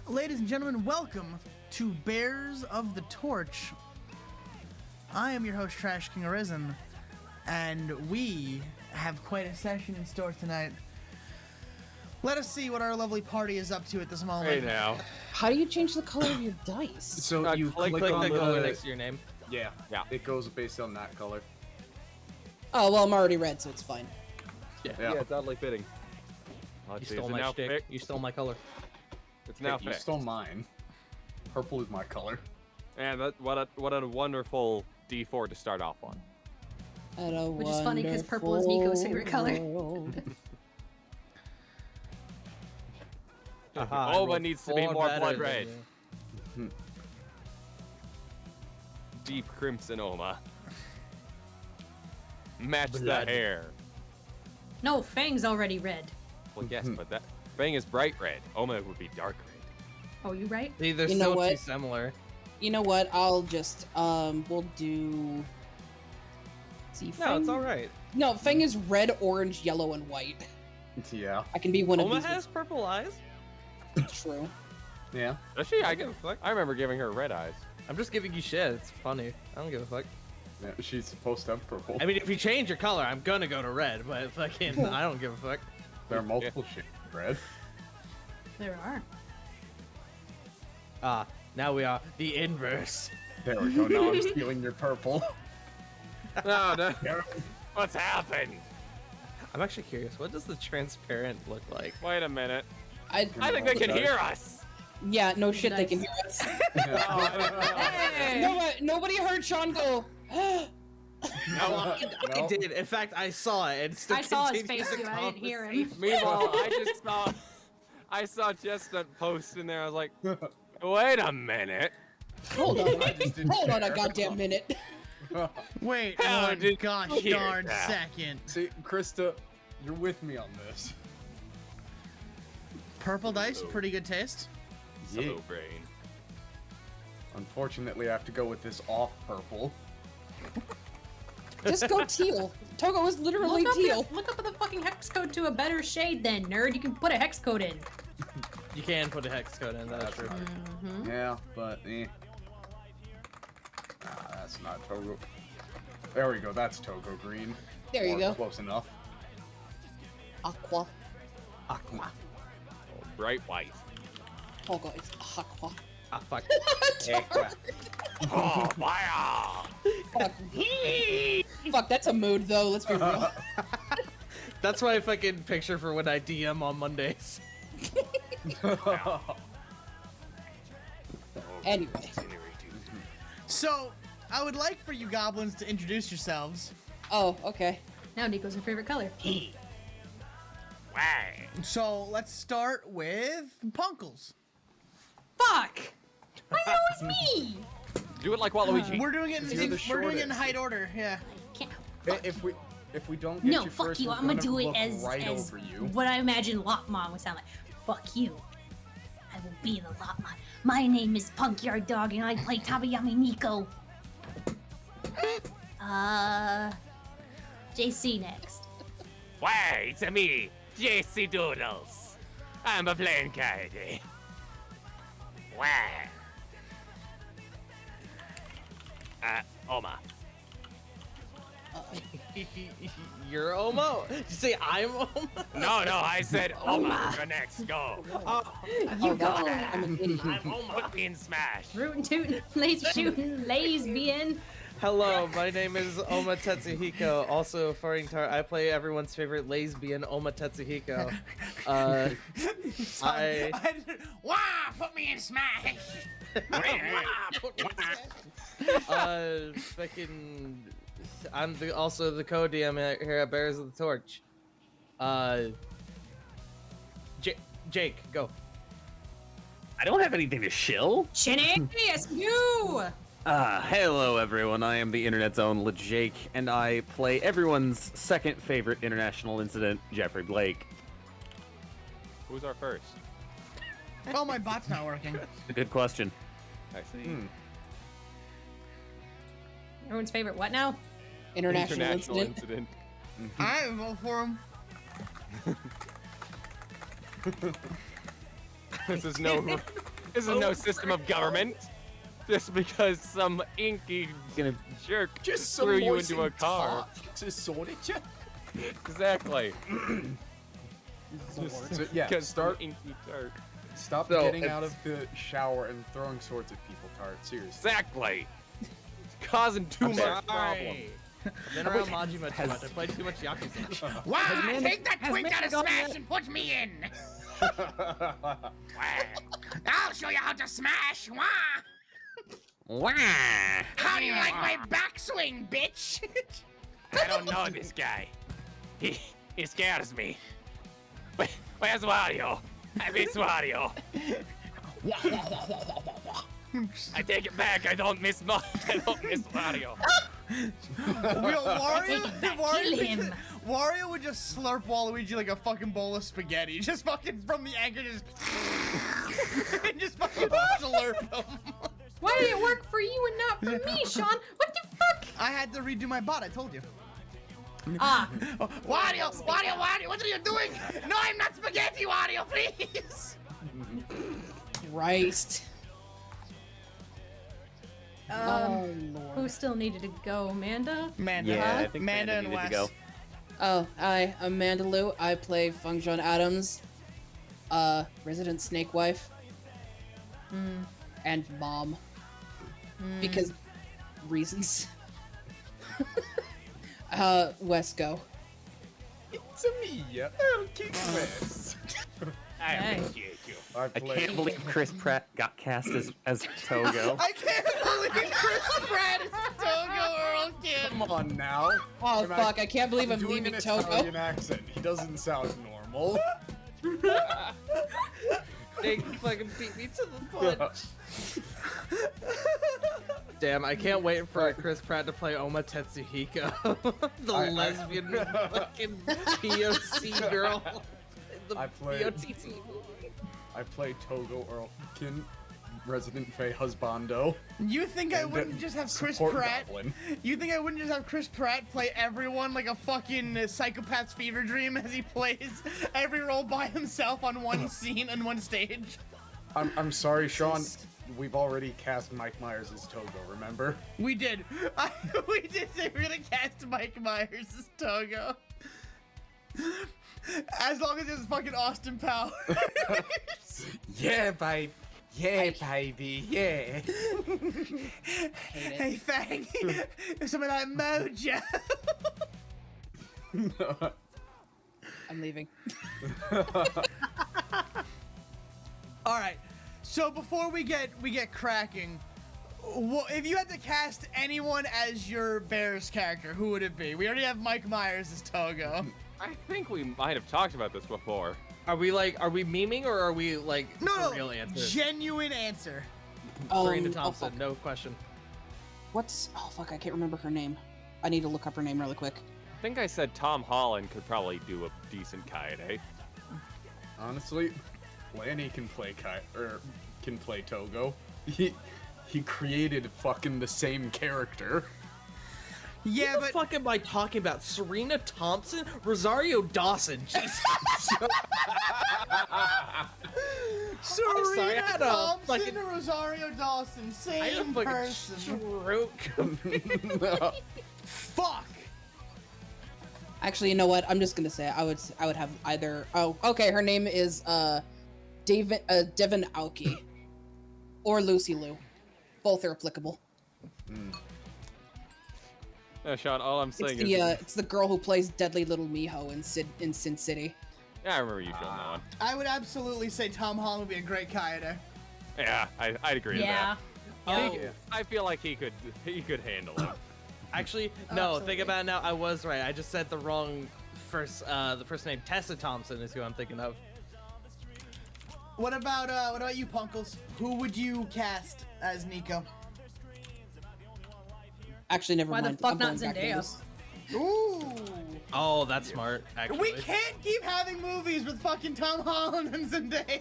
Ladies and gentlemen, welcome to Bears of the Torch. I am your host, Trash King Arisen, and we have quite a session in store tonight. Let us see what our lovely party is up to at this moment. Hey now. How do you change the color of your dice? So you click click the on color the next to your name. Yeah. It goes based on that color. Oh, well, I'm already red, so it's fine. Yeah. It's oddly fitting. You stole my shtick. You stole my color. It's now You fixed. stole mine. Purple is my color. And what a wonderful D4 to start off on. Which is funny because purple is Nico's favorite color. Oma needs to be more blood red. Deep crimson Oma. Match the Blood. hair. No, Fang's already red. Well, yes, but that Fang is bright red. Oma would be dark red. Oh, you right? See, they're You know still what? too similar. You know what? I'll just, we'll do... See, No, it's alright. No, Fang is red, orange, yellow, and white. Yeah. I can be one of Oma these. has purple eyes. True. Yeah. Does she? I give a fuck. I remember giving her red eyes. I'm just giving you shit. It's funny. I don't give a fuck. Yeah, she's supposed to have purple. I mean, if you change your color, I'm gonna go to red, but fucking, I don't give a fuck. There are multiple shades of red. There are. Ah, now we are the inverse. There we go. Now I'm stealing your purple. No, no. What's happened? I'm actually curious. What does the transparent look like? Wait a minute. I I think they can hear us. Yeah, no shit, they can hear us. Hey! Nobody heard Sean go, I did. In fact, I saw it. And still I saw his continued face the too. I didn't hear him. conversation. Meanwhile, I saw Chestnut post in there. I was like, wait a minute. hold on, I just didn't hold on a care. goddamn minute. Wait How one did gosh you hear darn that? second. See, Krista, you're with me on this. Purple dice, pretty good taste. Hello, brain. Unfortunately, I have to go with this off purple. Just go teal. Togo is literally teal. Look up the fucking hex code to a better shade then, nerd. You can put a hex code in. You can put a hex code in. That's true. Yeah, but that's not Togo. There we go. That's Togo green. There you Or go. Close enough. Aqua. Aqua. Bright white. Togo is aqua. Ah, fuck. Oh, fire! Fuck. Fuck, that's a mood though, let's be real. That's my fucking picture for when I DM on Mondays. Anyway. So, I would like for you goblins to introduce yourselves. Oh, okay. Now Nico's your favorite color. Why? So, let's start with Punkles. Fuck! Why is it always me? Do it like Waluigi. We're doing it You're in, the we're doing it in shortest. height order, yeah. Can't. If we don't get No, you fuck first, you. we're I'm gonna do it look as right as over you. what I imagine Lopmon would sound like. Fuck you. I will be the Lopmon. My name is Punkyard Dog and I play Tabayami Nico. JC next. Why, it's me, JC Doodles. I'm a playing character. Why? Oma. You're Oma? Did you say I'm Oma? No, I said Oma. You're next. Go. You go. I'm an idiot. Put me in Smash. Rootin' tootin', laser shooting, lesbian. Hello, my name is Oma Tetsuhiko, also a foreign tar. I play everyone's favorite lesbian, Oma Tetsuhiko. Wah! Put me in Smash! Fucking, I'm also the co-DM here at Bears of the Torch. Jake, go. I don't have anything to shill. Chinny, yes, you! Hello everyone, I am the internet's own LeJake, and I play everyone's second favorite international incident, Jeffrey Blake. Who's our first? Oh, my bot's not working. Good question. I see. Everyone's favorite what now? International incident. I vote for him. This is no This is no system of government. Just because some inky Gonna jerk Just threw some you moist into a car. to sort it, yeah. Exactly. So, yeah, Because start. inky jerk. Stop So, getting out it's- of the shower and throwing swords at people, Tart. Seriously. Exactly. It's causing too I'm much sorry. problem. I've been around Majima too much. I played too much Yakuza. Why? Take that twink out of Smash and put me in. I'll show you how to smash. Wah! Wah! How do you like my backswing, bitch? I don't know this guy. He scares me. Where's Wario? I miss Wario. I take it back. I don't miss Wario. Kill him. Wario would just slurp Waluigi like a fucking bowl of spaghetti. Just fucking from the anchor, just and just fucking slurp him. Why did it work for you and not for me, Sean? What the fuck? I had to redo my bot. I told you. Ah, Oh, Wario, what are you doing? No, I'm not spaghetti, Wario, please. Christ. Oh, Lord. who still needed to go? Amanda? Manda, Yeah, I think Manda and needed Wes. to go. Oh, I'm Amanda Liu. I play Fung John Adams, resident snake wife, and mom. Because reasons. Wes, go. It's me, King West. I Hey. appreciate you. I I play. can't believe Chris Pratt got cast as Togo. I can't believe Chris Pratt is Togo Earl Kid. Come on now. Oh, I'm fuck, I can't believe I'm doing leaving an Togo. Italian accent. He doesn't sound normal. They fucking beat me to the punch. Damn, I can't wait for Chris Pratt to play Oma Tetsuhiko, the I- lesbian fucking POC girl. In the I played- POTT movie. I play Togo Earlkin, resident Fey husbando. You think I and wouldn't just have Chris support Pratt? goblin. You think I wouldn't just have Chris Pratt play everyone like a fucking psychopath's fever dream as he plays every role by himself on one scene and one stage? I'm sorry, Sean. We've already cast Mike Myers as Togo, remember? We did. We did say we're gonna cast Mike Myers as Togo. As long as it's fucking Austin Powers. Yeah, babe. Yeah, baby. Yeah. Hey, Fang. Some of that mojo. I'm leaving. All right. So before we get cracking, if you had to cast anyone as your Bears character, who would it be? We already have Mike Myers as Togo. I think we might have talked about this before. Are we memeing or are we like No, for real answer? genuine answer. Serena Oh, Thompson, fuck. no question. What's... Oh, fuck, I can't remember her name. I need to look up her name really quick. I think I said Tom Holland could probably do a decent Kaede. Honestly, Lanny can play can play Togo. He created fucking the same character. Yeah, What the but fuck am I talking about? Serena Thompson? Rosario Dawson? Jesus. Serena sorry, I had a Thompson fucking- and Rosario Dawson, I had a same fucking person. stroke. Fuck. Actually, you know what? I'm just gonna say I would have either... Oh, okay, her name is, Devin Aoki. Or Lucy Liu. Both are applicable. No, Sean, all I'm saying It's the girl who plays Deadly Little Miho in Sin City. Yeah, I remember you feeling that one. I would absolutely say Tom Holland would be a great Kaede. Yeah, I'd agree Yeah. with that. Oh. I feel like he could handle it. Actually, no, think about it now. I was right. I just said the wrong the first name. Tessa Thompson is who I'm thinking of. What about you, Punkles? Who would you cast as Nico? Actually, never Why the mind. fuck I'm not going back to Zendaya? this. Ooh. Oh, that's smart, actually. We can't keep having movies with fucking Tom Holland and Zendaya.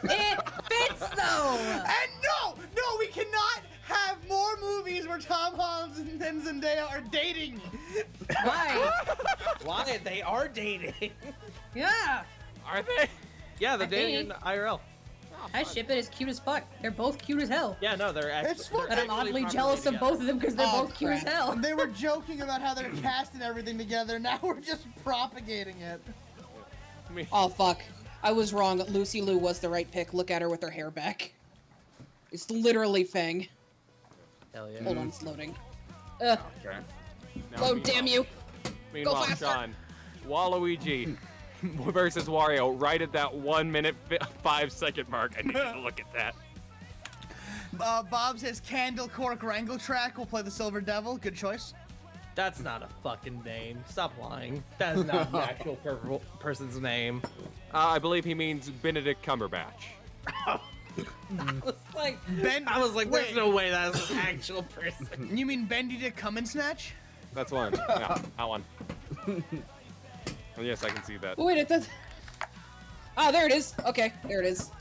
It fits though. And no, we cannot have more movies where Tom Holland and Zendaya are dating. Why? Why? They are dating. Yeah. Are they? Yeah, they're I dating think. in IRL. I ship it as cute as fuck. They're both cute as hell. Yeah, no, they're actually. It's fucking- And I'm oddly jealous of both of them because they're Oh, both cute as crap. hell. They were joking about how they're casting everything together. Now we're just propagating it. Oh fuck. I was wrong. Lucy Liu was the right pick. Look at her with her hair back. It's literally Fang. Hell yeah. Hold on, it's loading. Ugh. Okay. Now, Load, damn you. Meanwhile, faster. Sean, Waluigi versus Wario, right at that 1 minute 5 second mark. I need you to look at that. Bob says Candle Cork Wrangle Track will play the Silver Devil. Good choice. That's not a fucking name. Stop lying. That is not an actual person's name. I believe he means Benedict Cumberbatch. I was like, Ben- there's wait. no way that's an actual person. You mean Bendy to Come and Snatch? That's one. Yeah, that one. Oh, yes, I can see that. Oh, wait, it does. Oh, there it is. Okay, there it is.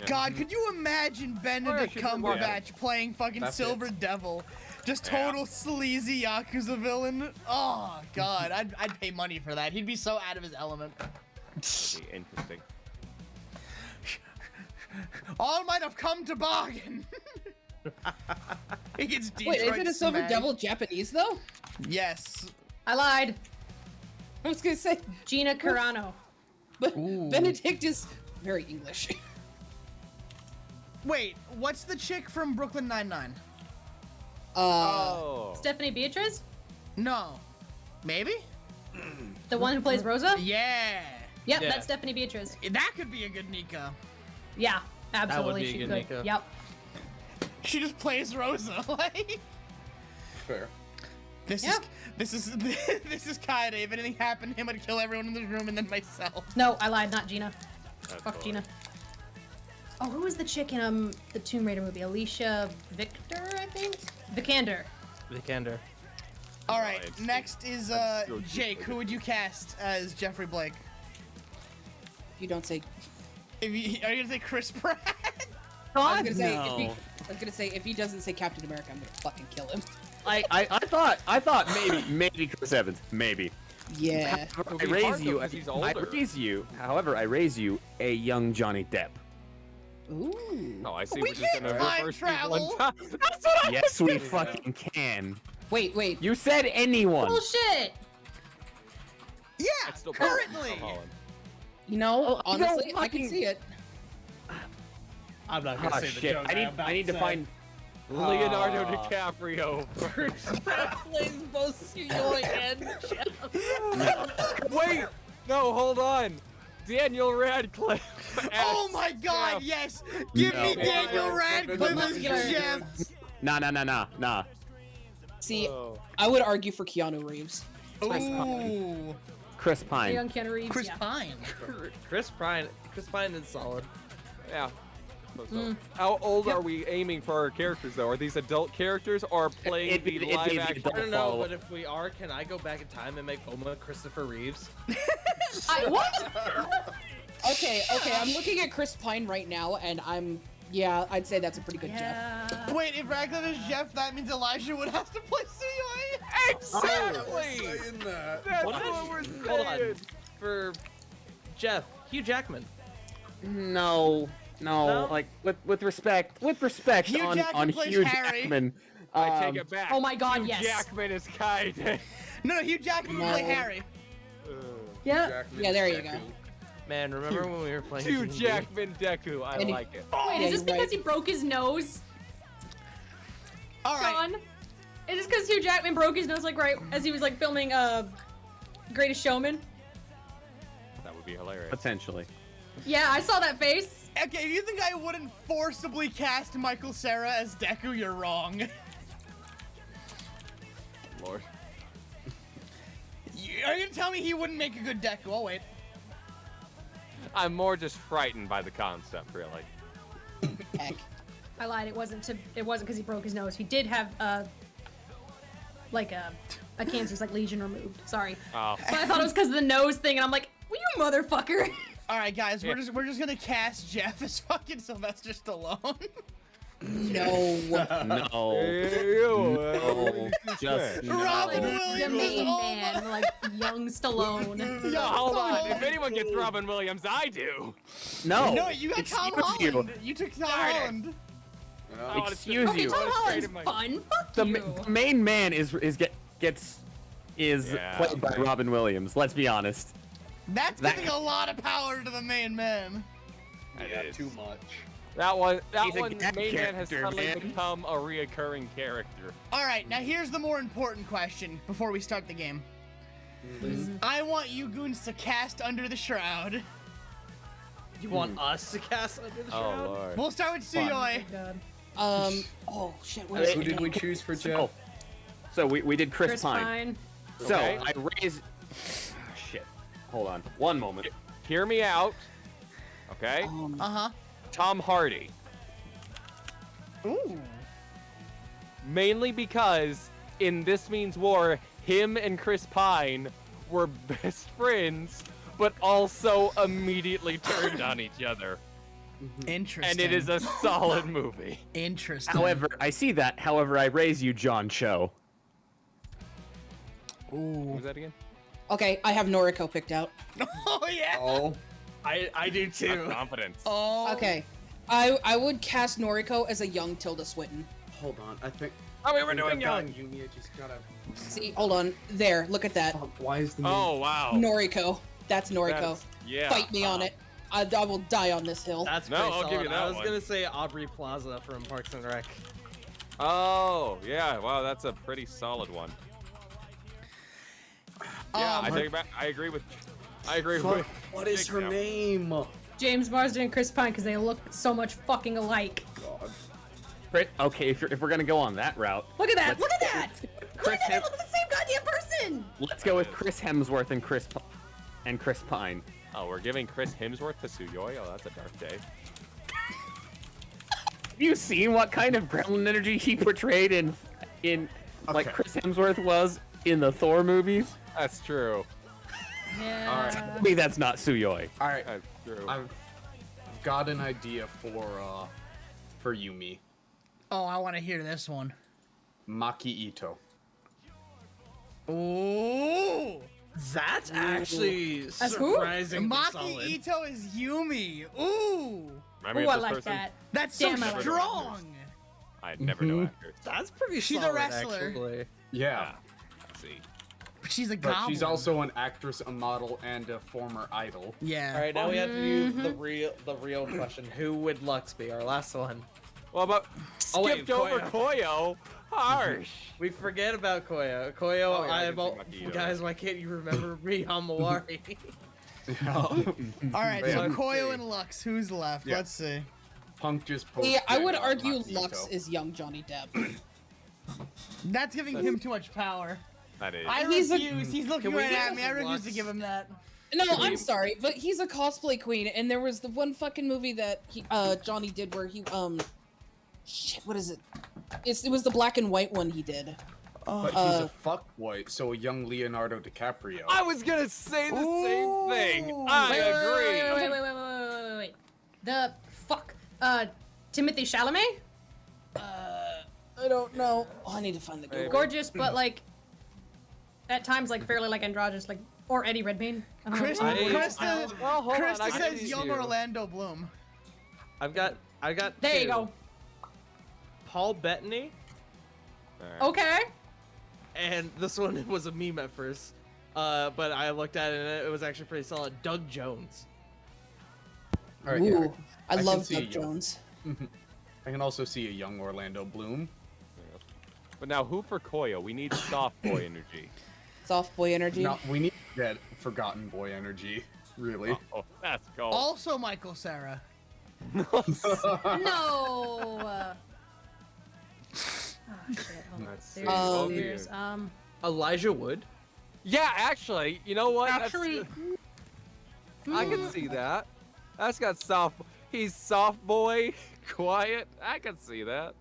God, could you imagine Benedict should we watch Cumberbatch playing fucking That's Silver it. Devil? Just Yeah. total sleazy Yakuza villain. Oh, God, I'd pay money for that. He'd be so out of his element. Be interesting. All might have come to bargain. He gets Wait, Detroit isn't a Silver smacked. Devil Japanese though? Yes. I lied. I was gonna say, Gina Carano. but Ooh. Benedict is very English. Wait, what's the chick from Brooklyn Nine-Nine? Oh. Stephanie Beatriz? No. Maybe? The one who plays Rosa? Yeah. Yep, Yeah. that's Stephanie Beatriz. That could be a good Nico. Yeah, absolutely be a she good could. Nico. Yep. She just plays Rosa. Like, Fair. this Yeah. is this is Kaede. If anything happened to him, I'd kill everyone in this room and then myself. No, I lied, not Gina. That's Fuck hilarious. Gina. Oh, who was the chick in the Tomb Raider movie? Alicia Victor, I think? Vikander. Vikander. All right, it's- next is I'm still Jake. Who would you cast as Jeffrey Blake? If you don't say, Are you gonna say Chris Pratt? I was gonna say, no. I was gonna say if he doesn't say Captain America, I'm gonna fucking kill him. I thought maybe Chris Evans, maybe. Yeah. It'll I be raise hard, though, you. 'cause he's I older. raise you. However, I raise you a young Johnny Depp. Ooh. Oh, I see. We We're just gonna can't time reverse travel. these one time. That's what I Yes, we fucking can. Wait. You said anyone. Bullshit! Yeah, I'd still pick currently. Tom Holland. You know, honestly, no I can fucking- see it. I'm not Oh shit! I need to find. Leonardo DiCaprio. plays both Suyoy and Jeff. Wait, no, hold on. Daniel Radcliffe. Oh as my God, Jeff. yes! Give me No. Daniel Radcliffe as Muscular. Jeff. Nah. See, Oh. I would argue for Keanu Reeves. Ooh, Chris The Pine. young Keanu Reeves. Chris yeah. Pine. Chris Pine is solid. Yeah. So. How old are we aiming for our characters, though? Are these adult characters or playing It'd be the the live action? I adult don't know, follow-up. but if we are, can I go back in time and make Oma Christopher Reeves? What? Okay, I'm looking at Chris Pine right now, and I'd say that's a pretty good Jeff. Yeah. Wait, if Radcliffe is Jeff, that means Elijah would have to play Suyoi. Exactly. Saying that. That's What? what we're saying. Hold on. For Jeff, Hugh Jackman. No. No? Like with respect Hugh on Jackman plays Hugh Harry. Jackman. I take it back. Oh my God, Hugh yes. Jackman is Kaiden. No, Hugh Jackman would play No. Harry. Yeah. Jackman, Yeah, there you Deku. go. Man, remember when we were playing Hugh D&D? Jackman Deku. I And he- like it. Wait, Yeah, is this you're because right. he broke his nose, All right. Sean? Is this because Hugh Jackman broke his nose like right as he was like filming Greatest Showman? That would be hilarious. Potentially. Yeah, I saw that face. Okay, if you think I wouldn't forcibly cast Michael Cera as Deku, you're wrong. Lord. Are you gonna tell me he wouldn't make a good Deku? Oh wait. I'm more just frightened by the concept, really. Heck. I lied. It wasn't because he broke his nose. He did have like a cancer's like lesion removed. Sorry, Oh. but I thought it was because of the nose thing, and I'm like, well, you motherfucker. All right, guys, Yeah. we're just gonna cast Jeff as fucking Sylvester Stallone. No. No. No. Just Robin no. Williams The main oh man, like young Stallone. No, hold on. If anyone gets Robin Williams, I do. No. No, you got Tom Excuse you. Holland. You took Tom Darn it. Holland. I wanna see- Excuse Okay, you. Tom Let's Holland's trade him fun. Fuck The you. main man is Yeah, played by okay. Robin Williams. Let's be honest. That's That- giving a lot of power to the main man. That Yeah, is. too much. That one, He's a main gag man has character, suddenly man. become a reoccurring character. All right, now here's the more important question before we start the game. Mm-hmm. I want you goons to cast Under the Shroud. You want us to cast under the shroud? Oh lord. We'll start with Suyoi. God. Oh shit. What is Who it? did we choose for Jeff? So we did Chris, Chris Pine. Pine. So Okay. I raised. Shit. Hold on. One moment. Hear me out. Okay. Uh-huh. Tom Hardy. Ooh. Mainly because in This Means War, him and Chris Pine were best friends, but also immediately turned on each other. Interesting. And it is a solid movie. Interesting. However, I see that. However, I raise you, John Cho. What Ooh. was that again? Okay, I have Noriko picked out. Oh, yeah. Oh, I do too. Confidence. Oh. Okay. I would cast Noriko as a young Tilda Swinton. hold on. I think. Oh, we were I've doing gotten young. Yumi, I just gotta. See, hold on. There, look at that. Fuck, why is the name? Oh wow. Noriko. That's Noriko. That's- yeah. Fight me on it. I will die on this hill. That's No, pretty I'll solid. give you that I was one. gonna say Aubrey Plaza from Parks and Rec. Oh yeah. Wow, that's a pretty solid one. Yeah, I take it back. I agree with. Fuck, what is Jake her now. name? James Marsden and Chris Pine because they look so much fucking alike. God. Okay, if we're gonna go on that route, Look at that! Let's Look at that! Chris Look at that! Hem- Look at the same goddamn person! let's go with Chris Hemsworth and Chris Pine. Oh, we're giving Chris Hemsworth to Suyoi. Oh, that's a dark day. Have you seen what kind of gremlin energy he portrayed in like Okay. Chris Hemsworth was in the Thor movies? That's true. Yeah. Tell me that's not Suyoi. All right, That's true. I've got an idea for Yumi. Oh, I want to hear this one. Maki Ito. Ooh. That's actually That's who? surprisingly Maki solid. Ito is Yumi. Ooh. Remember Ooh, I this like person? that. That's Damn, so I like strong. I never know actors. That's pretty She's a solid, wrestler. actually. Yeah, Let's see. But she's a but goblin. she's also an actress, a model, and a former idol. Yeah. All right, now we have to do the real question. Who would Lux be? Our last one. Well, but Oh, wait, skipped over Koyo. Harsh. We forget about Koyo. Koyo, Oh, yeah, I I am. didn't think about Ito. Guys, why can't you remember me on Mawari? All right, so Let's Koyo see. and Lux, who's left? Yeah. Let's see. Punk just posted. Yeah, I would argue Maki Lux Ito. is young Johnny Depp. That's giving him too much power. That is. I He's a- refuse. He's looking Can we right give at me. I refuse Lux- to give him that. No, I'm sorry, but he's a cosplay queen, and there was the one fucking movie that Johnny did where he shit, what is it? It was the black and white one he did. But he's a fuckboy, so a young Leonardo DiCaprio. I was gonna say the same thing. Ooh. I Wait, agree. wait. The fuck? Timothy Chalamet? I don't know. Oh, I need to find the Google. Gorgeous, but like at times like fairly like androgynous, like or Eddie Redmayne. I don't know. Krista Well, hold on, I Krista got says these young two. Orlando Bloom. I got. There you two. go. Paul Bettany, Okay. and this one was a meme at first, but I looked at it and it was actually pretty solid. Doug Jones. All right, yeah, Ooh, I I can love see Doug you. Jones. I can also see a young Orlando Bloom. But now, who for Koyo? We need soft boy energy. Soft boy energy. No, we need that forgotten boy energy. Really. Oh, that's cool. Also Michael Sarah. No. Oh shit. Hold on. Let's see. There's Elijah Wood. Yeah, actually, you know what? actually. I can see that. That's got soft. He's soft boy, quiet. I can see that.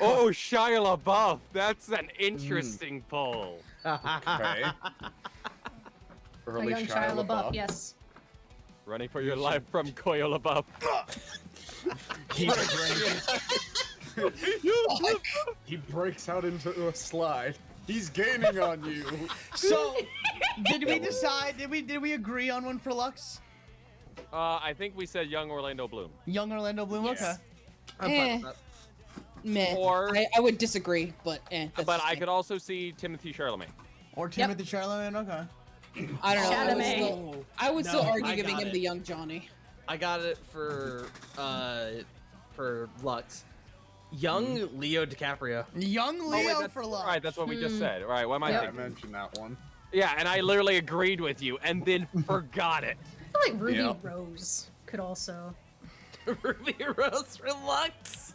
Oh, Shia LaBeouf. That's an interesting poll. Okay. A Early young Shia LaBeouf, yes. Running for your life from Koyolabub. He breaks out into a slide. He's gaining on you. So, did we decide? Did we agree on one for Lux? I think we said young Orlando Bloom. Young Orlando Bloom. Yes. Okay. I'm fine with that. Meh. Or- I would disagree, but that's But just I me. could also see Timothy Chalamet. Or Timothy Chalamet. Okay. I don't know. Chalamet. I would still No, argue I giving got him it. the young Johnny. I got it for Lux. Young Leo DiCaprio. Young Oh, wait, Leo that's, for Lux. Right, that's what we just said. All right, what am I Yep. I thinking? mentioned that one. Yeah, and I literally agreed with you and then forgot it. I feel like Ruby Yep. Rose could also. Ruby Rose for Lux.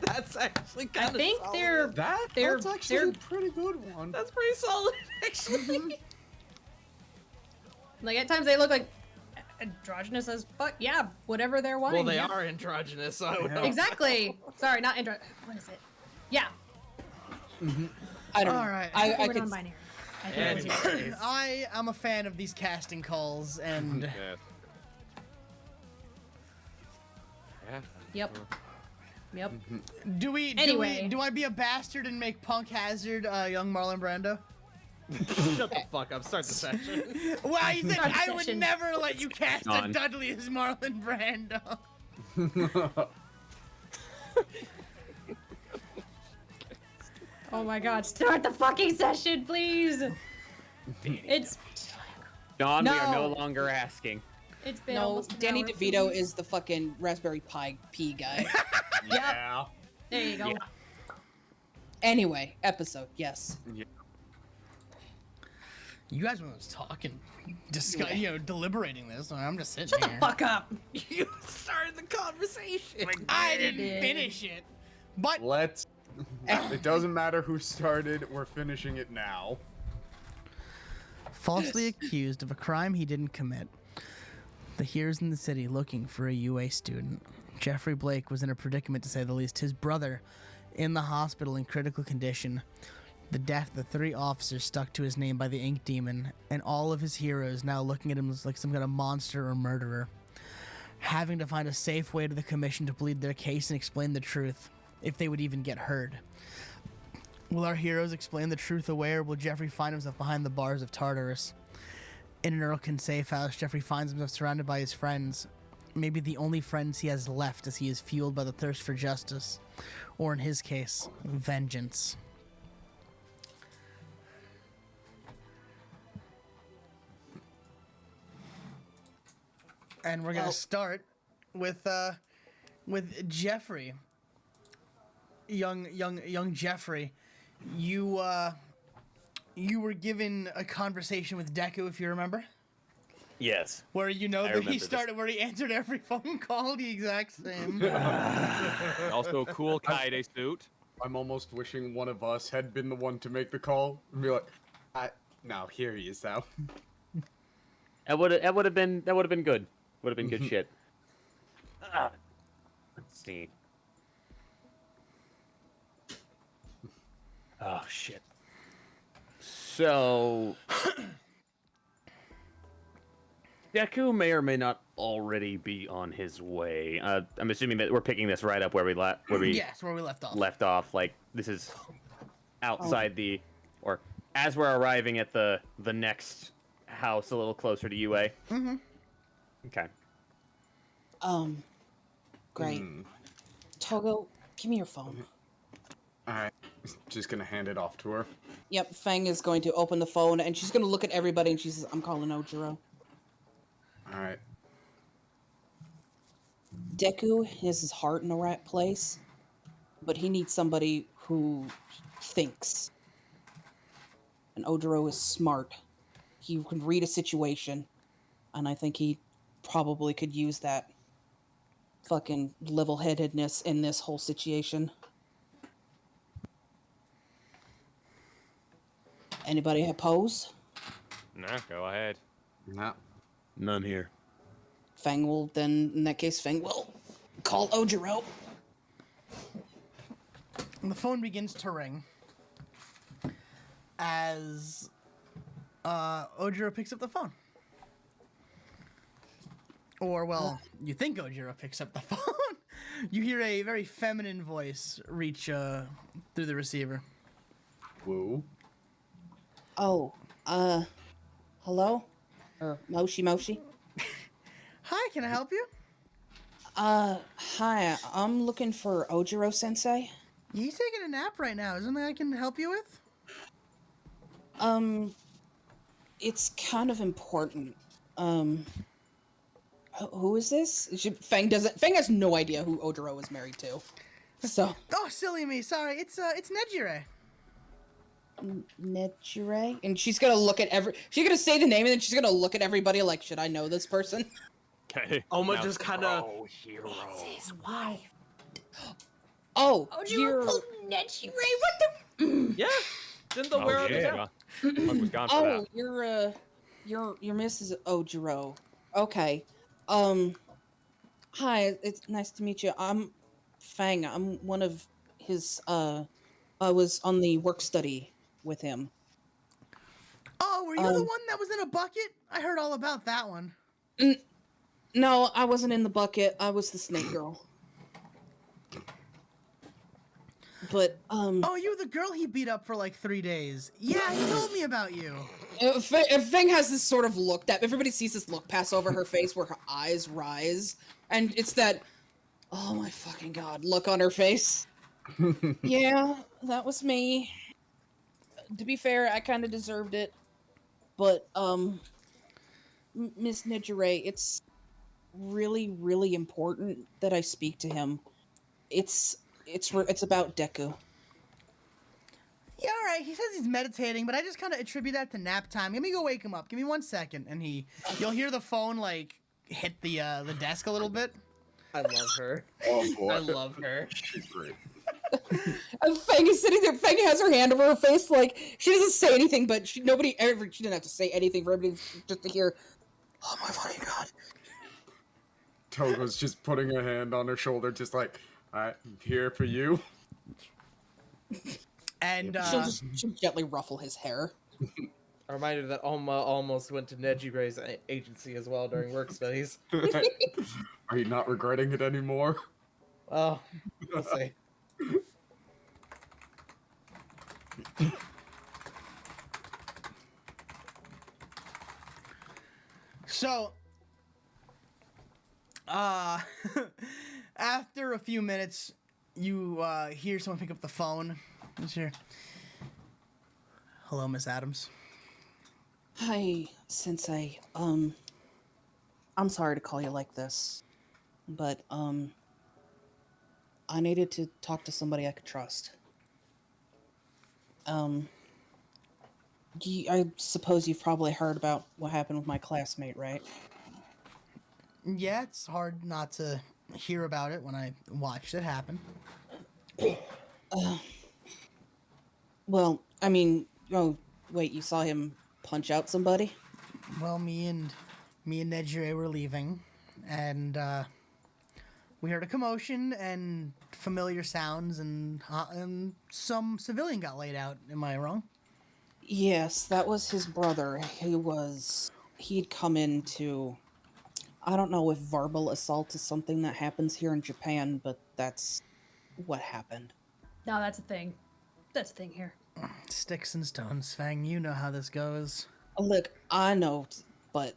That's actually I kind of think they're That's actually they're a pretty good one. That's pretty solid, actually. like at times they look like androgynous as fuck. Yeah, whatever they're Well, wanting. they yeah. are androgynous, so I would Yeah. hope. Exactly. Sorry, not andro. What is it? Yeah. I don't know. All right. I I think we're could. non-binary. I think that's it. Anyways. I am a fan of these casting calls, and Yeah. Yeah. Yep. Yep. Anyway. do I be a bastard and make Punk Hazard young Marlon Brando? Shut the fuck up. Start the session. Well, he said Start the I would session. never let you cast a Done. Dudley as Marlon Brando. Oh my god, start the fucking session, please! It's John, we are no No. longer asking. it's been No, almost an Danny hour, DeVito please. is the fucking Raspberry Pi P guy. Yeah. There you go. Yeah. Anyway, episode, yes. You guys were talking, deliberating this, and I'm just sitting Shut the here. fuck up! You started the conversation. I didn't did. finish it, but Let's. It doesn't matter who started. We're finishing it now. falsely accused of a crime he didn't commit. The heroes in the city looking for a UA student. Jeffrey Blake was in a predicament, to say the least. His brother in the hospital in critical condition. The death of the 3 officers stuck to his name by the Ink Demon, and all of his heroes now looking at him as like some kind of monster or murderer. Having to find a safe way to the commission to plead their case and explain the truth, if they would even get heard. Will our heroes explain the truth away, or will Jeffrey find himself behind the bars of Tartarus? In an Earlkin safe house, Jeffrey finds himself surrounded by his friends. Maybe the only friends he has left, as he is fueled by the thirst for justice. Or in his case, vengeance. And we're gonna Well- start with Jeffrey. Young Jeffrey. You were given a conversation with Deku, if you remember, Yes. where you know I that he remember this. started where he answered every phone call the exact same. Also a cool Kaede suit. I'm almost wishing one of us had been the one to make the call and be like, "Now here he is now." That would have been good. Would have been good shit. Let's see. Oh shit. So Deku may or may not already be on his way. I'm assuming that we're picking this right up where we Yes, where we left off. left off. Like this is outside the, or as we're arriving at the next house, a little closer to UA. Mm-hmm. Okay. Great. Togo, give me your phone. Alright. Just gonna hand it off to her. Yep, Fang is going to open the phone and she's gonna look at everybody and she says, "I'm calling Ojiro." Alright. Deku has his heart in the right place, but he needs somebody who thinks. And Ojiro is smart. He can read a situation, and I think he probably could use that fucking level-headedness in this whole situation. Anybody oppose? Nah, go ahead. Nah. None here. Fang will then, in that case, Fang will call Ojiro. And the phone begins to ring as Ojiro picks up the phone. Or, well, you think Ojiro picks up the phone. You hear a very feminine voice reach through the receiver. Whoa. Oh, hello? Or Moshi? Hi, can I help you? Hi, I'm looking for Ojiro Sensei. He's taking a nap right now. Is there something I can help you with? It's kind of important. Who is this? Fang has no idea who Ojiro is married to. So, Oh, silly me. Sorry. It's Nejire. Nejire? And she's gonna look at she's gonna say the name and then she's gonna look at everybody like, should I know this person? Okay. Oma just kind of. Hero. His wife. Oh, Oh, you're... you Nejire, what the? Yeah. Didn't the wear on his yeah. Puck was gone for Oh, that. you're Mrs. Ojiro. Okay. Hi, it's nice to meet you. I'm Fang. I'm one of his, I was on the work study with him. Oh, were you the one that was in a bucket? I heard all about that one. No, I wasn't in the bucket. I was the snake girl. But, Oh, you were the girl he beat up for like 3 days. Yeah, he told me about you. Fang has this sort of look that everybody sees this look pass over her face where her eyes rise, and it's that, oh my fucking god, look on her face. Yeah, that was me. To be fair, I kind of deserved it, but Miss Nejire, it's really, really important that I speak to him. It's about Deku. Yeah, all right. He says he's meditating, but I just kind of attribute that to nap time. Let me go wake him up. Give me 1 second, and you'll hear the phone like hit the desk a little bit. I love her. Oh boy. I love her. She's great. And Fang is sitting there. Fang has her hand over her face, like she doesn't say anything, but she didn't have to say anything for everybody just to hear. Oh my fucking god! Toga's just putting a hand on her shoulder, just like, I'm here for you. And She'll gently ruffle his hair. A reminder that Oma almost went to Nejire's agency as well during work studies. Are you not regretting it anymore? Oh, we'll see. so, after a few minutes, you hear someone pick up the phone. It's here. Hello, Miss Adams. Hi, Sensei. I'm sorry to call you like this, but I needed to talk to somebody I could trust. I suppose you've probably heard about what happened with my classmate, right? Yeah, it's hard not to hear about it when I watched it happen. Well, I mean, oh, wait, you saw him punch out somebody? Well, me and Nejire were leaving, and we heard a commotion and familiar sounds, and some civilian got laid out. Am I wrong? Yes, that was his brother. He'd come in to... I don't know if verbal assault is something that happens here in Japan, but that's what happened. No, that's a thing. That's a thing here. Sticks and stones, Fang. You know how this goes. Look, I know, but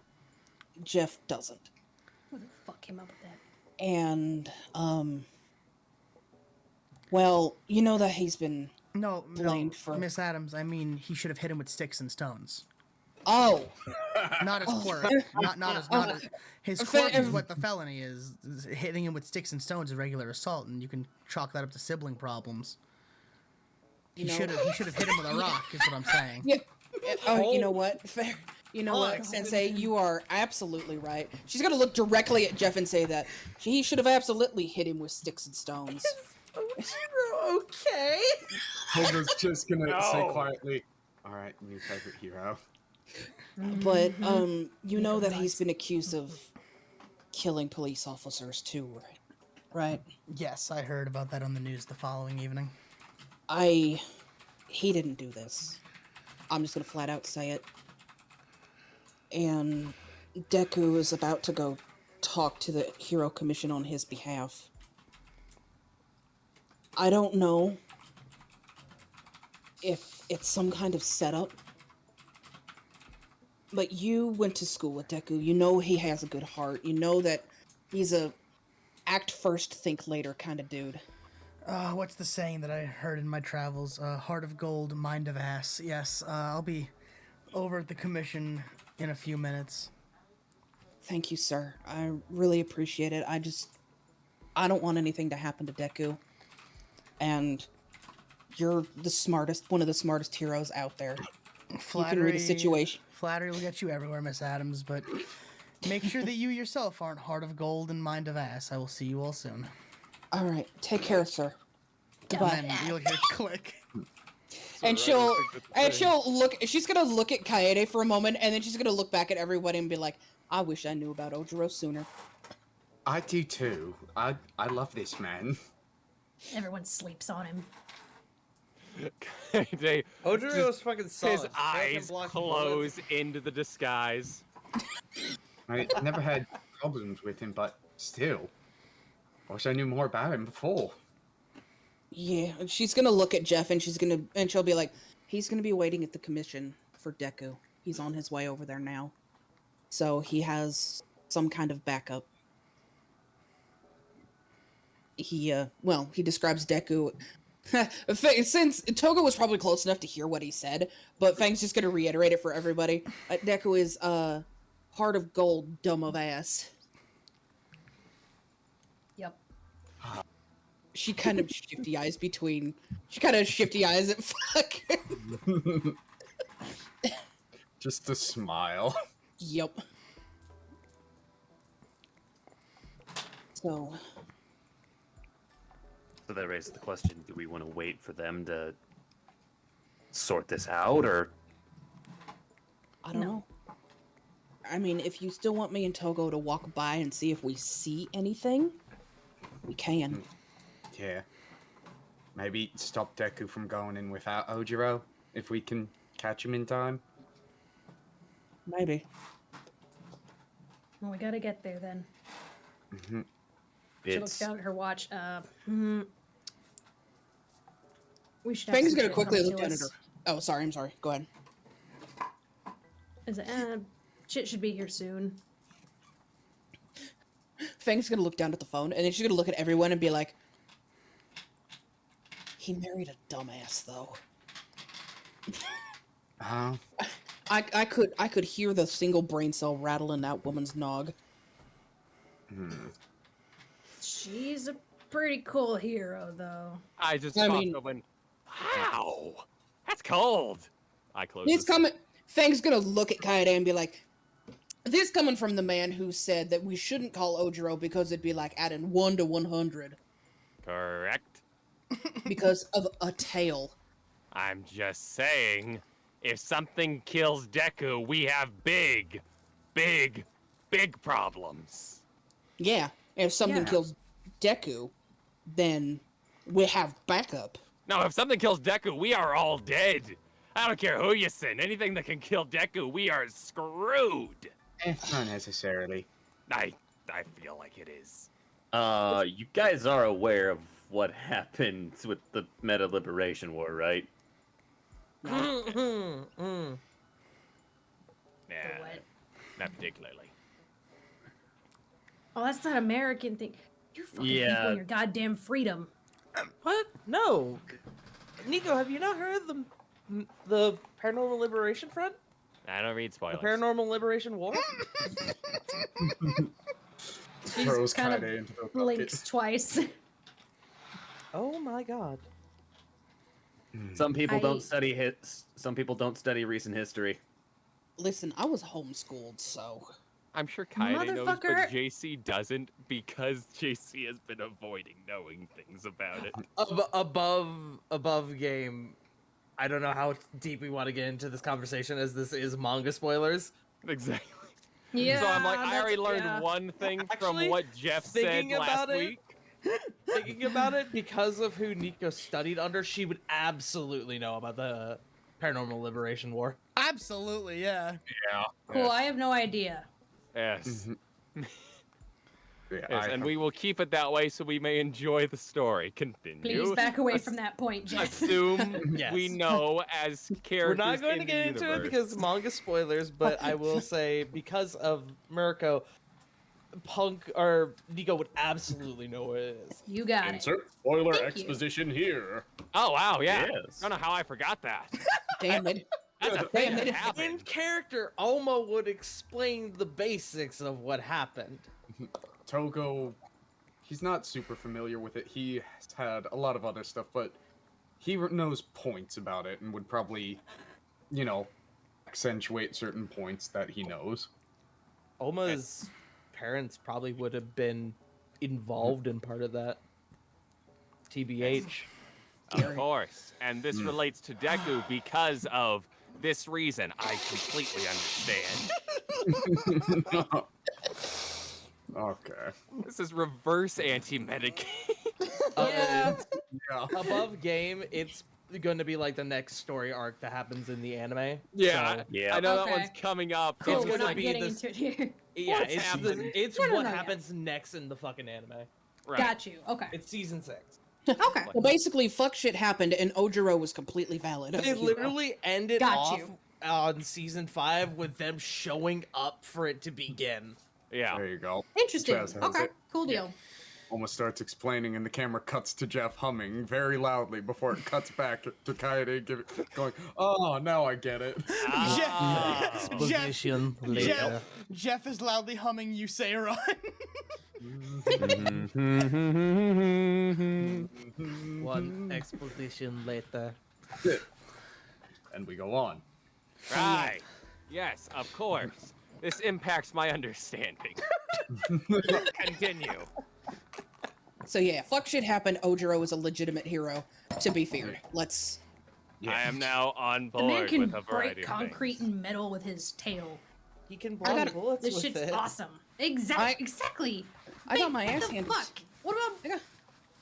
Jeff doesn't. Who the fuck came up with that? And, well, you know that he's been... No, blamed for... Miss Adams. I mean, he should have hit him with sticks and stones. Oh! Not his quirk. Not his quirk is what the felony is. Hitting him with sticks and stones is regular assault, and you can chalk that up to sibling problems. He should have hit him with a rock. Is what I'm saying. Yeah. Oh, you know what? Fair. You know what, Sensei? You are absolutely right. She's gonna look directly at Jeff and say that he should have absolutely hit him with sticks and stones. Okay. Toga's just gonna say quietly, alright, new favorite hero. But, you know that he's been accused of killing police officers too, right? Yes, I heard about that on the news the following evening. He didn't do this. I'm just gonna flat out say it. And Deku is about to go talk to the Hero Commission on his behalf. I don't know if it's some kind of setup, but you went to school with Deku. You know he has a good heart. You know that he's a act first, think later kind of dude. What's the saying that I heard in my travels? Heart of gold, mind of ass. Yes, I'll be over at the commission in a few minutes. Thank you, sir. I really appreciate it. I don't want anything to happen to Deku. And you're one of the smartest heroes out there. You can read a situation. Flattery will get you everywhere, Miss Adams, but make sure that you yourself aren't heart of gold and mind of ass. I will see you all soon. All right, take care, sir. And Goodbye. then you'll hear click. And she's gonna look at Kaede for a moment, and then she's gonna look back at everybody and be like, I wish I knew about Ojiro sooner. I do too. I love this man. Everyone sleeps on him. They, Ojiro's fucking solid. his Fucking eyes blocking close into the disguise. I never had problems with him, but still. I wish I knew more about him before. Yeah, and she's gonna look at Jeff, and she'll be like, he's gonna be waiting at the commission for Deku. He's on his way over there now, so he has some kind of backup. He describes Deku. Since Toga was probably close enough to hear what he said, but Fang's just gonna reiterate it for everybody. Deku is heart of gold, dumb of ass. Yep. She kind of shifty eyes at fuck. Just a smile. Yep. So that raises the question: do we want to wait for them to sort this out, or I don't know. I mean, if you still want me and Togo to walk by and see if we see anything, we can. Yeah. Maybe stop Deku from going in without Ojiro, if we can catch him in time. Maybe. Well, we gotta get there then. Mm-hmm. She looks down at her watch. We should. Fang's gonna quickly look down at her. Oh, sorry. I'm sorry. Go ahead. Is it? Shit should be here soon. Fang's gonna look down at the phone, and then she's gonna look at everyone and be like, "He married a dumbass, though." I could hear the single brain cell rattle in that woman's nog. She's a pretty cool hero, though. I just I popped mean- open. Wow, that's cold. I closed. It's coming. Fang's gonna look at Kaede and be like, "This coming from the man who said that we shouldn't call Ojiro because it'd be like adding 1 to 100 Correct. because of a tail." I'm just saying, if something kills Deku, we have big problems. Yeah, if something Yeah. kills Deku, then we have backup. No, if something kills Deku, we are all dead. I don't care who you send. Anything that can kill Deku, we are screwed. Not necessarily. I feel like it is. you guys are aware of what happened with the Meta Liberation War, right? Nah, what? not particularly. Oh, that's not American thing. You fucking Yeah. people and your goddamn freedom. What? No. Nico, have you not heard of the Paranormal Liberation Front? I don't read The spoilers. Paranormal Liberation War? Throws kind of Kaede into the bucket. Blinks twice. Oh my god. Some people I- don't study Some people don't study recent history. Listen, I was homeschooled, so I'm sure Kaede knows, but Motherfucker. JC doesn't because JC has been avoiding knowing things about it. Above game. I don't know how deep we want to get into this conversation, as this is manga spoilers. Exactly. Yeah. So I'm like, I that's- already learned yeah. one thing from Actually, what Jeff said thinking last about it- week. Thinking about it, because of who Nico studied under, she would absolutely know about the Paranormal Liberation War. Absolutely, yeah. Yeah. Cool. I have no idea. Yes. Yeah, Yes, and we will keep it that way so we may enjoy the story. Continue. Please back away from that point, Jeff. Assume Yes. we know as We're characters. not going to in the get into it universe. because manga spoilers, but I will say because of Mirko, Punk or Nico would absolutely know what it is. You got it. spoiler Thank you. exposition here. Oh wow, yeah. Yes. I don't know how I forgot that. Damn it. That's a thing Damn that it. In happened. character, Oma would explain the basics of what happened. Togo, he's not super familiar with it. He has had a lot of other stuff, but he knows points about it and would probably, you know, accentuate certain points that he knows. Oma's parents probably would have been involved in part of that. TBH. Of course. And this relates to Deku because of this reason. I completely understand. Okay. This is reverse anti-medicaid. Yeah. Yeah. Above game, it's going to be like the next story arc that happens in the anime. Yeah, So, Yeah. I know that Okay. one's coming up. Cool, It's we're gonna not be getting this- into it here. yeah, What's it's happening? it's No, no, what no, yeah. happens next in the fucking anime. Right. Got you. Okay. It's season 6. Okay. Well, basically, fuck shit happened, and Ojiro was completely valid. as a They hero. literally ended Got off you. on season 5 with them showing up for it to begin. Yeah. There you go. Interesting. Chaz has Okay. it. Cool deal. Almost starts explaining, and the camera cuts to Jeff humming very loudly before it cuts back to Kaede going, "Oh, now I get it." Ah. Jeff is loudly humming "You Say Run." One exposition later. And we go on. Right. Yes, of course. This impacts my understanding. Continue. So yeah, fuck shit happened. Ojiro is a legitimate hero. To be fair, let's. I am now on The man board can with a variety break of concrete things. and metal with his tail. He can I blow got- bullets This with shit's it. awesome. I- Exactly. I got my What ass the handed. fuck? What I about got-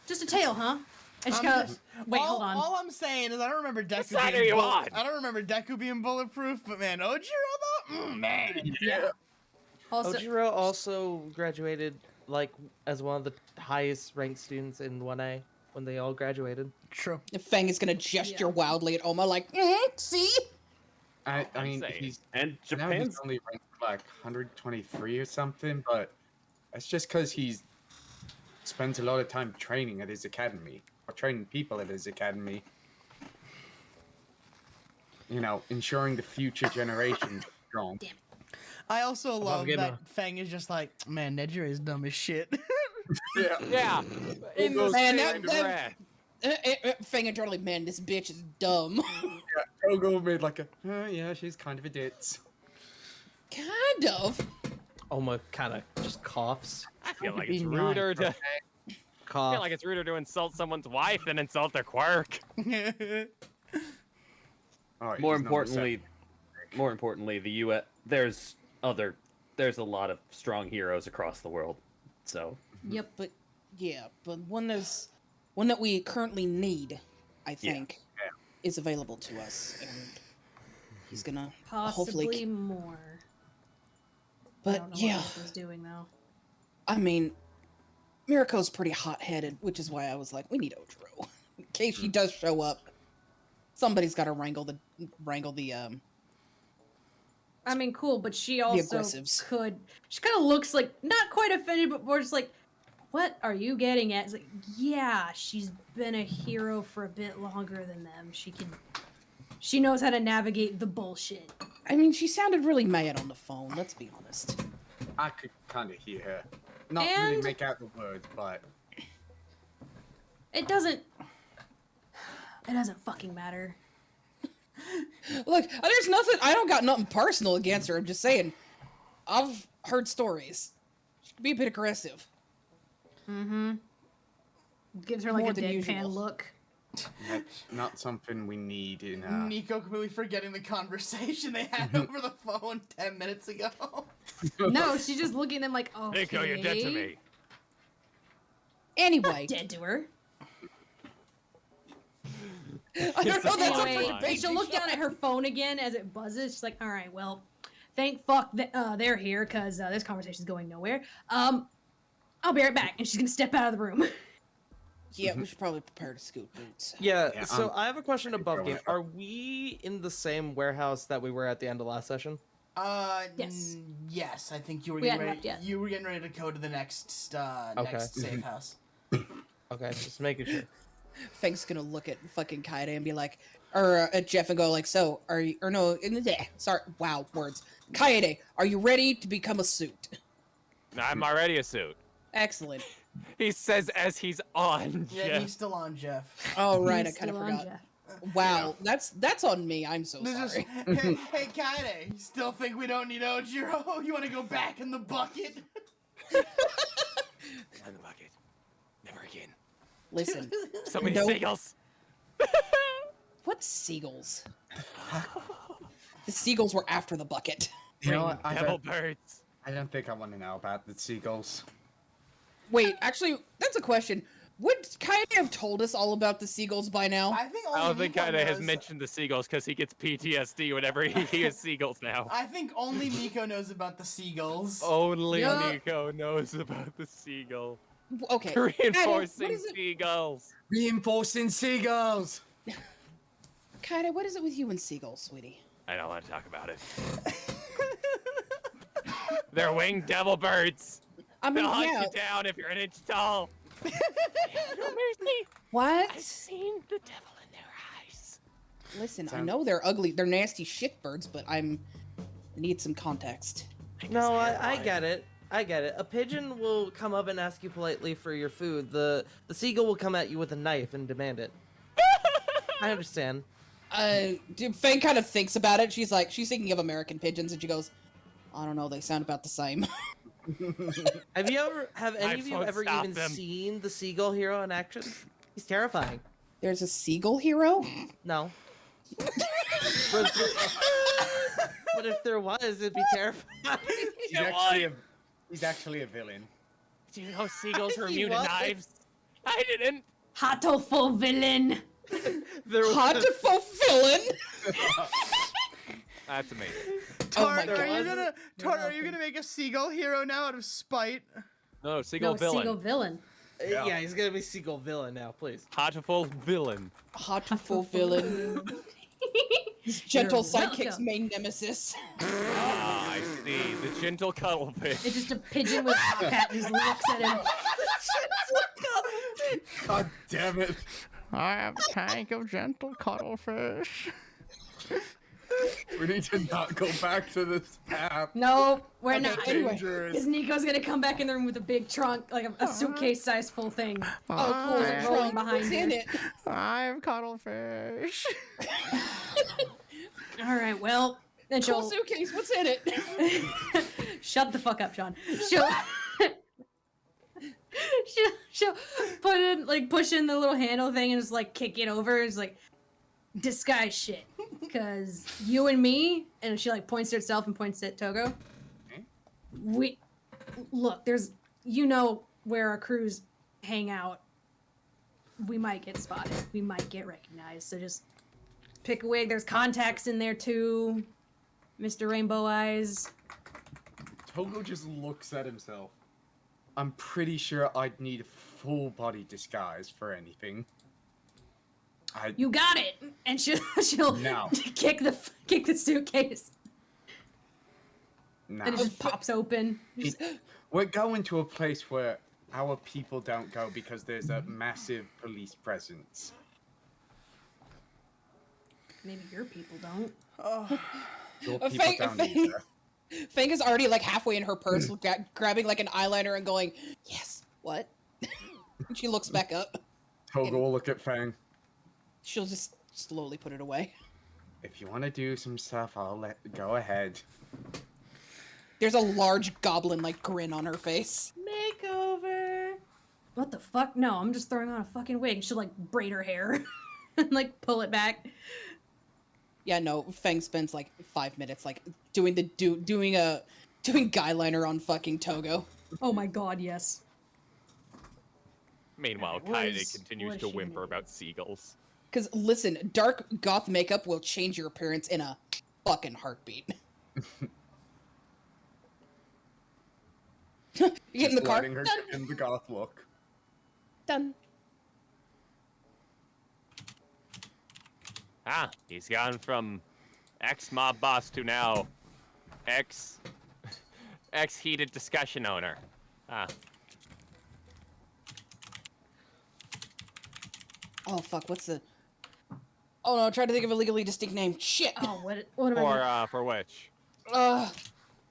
just a tail, huh? I just I'm gotta just- wait. all, Hold on. All I'm saying is I don't remember Deku side are being you on? I don't remember Deku being bulletproof, but man, Ojiro though, man. Yeah. Also, Ojiro also graduated like as one of the highest ranked students in 1A when they all graduated. True. Fang is gonna gesture Yeah. wildly at Oma, like, see? I mean, insane. he's And now he's Japan's only ranked like 123 or something, but that's just because he's spends a lot of time training at his academy or training people at his academy. You know, ensuring the future generations are strong. damn it. I also love Gamer. that Fang is just like, man, Nejire is dumb as shit. Yeah. Yeah. In the Man, same that- breath. Fang and Charlie, man, this bitch is dumb. Togo made like a, yeah, she's kind of a ditz. kind of. Oma kind of just coughs. I feel like Be it's nice, ruder to. I Cough. feel like it's ruder to insult someone's wife than insult their quirk. Oh, he's more no importantly, the U.S. There's a lot of strong heroes across the world. So Yep. But yeah, but one that we currently need, I think, is available to us, and he's gonna Possibly hopefully. more. I But don't know yeah, what was doing though. I mean, Miriko's pretty hot-headed, which is why I was like, we need Ojiro in case she does show up. Somebody's got to wrangle the I mean, cool, but she also aggressives. could. She kind of looks like not quite offended, but more just like, "What are you getting at?" It's like, yeah, she's been a hero for a bit longer than them. She knows how to navigate the bullshit. I mean, she sounded really mad on the phone. Let's be honest. I could kind of hear her. Not really And- make out the words, but It doesn't fucking matter. Look, there's nothing. I don't got nothing personal against her. I'm just saying, I've heard stories. She can be a bit aggressive. Mm-hmm. Gives her like More a than deadpan usual. look. that's not something we need in Nico completely forgetting the conversation they had over the phone 10 minutes ago. No, she's just looking at them like, "Oh, Nico, you're dead to me. Anyway, Dead to her." I don't know. That's up for Anyway, debate. she'll look down at her phone again as it buzzes. She's like, "All right, well, thank fuck they're here because this conversation's going nowhere. I'm I'll be right back. And she's gonna step out of the room. Yeah, we should probably prepare to scoot boots. Yeah, Yeah, so I'm- I have a question above going game. up. Are we in the same warehouse that we were at the end of last session? Yes. Yes, I think you were We getting hadn't ready. left yet. You were getting ready to go to the next next safe house. Okay, just making sure. Fang's gonna look at fucking Kaede and be like, or at Jeff and go like, so are you? Or no, sorry, wow, words. Kaede, are you ready to become a suit? I'm already a suit. Excellent. He says as he's on. Yeah, Jeff. he's still on Jeff. Oh right, I He's kind of still on forgot. Jeff. Wow, that's on me. I'm so This is- sorry. hey, Kaede, you still think we don't need Ojiro? You want to go back in the bucket? On the bucket. Never again. Listen, So many Nope. seagulls. what seagulls? The seagulls were after the bucket. You know what? Devil birds. I don't think I want to know about the seagulls. Wait, actually, that's a question. Would Kaede have told us all about the seagulls by now? I think I only don't think Miko Kaede has knows- mentioned the seagulls because he gets PTSD whenever he hears seagulls now. I think only Miko knows about the seagulls. Only Yeah. Nico knows about the seagull. Okay. Reinforcing is it- seagulls. Reinforcing seagulls. Kaede, what is it with you and seagulls, sweetie? I don't want to talk about it. They're winged devil birds. I mean, They'll hunt yeah. you down if you're an inch tall. No mercy. What? I've seen the devil in their eyes. Listen, I Sound- know they're ugly. They're nasty shitbirds, but I need some context. No, I get it. I get it. A pigeon will come up and ask you politely for your food. The seagull will come at you with a knife and demand it. I understand. Fang kind of thinks about it. She's thinking of American pigeons, and she goes, I don't know, they sound about the same. Have any Knives of you won't ever stop even them. seen the seagull hero in action? He's terrifying. There's a seagull hero? No. but if there was, it'd be terrifying. He's actually a villain. Do you know seagulls are He immune to was. knives? I didn't. Hatoful villain. There was Hot to fulfillin'? That's amazing. Oh my Tart, are you God. gonna are you gonna make a seagull hero now out of spite? No, seagull No, villain. seagull villain. Yeah, he's gonna be seagull villain now, please. Heartful villain. Hot to fulfillin'. His gentle You're sidekick's welcome. main nemesis. Ah, I see. The gentle cuttlefish. It's just a pigeon with a hat who looks at him. God damn it. I have a tank of gentle cuttlefish. We need to not go back to this path. No, we're Okay, not. anyway. Because Nico's gonna come back in the room with a big trunk, like a suitcase size full thing. Oh, cool. Rolling Trunk, behind what's in you. it? I have cuttlefish. All right, well, then Cool she'll suitcase, what's in it? shut the fuck up, Sean. She'll put in push in the little handle thing and just kick it over. It's like disguise shit, because you and me, and she points to herself and points at Togo. We look. There's where our crews hang out. We might get spotted. We might get recognized. So just pick a wig. There's contacts in there too, Mr. Rainbow Eyes. Togo just looks at himself. I'm pretty sure I'd need a full body disguise for anything. You got it. And she'll No. kick the suitcase, Nah. and it just pops open. We're going to a place where our people don't go because there's a massive police presence. Maybe your people don't. Your A people fake- don't fake- either. Fang is already halfway in her purse, grabbing an eyeliner and going, yes, what? And she looks back up. Togo will look at Fang. She'll just slowly put it away. If you want to do some stuff, go ahead. There's a large goblin grin on her face. Makeover. What the fuck? No, I'm just throwing on a fucking wig. She'll braid her hair and pull it back. Yeah, no, Fang spends 5 minutes doing guyliner on fucking Togo. Oh my god, yes. Meanwhile, What Kaede is- continues what is to she whimper doing? about seagulls. Cause listen, dark goth makeup will change your appearance in a fucking heartbeat. You get in the Just car. letting her Done. get in the goth look. Done. Ah, he's gone from ex-mob boss to now ex-heated discussion owner. Ah, Oh fuck, what's the? Oh no, I'm trying to think of a legally distinct name. Shit. Oh, what am I? for which?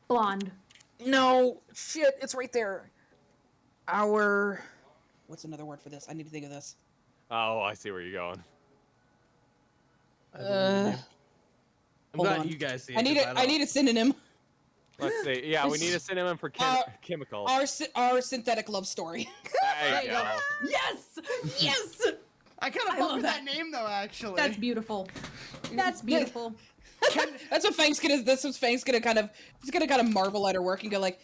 Blonde. No, shit, it's right there. Our. What's another word for this? I need to think of this. Oh, I see where you're going. I'm Hold glad on. you guys see it. I need 'cause it. I need a synonym. Let's see. Yeah, we need a synonym for chemical. Our synthetic love story. There you go. Yes, yes. I kind of I fuck love with that. that name though, actually. That's beautiful. That's beautiful. That's what Fang's gonna. That's what Fang's gonna kind of. He's gonna kind of marvel at her work and go like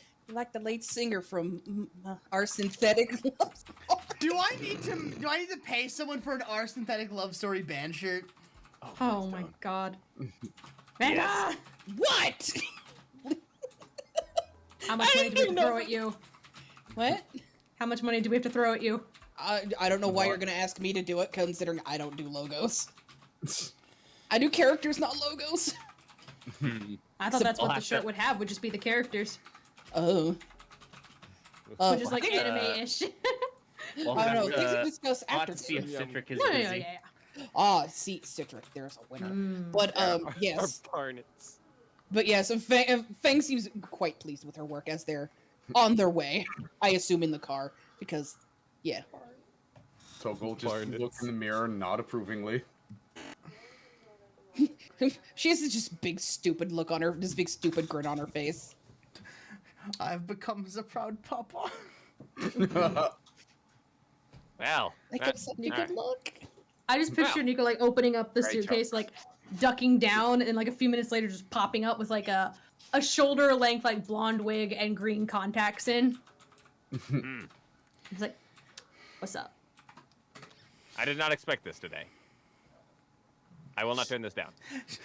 the late singer from our synthetic love story. Do I need to pay someone for an Our Synthetic Love Story band shirt? Oh my god. Vanga! Yes. What? How much I money didn't do we have even to know throw if- at you? What? How much money do we have to throw at you? I don't know why you're gonna ask me to do it, considering I don't do logos. I do characters, not logos. I thought that's I'll what the have shirt to- would have, would just be the characters. Oh. Which is like think, anime-ish. We'll I don't know. have Things to- to discuss I'll have after. to see if Citric is no, no, busy. no, yeah, yeah. Ah, see, Citric, there's a winner. But yes, Our Barnets. but yeah. So Fang seems quite pleased with her work as they're on their way. I assume in the car because, yeah. Toggle just Barnets. looks in the mirror, not approvingly. She has this just big stupid look on her, this big stupid grin on her face. I've become a proud papa. Well, Like that- it's such a alright. good look. I just picture Nico like opening up the Great suitcase, like ducking down, and like a few minutes later just popping up with like a shoulder length like blonde wig and green contacts in. He's like, "What's up?" I did not expect this today. I will not turn this down.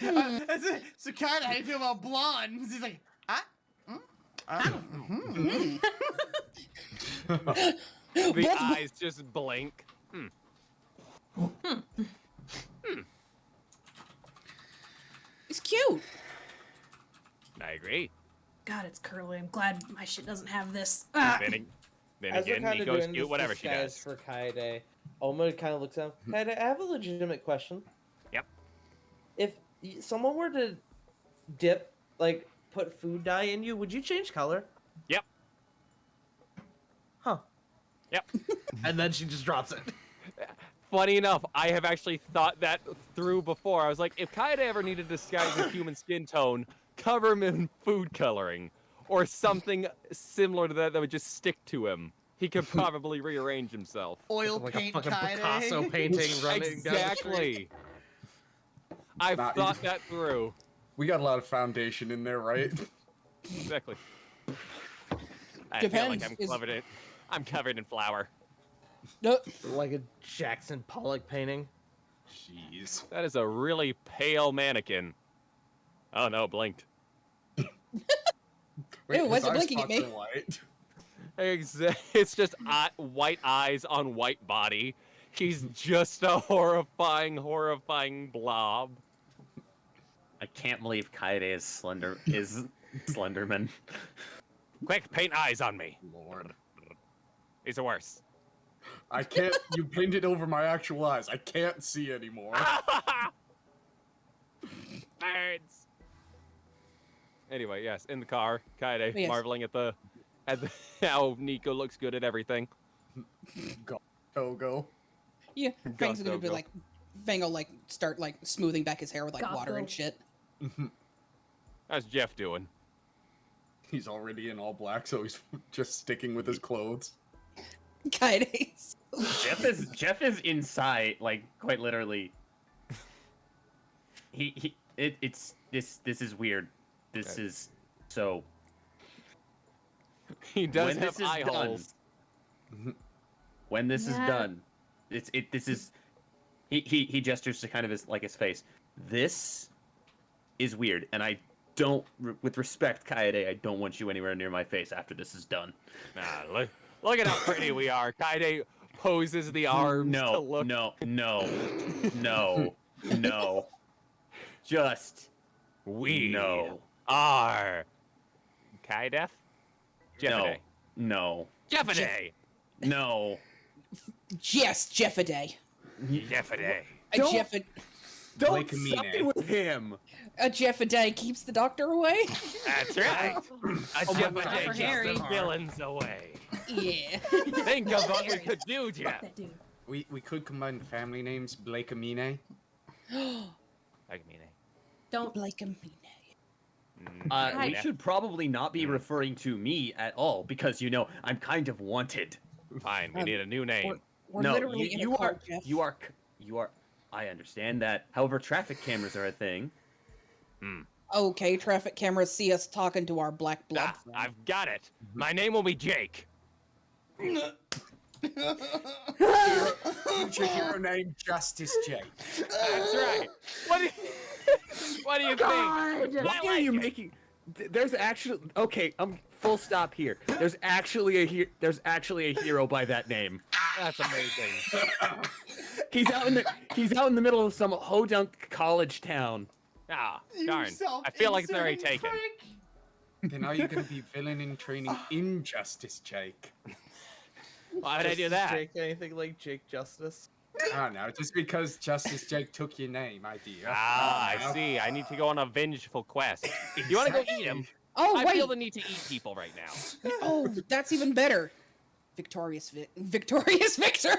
That's it. So kind of how you feel about blondes? He's like, The Both- eyes just blink. It's cute. I agree. God, it's curly. I'm glad my shit doesn't have this. Ah. Then As we're again, kind of Nico's doing cute, this whatever she disguise does. for Kaede, Oma kind of looks at him. Kaede, I have a legitimate question. Yep. If someone were to dip, like, put food dye in you, would you change color? Yep. Huh. Yep. And then she just drops it. Funny enough, I have actually thought that through before. I was like, if Kaede ever needed to disguise his human skin tone, cover him in food coloring or something similar to that that would just stick to him. He could probably rearrange himself. oil Like paint a fucking Kaede. Picasso painting running down the street. Exactly. I've Not thought even- that through. We got a lot of foundation in there, right? Exactly. I feel like Depends. I'm covered in flour. No, Like a Jackson Pollock painting. Jeez. That is a really pale mannequin. Oh no, blinked. Wait, Ew, why is his it eye blinking at spots me? are white. It's just white eyes on white body. He's just a horrifying blob. I can't believe Kaede is Slenderman. Quick, paint eyes on me. Lord. These are worse. I can't. You painted over my actual eyes. I can't see anymore. Birds. Anyway, yes, in the car, Kaede Yes. marveling at how Nico looks good at everything. Go, Togo. yeah. Fang's Go, gonna be go. like, Fang will like start like smoothing back his hair with like Goth water and go. shit. How's Jeff doing? He's already in all black, so he's just sticking with his clothes. Kaides. Jeff is inside, like quite literally. It's this is weird. This Okay. is so. He does When have this is eye done- holes. When this is Yeah. done, this is. He gestures to kind of his face. This is weird, and with respect, Kaede, I don't want you anywhere near my face after this is done. Look at how pretty we are. Kaede poses the arms to No, look. no. Just We no. are Kaidef? Jeffaday. No. Jeffaday! No. Yes, Jeffaday. Jeffaday. A Don't- Jeff Don't Blake side Amine. with him. a Jeffaday keeps the doctor away. That's right. A Jeffaday For keeps Harry. the villains away. Yeah. Think of what we could do, Fuck Jeff. that dude. We could combine the family names Blake Amine. Like me, Don't. Blake Amine. We Right. should probably not be referring to me at all because I'm kind of wanted. Fine, we need a new name. We're No, literally in a you car, are. Jeff. You are. I understand that. However, traffic cameras are a thing. Okay, traffic cameras see us talking to our black blood. Ah, I've got it. My name will be Jake. Future hero named Justice Jake. That's right. What do you God. think? Why are you making? There's actually okay. Full stop here. There's actually a hero by that name. That's amazing. He's out in the middle of some hodunk college town. Ah, darn. I feel like it's already taken. Then are you going to be villain in training in Justice Jake? Why would I do Justice that? Jake, anything like Jake Justice? I don't know, just because Justice Jake took your name, idea. Ah, I see. I need to go on a vengeful quest. Do you want to go eat him? Oh I wait. feel the need to eat people right now. Oh, that's even better. Victorious Victor.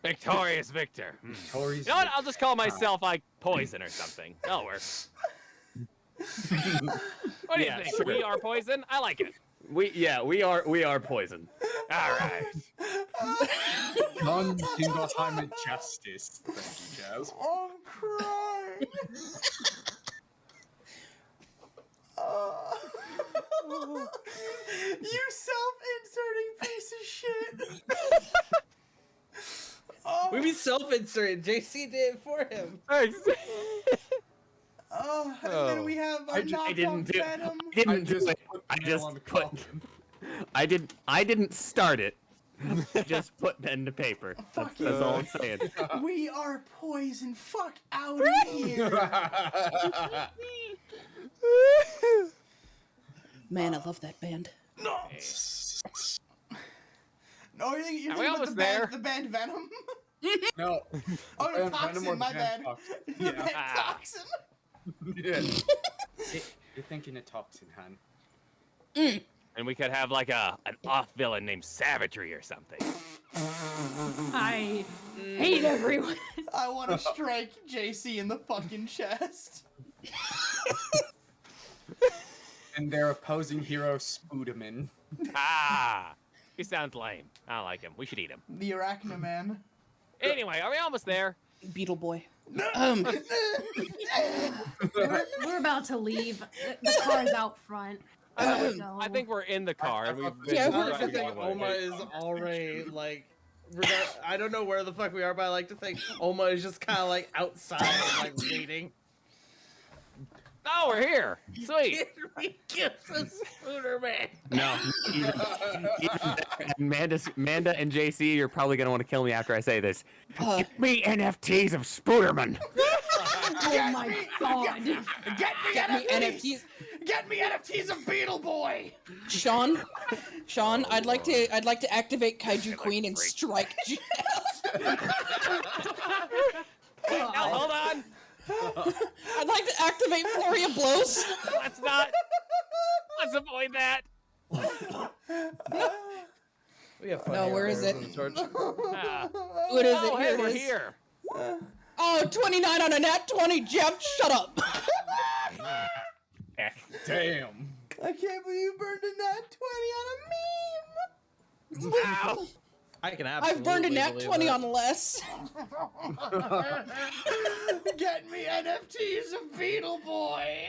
Victorious Victor. Tories. You know what? I'll just call myself like Poison or something. That'll work. What do you Yeah, think? sure. We are Poison? I like it. We are poison. All right. Non-Tingleheimer Justice. Thank you, Jazz. I'm crying. You self-inserting piece of shit. Oh, We be self-inserted. JC did it for him. and then we have a I didn't do. Venom. I didn't do just it. put I nail just on the put. coffin. I didn't start it. I just put pen to paper. That's all I'm saying. We are poison. Fuck out of here. Man, I love that band. No. No, you're Are we thinking about almost the there? band Venom? No. Oh, Venom Toxin, or my bad. Band Toxin. The Yeah. band Ah. Toxin. Yeah. You're thinking of Toxin, Han. And we could have like an off villain named Savagery or something. I hate everyone. I want to strike JC in the fucking chest. And their opposing hero, Spooderman. Ah, he sounds lame. I don't like him. We should eat him. The Arachnoman. Anyway, are we almost there? Beetle Boy. We're about to leave. The car's out front. I think we're in the car. And we've been Yeah, I we're- like to driving think away. Oma is already like. I don't know where the fuck we are, but I like to think Oma is just kind of like outside, like waiting. Oh, we're here. Sweet. He gives us Spooner Man. No, Amanda and JC, you're probably gonna want to kill me after I say this. Get me NFTs of Spooderman. Oh my god. Get me NFTs. NFTs. Get me NFTs of Beetle Boy. Sean, I'd like to activate Kaiju Queen and great. strike Jeff. Wait, no, hold on. I'd like to activate Flurry of Blows. Let's not. Let's avoid that. We have fun No, here, where is Bears it? and Torch. Ah. What is Oh, it? hey, Here it we're is. here. Oh, 29 on a nat 20. Jeff, shut up. Damn. I can't believe you burned a nat 20 on a meme. Ow. I can absolutely I've burned a nat believe 20 that. on less. Get me NFTs of Beetle Boy.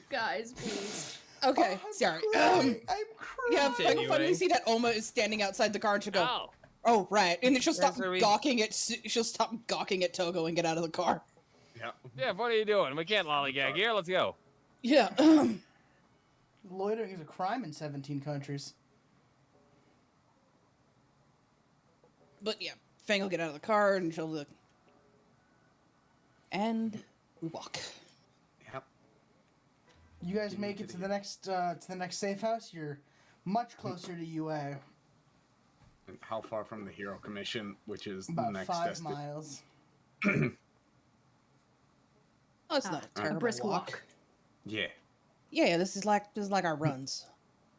Guys, please. Okay, I'm sorry. crying. I'm crying. Yeah, finally Continuing. see that Oma is standing outside the car and she'll go, Oh. oh, right. And then she'll stop That's where we- gawking at Togo and get out of the car. Yeah. Jeff, what are you doing? We can't lollygag here. Let's go. Yeah. Loitering is a crime in 17 countries. But yeah, Fang will get out of the car and she'll look. And we walk. Yep. You guys make it to the next safe house. You're much closer to UA. And how far from the Hero Commission, which is About the next 5 miles. Oh, it's not a A terrible brisk walk. walk. Yeah. Yeah, this is like our runs.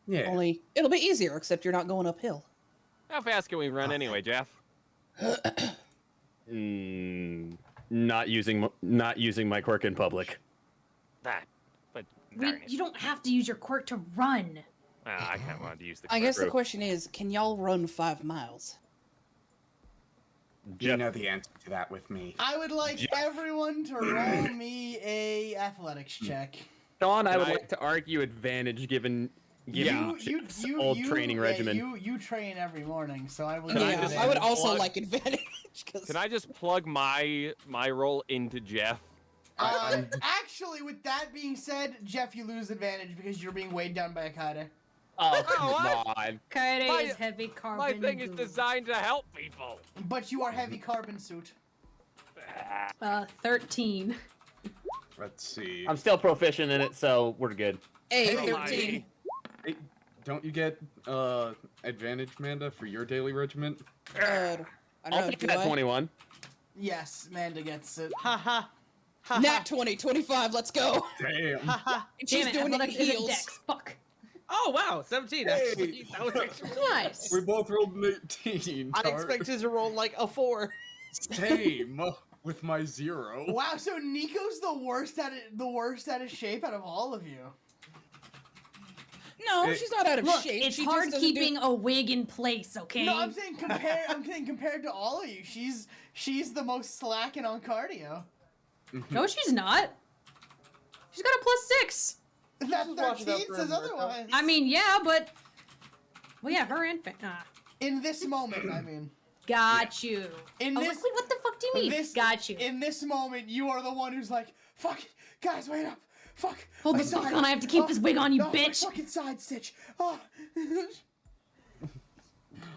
Yeah. Only it'll be easier, except you're not going uphill. How fast can we run anyway, Jeff? Not using my quirk in public. That, but darn it. You don't have to use your quirk to run. I kind of wanted to use the. I guess the quirk. question is, can y'all run 5 miles? You Jeff, know the answer to that with me. I would like everyone to roll me a athletics check. Sean, I Can would I- like to argue advantage given You, Jeff's old training regimen. You train every morning, so I will. Can I give just- you I would advantage. also plug- like advantage. 'Cause- Can I just plug my roll into Jeff? Actually, with that being said, Jeff, you lose advantage because you're being weighed down by a kaide. Oh, Oh, come what? on. Kaede My- is heavy carbon. My thing is goo. designed to help people. But you are heavy carbon suit. 13. Let's see. I'm still proficient in it, so we're good. Hey, Oh, 13. Hey, don't you get advantage, Manda, for your daily regiment? I don't I'll know, take do that I? 21. Yes, Manda gets it. Ha ha. Ha Nat 20, 25, let's go. Damn. ha ha. And she's Damn it, doing it in athletics isn't heels. dex. Fuck. Oh wow, 17 actually. Hey. That was actually. Nice. We both rolled an 18. I Tart. expected to roll like a 4. Same with my 0. Wow, so Nico's the worst out of shape out of all of you. No, Hey. she's not out of Look, shape. it's She just hard doesn't do- keeping a wig in place, okay? No, I'm saying compared to all of you, she's the most slacking on cardio. No, she's not. She's got a +6. That Just watch it out 13 for says a workout. otherwise. I mean, yeah, but. Well, yeah, her and. in this moment, I mean. Got you. In I was this, like, wait, what the fuck do you mean? Got you. In this moment, you are the one who's like, fuck, guys, wait up. Fuck. Hold my the fuck side. on, I have to keep this wig on, you no, bitch. My fucking side stitch. Oh.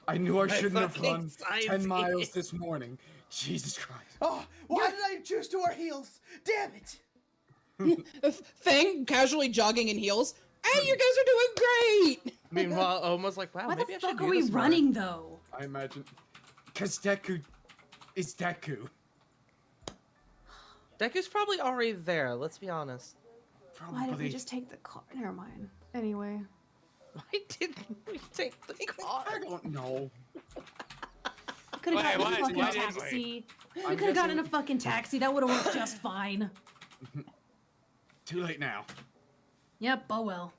I knew I My shouldn't have fucking run side 10 miles stitch. this morning. Jesus Christ. Oh, why did I choose to wear heels? Damn it. Thing, casually jogging in heels. Hey, you guys are doing great! Meanwhile, almost like, wow, Why maybe the I should fuck do are we this more. running, though? I imagine. Because Deku is Deku. Deku's probably already there, let's be honest. Why did we Probably. just take the car? Never mind. Anyway. Why didn't we take the car? I don't know. We could have Why- gotten a why fucking didn't we? taxi. We I'm could have gotten a guessing- fucking taxi. That would have worked just fine. Too late now. Yep, oh well.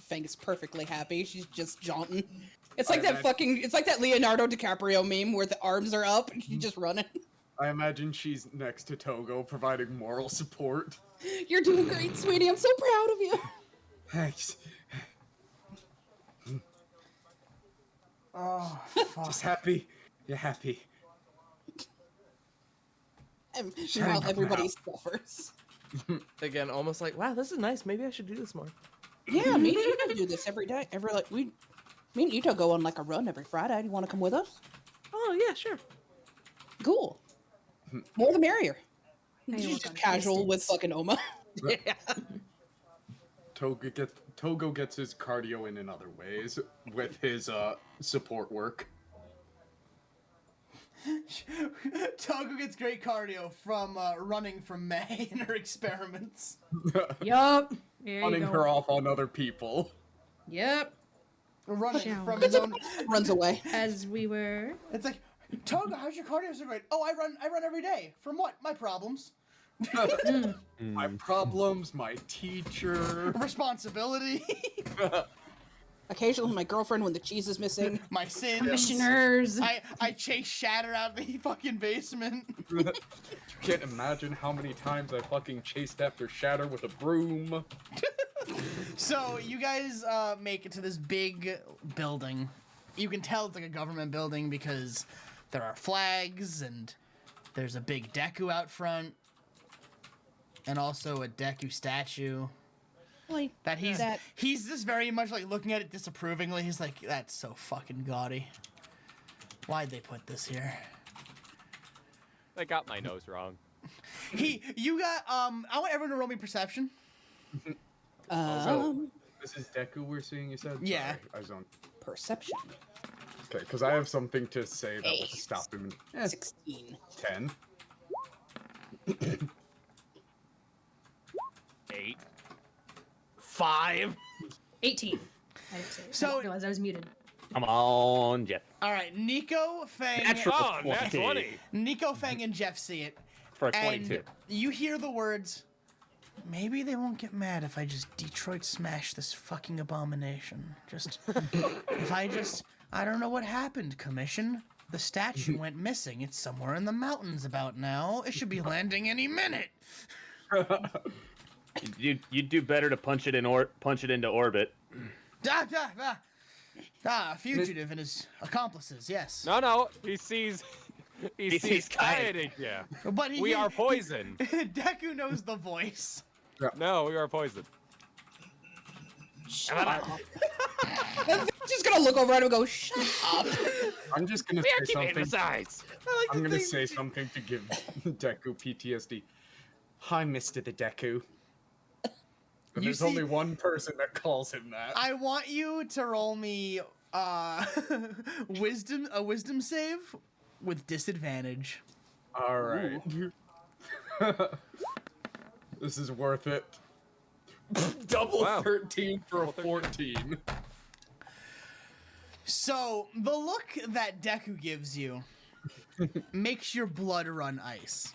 Fang is perfectly happy. She's just jaunting. It's I like that imagine- fucking. It's like that Leonardo DiCaprio meme where the arms are up and she's just running. I imagine she's next to Togo providing moral support. You're doing great, sweetie. I'm so proud of you. Thanks. Oh, fuck. Just happy. You're happy. And Shut meanwhile, up everybody now. suffers. Again, almost like, wow, this is nice. Maybe I should do this more. Yeah, me and Ito do this every day. Me and Ito go on like a run every Friday. Do you want to come with us? Oh, yeah, sure. Cool. More the merrier. Hey, She's look just on casual with distance. fucking Oma. Yeah. Togo gets his cardio in other ways with his support work. Togo gets great cardio from running from May in her experiments. Yup. There you Running go. her off on other people. Yep. Running Shall from we? his own. Runs away. As we were. It's like, Togo, how's your cardio so great? Oh, I run every day. From what? My problems. My problems, my teacher. Responsibility. Occasionally, my girlfriend when the cheese is missing. My sins. Commissioners. I chase Shatter out of the fucking basement. You can't imagine how many times I fucking chased after Shatter with a broom. So you guys make it to this big building. You can tell it's like a government building because there are flags and There's a big Deku out front, and also a Deku statue. Like, That he's that- he's just very much like looking at it disapprovingly. He's like, that's so fucking gaudy. Why'd they put this here? They got my nose wrong. You got I want everyone to roll me perception. This is Deku we're seeing, you said? Yeah. Sorry, I was on. Perception. Okay, because I have something to say that will Ace. stop him. 16. 10. 8. 5. 18. I didn't say it. So- I realized I was muted. Come on, Jeff. All right, Nico, Fang, Natural Oh, nat 20 20. Nico, Fang, and Jeff see it, for a 22. and you hear the words. Maybe they won't get mad if I just Detroit smash this fucking abomination. Just I don't know what happened, Commission. The statue went missing. It's somewhere in the mountains about now. It should be landing any minute. You'd do better to punch it into orbit. Fugitive and his accomplices, yes. No, he sees He sees Kaede. Yeah. But We are poisoned. Deku knows the voice. No, we are poisoned. Shut up. I'm just gonna look over at him and go, shut up. I'm just gonna We are say keeping something. besides. I'm gonna say something to give Deku PTSD. Hi, Mr. the Deku. And You there's see- only one person that calls him that. I want you to roll me a wisdom save with disadvantage. All right. This is worth it. Double Wow. 13 for a 14. So the look that Deku gives you makes your blood run ice.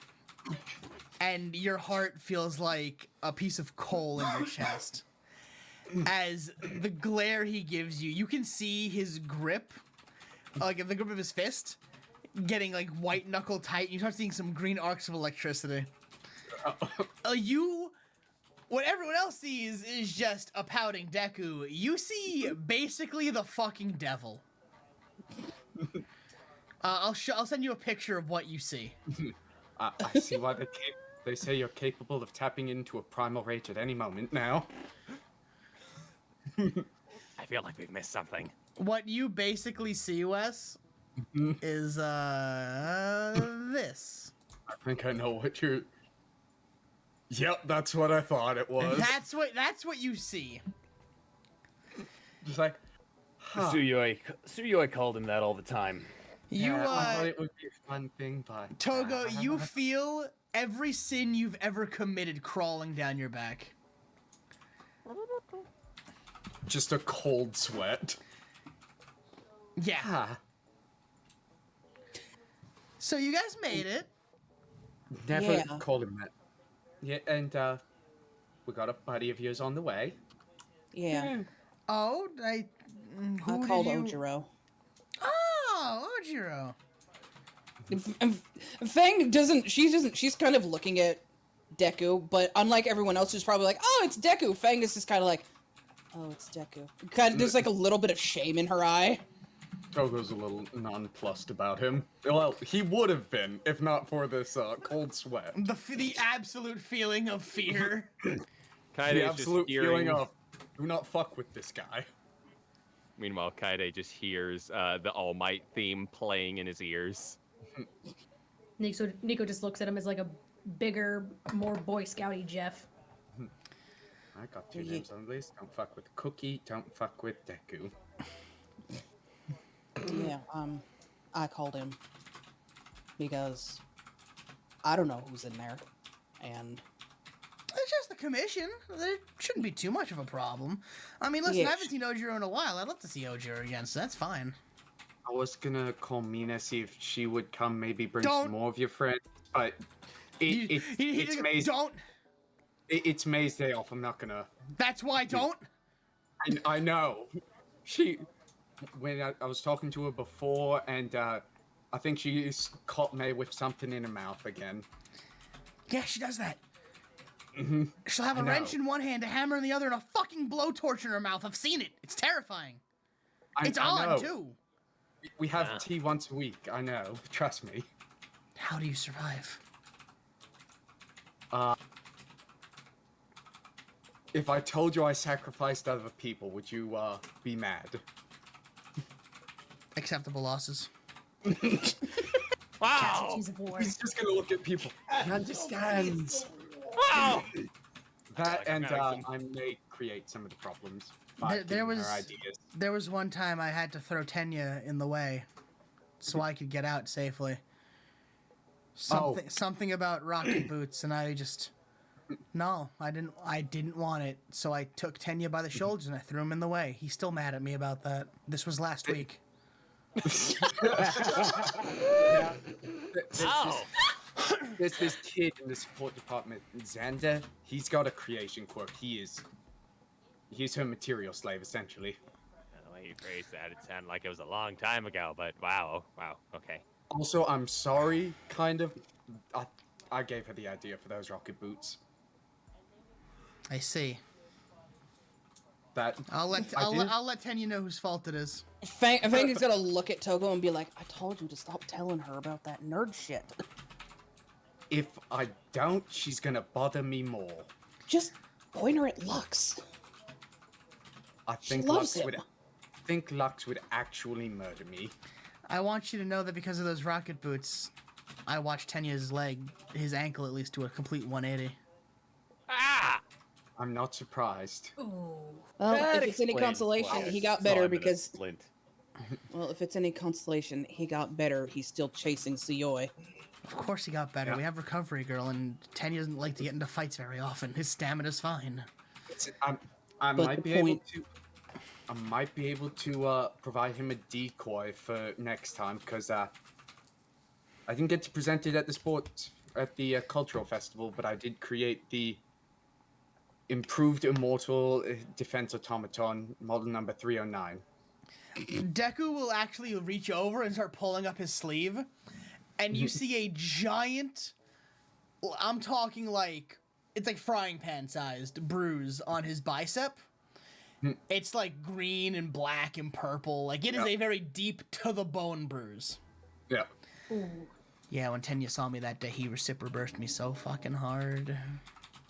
And your heart feels like a piece of coal in your chest. As the glare he gives you, you can see his grip, like the grip of his fist, getting like white knuckle tight. You start seeing some green arcs of electricity. What everyone else sees is just a pouting Deku. You see basically the fucking devil. I'll send you a picture of what you see. I see why they say you're capable of tapping into a primal rage at any moment now. I feel like we've missed something. What you basically see, Wes, is this. I think I know what you're... Yep, that's what I thought it was. That's what you see. Just like, huh. Tsuyoi called him that all the time. You Yeah, I thought it would be a fun thing, but... Togo, you feel every sin you've ever committed crawling down your back. Just a cold sweat. Yeah. Ah, So you guys made it. never Yeah. called him that. Yeah, and we got a buddy of yours on the way. Yeah. Oh, I who called did you... Ojiro. Oh, Ojiro. Fang she's kind of looking at Deku, but unlike everyone else who's probably like, oh, it's Deku, Fang is just kind of like, oh, it's Deku. There's like a little bit of shame in her eye. Togo's a little nonplussed about him. Well, he would have been if not for this cold sweat. The absolute feeling of fear. Kaede The is absolute just feeling hearing. of, do not fuck with this guy. Meanwhile, Kaede just hears the All Might theme playing in his ears. Nico just looks at him as like a bigger, more Boy Scouty Jeff. I got two Yeah. names on the list. Don't fuck with Cookie, don't fuck with Deku. Yeah, I called him because I don't know who's in there, and It's just the commission. There shouldn't be too much of a problem. I mean, listen, Yeah. I haven't seen Ojiro in a while. I'd love to see Ojiro again, so that's fine. I was gonna call Mina, see if she would come, maybe bring Don't. some more of your friends, but it's May's Don't. it's May's day off. I'm not gonna. That's why don't. I know. When I was talking to her before, and I think she caught May with something in her mouth again. Yeah, she does that. Mm-hmm. She'll have a I know. wrench in one hand, a hammer in the other, and a fucking blowtorch in her mouth. I've seen it. It's terrifying. It's I on know. too. We have tea once a week. I know. Trust me. How do you survive? If I told you I sacrificed other people, would you be mad? Acceptable losses. Wow! Casualties of war. He's just gonna look at people. He understands. Wow! That Like and Madison. I may create some of the problems by There giving was- her ideas. There was one time I had to throw Tenya in the way so I could get out safely. Something about rocket boots, and I just no, I didn't want it. So I took Tenya by the shoulders and I threw him in the way. He's still mad at me about that. This was last week. Ow! There's this kid in the support department, Xander. He's got a creation quirk. He's her material slave, essentially. The way you phrased that, it sounded like it was a long time ago, but wow, okay. Also, I'm sorry, kind of. I gave her the idea for those rocket boots. I see. That I'll let Tenya know whose fault it is. Fang is gonna look at Togo and be like, I told you to stop telling her about that nerd shit. if I don't, she's gonna bother me more. Just point her at Lux. I think loves Lux would. him. I think Lux would actually murder me. I want you to know that because of those rocket boots, I watched Tenya's leg, his ankle at least, do a complete 180. Ah! I'm not surprised. Ooh. Well, That if it's any explains consolation, why he I got saw better him in a because. splint. Well, if it's any consolation, he got better. He's still chasing Sioy. Of course he got better. Yeah. We have Recovery Girl, and Tenya doesn't like to get into fights very often. His stamina's fine. I But might the be able point- to. I might be able to provide him a decoy for next time because I didn't get to present it at the cultural festival, but I did create the improved immortal defense automaton model number 309. Deku will actually reach over and start pulling up his sleeve, and you see a giant, I'm talking like, it's like frying pan sized bruise on his bicep. It's like green and black and purple. Like it is a very deep to the bone bruise. Yeah. Ooh. Yeah, when Tenya saw me that day, he reciproburst me so fucking hard.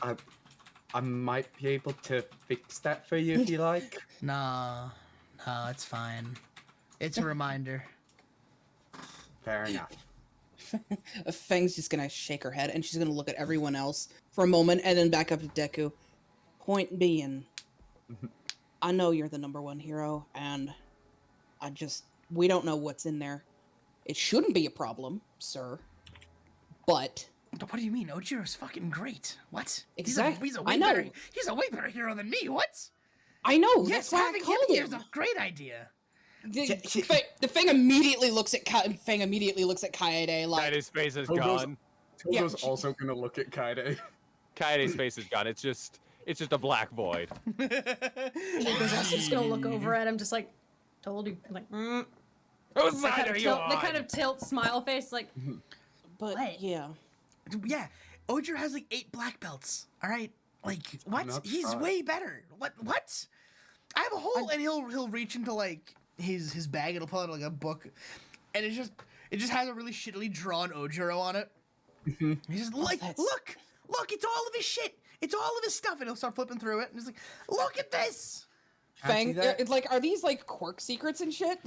I might be able to fix that for you if you like. Nah, it's fine. It's a reminder. Fair enough. Fang's just gonna shake her head and she's gonna look at everyone else for a moment and then back up to Deku. Point being, I know you're the #1 hero, and we don't know what's in there. It shouldn't be a problem, sir. But What do you mean? Ojiro's fucking great. What? Exact- He's a I way know. better. He's a way better hero than me. What? I know Yes, that's why I having him called here is him. a great idea. The Fang immediately looks at Fang immediately looks at Kaede like Kaide's face is Togo's- gone. Togo's she- also gonna look at Kaede. Kaide's face is gone. It's just a black void. Nico's also just gonna look over at him, just like, told you. I'm like, Whose That side kind are of you tilt, on? the kind of tilt smile face, like, but What? yeah. Yeah, Ojiro has like 8 black belts. All right, like what? not He's surprised. way better. What? I have a whole, and he'll reach into like his bag. It'll pull out like a book, and it just has a really shittily drawn Ojiro on it. He's just like, that's- look, it's all of his shit. It's all of his stuff, and he'll start flipping through it, and he's like, look at this. Fang, see that? it's like, are these like quirk secrets and shit?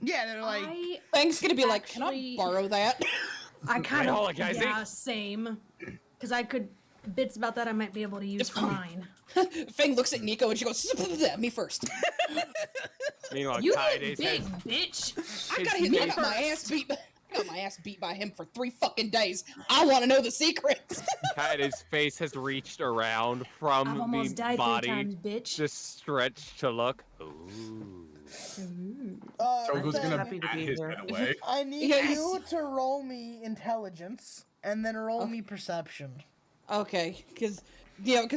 Yeah, they're like, Fang's gonna be like, can I Actually- borrow that? I kind of, hold on, guys, yeah, same. Because I could, bits about that I might be able to use for mine. Fang looks at Nico and she goes, me first. Meanwhile, You look Kaide's big, face. bitch. I His got my ass beat. I got my ass beat by him for 3 fucking days. I want to know the secrets. Kaide's face has reached around I've from almost the died 3 body, times, bitch. just stretched to look. Ooh. Togo's I'm gonna happy to bat be his here. head away. I need Yes. you to roll me intelligence and then roll me perception. Okay, because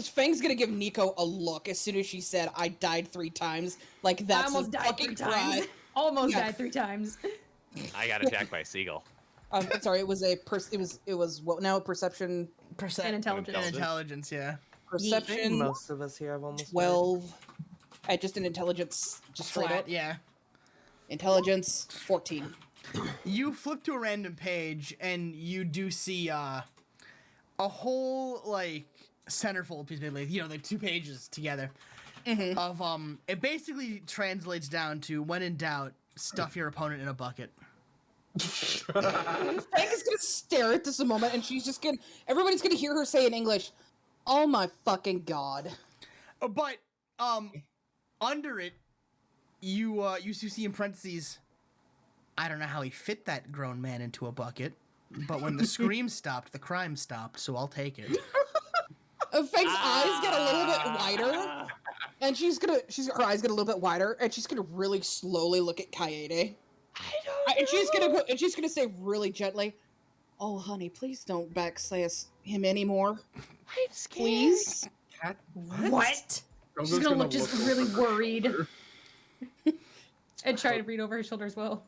Fang's gonna give Nico a look as soon as she said, "I died 3 times." Like I that's almost a died fucking 3 times. cry. Almost Yeah. died 3 times. I got attacked by a seagull. I'm sorry. It was it was what now? Perception. Percent And intelligence. And intelligence, yeah. I think Perception. most of us here have almost died. 12. Just an intelligence, just straight Flat, up. yeah. Intelligence 14. You flip to a random page and you do see a whole like centerfold piece of like the 2 pages together of it basically translates down to when in doubt, stuff your opponent in a bucket. Frank is gonna stare at this a moment, and everybody's gonna hear her say in English, "Oh my fucking god." But under it, you see in parentheses, I don't know how he fit that grown man into a bucket, but when the scream stopped, the crime stopped, so I'll take it. Frank's eyes get a little bit wider, and her eyes get a little bit wider, and she's gonna really slowly look at Kaede. And she's gonna say really gently, "Oh, honey, please don't backslash him anymore. I'm scared. Please." Cat? What? Togo's She's gonna look just over really her worried shoulder. and try to read over her shoulder as well.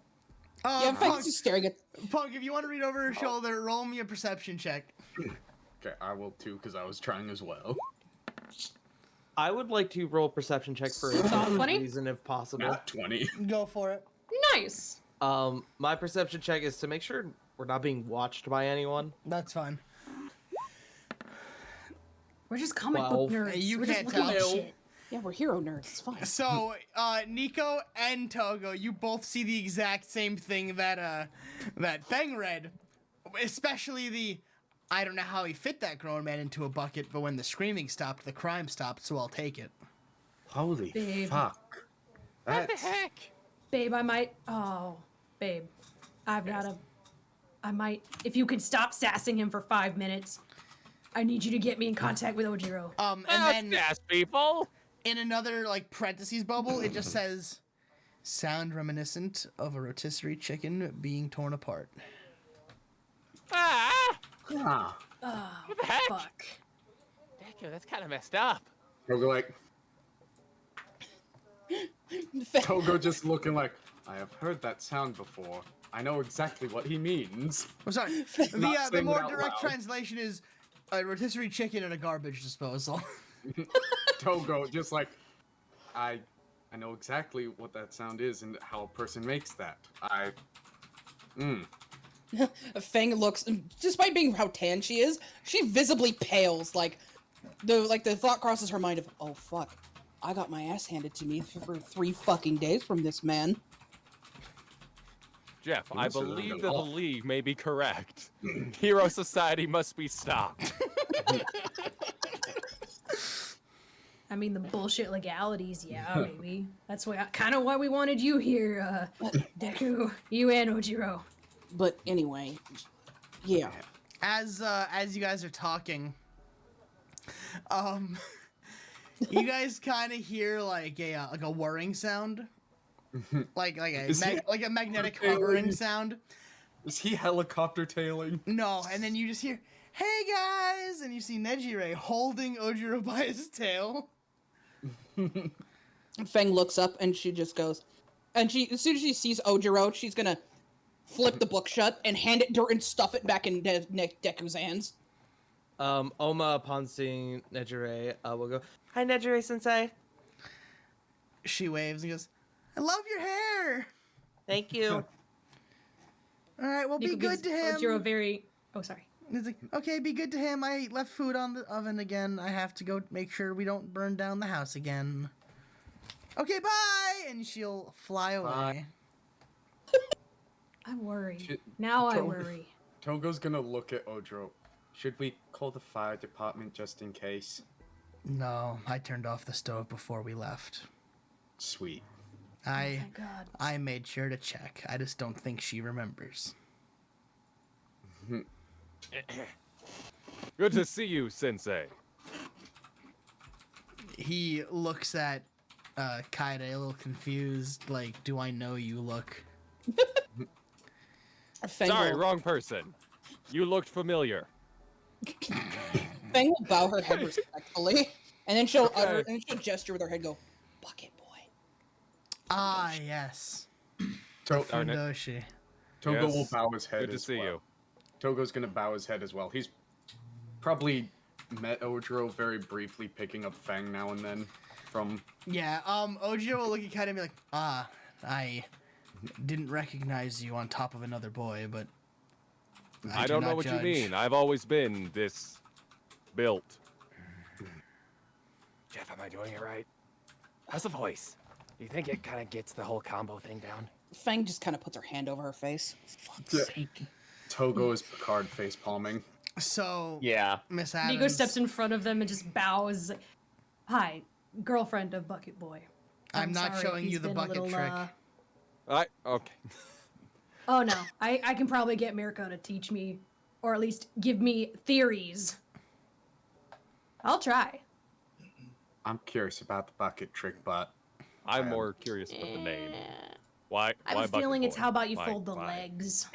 Yeah, Frank's just staring at. Punk, if you want to read over her shoulder, roll me a perception check. Okay, I will too, because I was trying as well. I would like to roll a perception check for a Solid 20? reason if possible. Not 20. Go for it. Nice. My perception check is to make sure we're not being watched by anyone. That's fine. We're just comic 12. book nerds. You We're just can't looking at tell. shit. Yeah, we're hero nerds. It's fine. So, Nico and Togo, you both see the exact same thing that Feng read. Especially the, I don't know how he fit that grown man into a bucket, but when the screaming stopped, the crime stopped, so I'll take it. Holy Babe. fuck. What the That's... heck? Babe, I might. Oh, babe. I might. If you could stop sassing him for 5 minutes, I need you to get me in contact with Ojiro. And That's then gas, people. in another, like, parentheses bubble, it just says, sound reminiscent of a rotisserie chicken being torn apart. Ah! Ah. Oh, What the heck? fuck. Deku, that's kind of messed up. Togo like... Togo just looking like, I have heard that sound before. I know exactly what he means. I'm sorry. Not The saying more it out direct loud. translation is a rotisserie chicken and a garbage disposal. Togo just like, I know exactly what that sound is and how a person makes that. Feng looks, despite being how tan she is, she visibly pales. Like the thought crosses her mind of, oh fuck, I got my ass handed to me for 3 fucking days from this man. Jeff, I Yes, sir. believe that the League may be correct. Hero Society must be stopped. I mean, the bullshit legalities, yeah, maybe. That's kind of why we wanted you here, Deku. You and Ojiro. But anyway, yeah. As you guys are talking, you guys kind of hear like a whirring sound, like a magnetic hovering sound. Is he helicopter tailing? No, and then you just hear, "Hey guys!" and you see Nejire holding Ojiro by his tail. Feng looks up and she just goes, and as soon as she sees Ojiro, she's gonna flip the book shut and hand it and stuff it back in Deku's hands. Oma, upon seeing Nejire, will go, "Hi, Nejire Sensei." She waves and goes, "I love your hair." Thank you. All right, well, be Nico good gives to him. Ojiro very. Oh, sorry. He's like, okay, be good to him. I left food on the oven again. I have to go make sure we don't burn down the house again. Okay, bye! And she'll fly away. Bye. I worry. Shit, Now I Togo. worry. Togo's gonna look at Ojiro. Should we call the fire department just in case? No, I turned off the stove before we left. Sweet. Thank God. I made sure to check. I just don't think she remembers. Good to see you, Sensei. He looks at Kaede a little confused, like, do I know you look? Feng Sorry, will, wrong person. You looked familiar. Feng will bow her head respectfully, and then she'll Okay. and she'll gesture with her head, go, "Bucket boy." Ah, yes. Darn it. Fundoshi. Togo Yes. will bow his head Good to as see well. you. Togo's gonna bow his head as well. He's probably met Ojiro very briefly, picking up Fang now and then from... Yeah, Ojiro will look at Kaede and be like, I didn't recognize you on top of another boy, but I do don't know not what judge. you mean. I've always been this built. Jeff, am I doing it right? How's the voice? Do you think it kind of gets the whole combo thing down? Fang just kind of puts her hand over her face. Yeah. Togo is Picard face palming. So, Yeah. Miss Adams. Nico steps in front of them and just bows. Hi, girlfriend of Bucket Boy. I'm not sorry, showing he's you the been a bucket little, trick. Okay. Oh no, I can probably get Mirko to teach me, or at least give me theories. I'll try. I'm curious about the bucket trick, but I'm more curious about the name. Why? I why have a Bucket feeling it's Boy? how about you Why- fold the why? legs.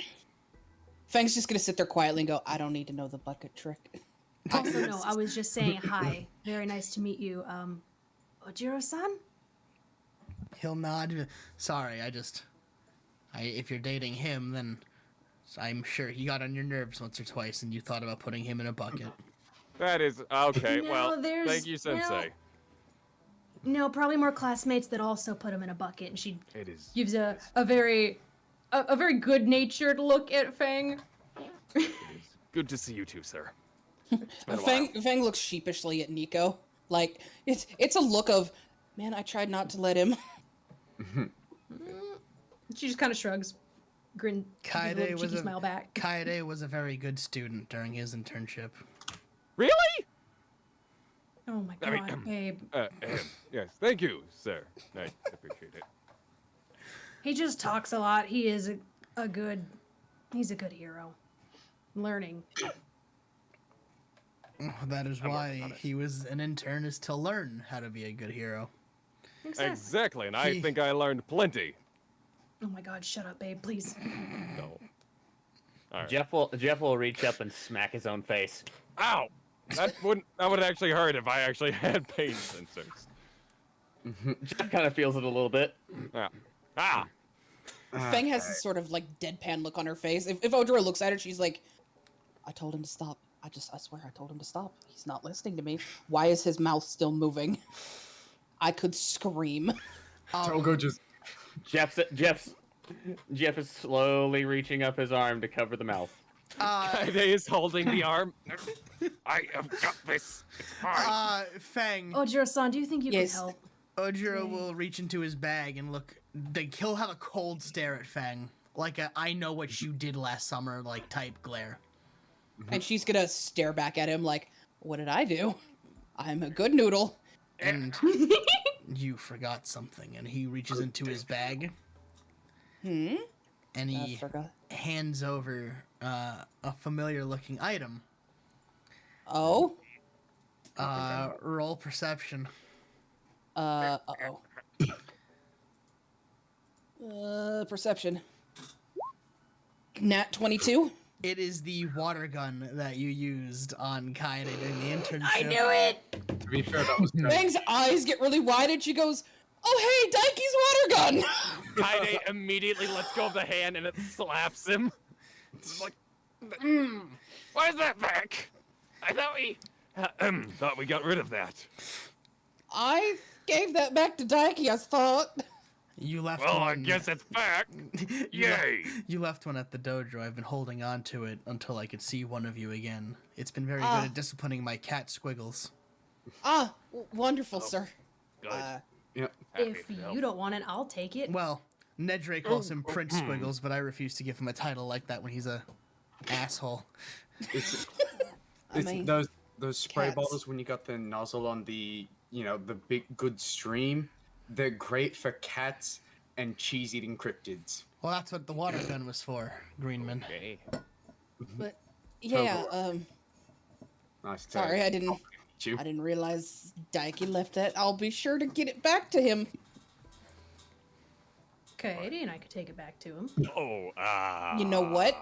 Fang's just gonna sit there quietly and go, I don't need to know the bucket trick. Also, no, I was just saying hi. Very nice to meet you. Ojiro-san? He'll nod. Sorry, if you're dating him, then I'm sure he got on your nerves once or twice, and you thought about putting him in a bucket. That is okay. No, well, there's- thank you, Sensei. No, probably more classmates that also put him in a bucket, and she It is. gives a very good-natured look at Fang. Good to see you too, sir. It's been a while. Fang looks sheepishly at Nico. Like, it's a look of, man, I tried not to let him. She just kind of shrugs, gives a Kaede little was cheeky a smile back. Kaede was a very good student during his internship. Really? Oh my I mean, god, babe. Yes, thank you, sir. I appreciate it. He just talks a lot. He is he's a good hero. Learning. That is I'm working why on it. he was an intern, is to learn how to be a good hero. Exactly. Exactly, and I He- think I learned plenty. Oh my god, shut up, babe, please. So. All right. Jeff will reach up and smack his own face. Ow! That would actually hurt if I actually had pain sensors. Jeff kind of feels it a little bit. Yeah. Ah! Fang has this sort of like deadpan look on her face. If Ojiro looks at her, she's like, I told him to stop. I swear I told him to stop. He's not listening to me. Why is his mouth still moving? I could scream. Togo just Jeff is slowly reaching up his arm to cover the mouth. Kaede is holding the arm. I have got this. It's fine. Fang, Ojiro-san, do you think you Yes. can help? Ojiro will reach into his bag and look. He'll have a cold stare at Fang, like a "I know what you did last summer" like type glare. And she's gonna stare back at him like, what did I do? I'm a good noodle. And you forgot something, and he reaches into his bag and I he forgot. hands over a familiar-looking item. Oh? Roll perception. Uh-oh. Perception. Nat 22? It is the water gun that you used on Kaede during the internship. I knew it! to be fair, that was Fang's eyes get really wide and she goes, oh hey, Daikie's water gun! Kaede immediately lets go of the hand and it slaps him. It's like, where's that back? I thought we got rid of that. I gave that back to Daikie, I thought. You left Well, I one. guess it's back. You le- Yay! You left one at the dojo. I've been holding on to it until I could see one of you again. It's been very Ah. good at disciplining my cat Squiggles. Wonderful, sir. Good. yeah. Happy If to help. you don't want it, I'll take it. Well, Nedre calls him Prince Squiggles, but I refuse to give him a title like that when he's a asshole. It's, I it's mean, those spray cats. bottles when you got the nozzle on the the big good stream. They're great for cats and cheese eating cryptids. Well, that's what the water gun was for, Greenman. Okay. But yeah, Nice. to sorry, I didn't meet you. realize Daikie left that. I'll be sure to get it back to him. Okay, and I could take it back to him. Oh, You know what?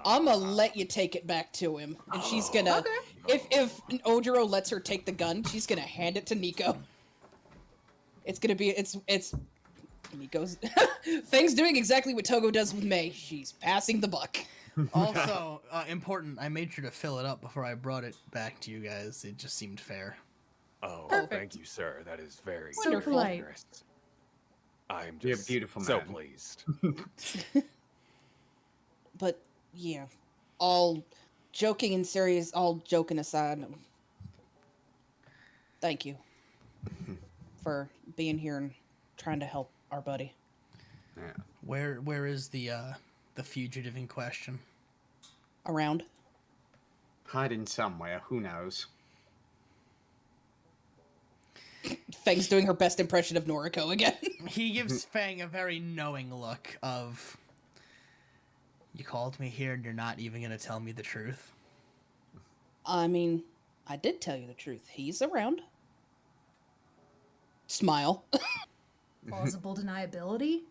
I'm gonna let you take it back to him, and she's gonna. If Ojiro lets her take the gun, she's gonna hand it to Nico. It's gonna be it's Nico's. Fang's doing exactly what Togo does with Mei. She's passing the buck. Also, important, I made sure to fill it up before I brought it back to you guys. It just seemed fair. Oh, Perfect. thank you, sir. That is very So very polite. generous. I'm You're a just beautiful so man. pleased. But yeah, all joking and serious, all joking aside, thank you for being here and trying to help our buddy. Yeah. Where is the fugitive in question? Around. Hiding somewhere, who knows? Fang's doing her best impression of Noriko again. He gives Fang a very knowing look of, you called me here and you're not even gonna tell me the truth. I mean, I did tell you the truth. He's around. Smile. Plausible deniability.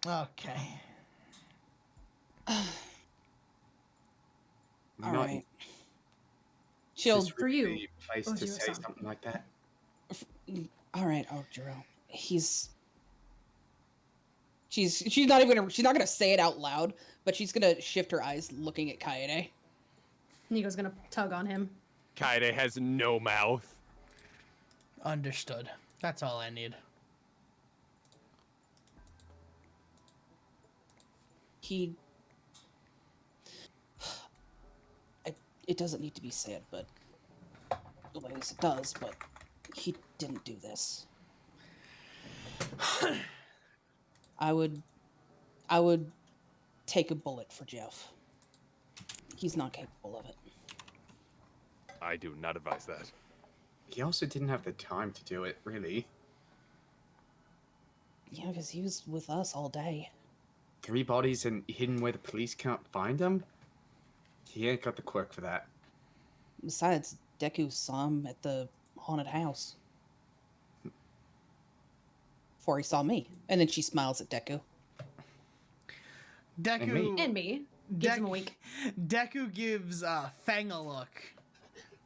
Okay. All Not- right. is She'll. this For you, really a place to say Ojiro-san. something like that? All right, Ojiro. She's not even gonna, she's not gonna say it out loud, but she's gonna shift her eyes looking at Kaede. Nico's gonna tug on him. Kaede has no mouth. Understood. That's all I need. He. It doesn't need to be said, but well, at least it does. But he didn't do this. I would take a bullet for Jeff. He's not capable of it. I do not advise that. He also didn't have the time to do it, really. Yeah, because he was with us all day. 3 bodies and hidden where the police can't find them? He ain't got the quirk for that. Besides, Deku saw him at the haunted house. Before he saw me. And then she smiles at Deku. Deku And me. Gives him a wink. Deku gives Fang a look.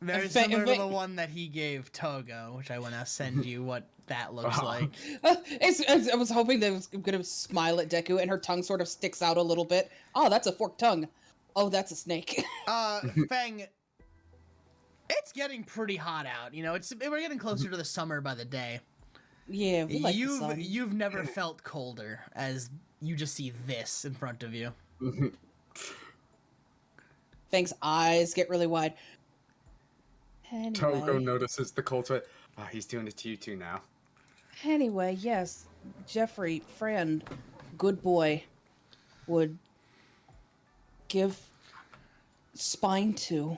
Very Fang- similar to Fang- the one that he gave Togo, which I want to send you what that looks like. I was hoping that it was going to smile at Deku, and her tongue sort of sticks out a little bit. Oh, that's a forked tongue. Oh, that's a snake. Fang, it's getting pretty hot out. You know, we're getting closer to the summer by the day. Yeah, we like the sun. You've never felt colder as you just see this in front of you. Fang's eyes get really wide. Anyway, Togo notices the culture. Oh, he's doing it to you too now. anyway, yes, Jeffrey, friend, good boy, would give spine to.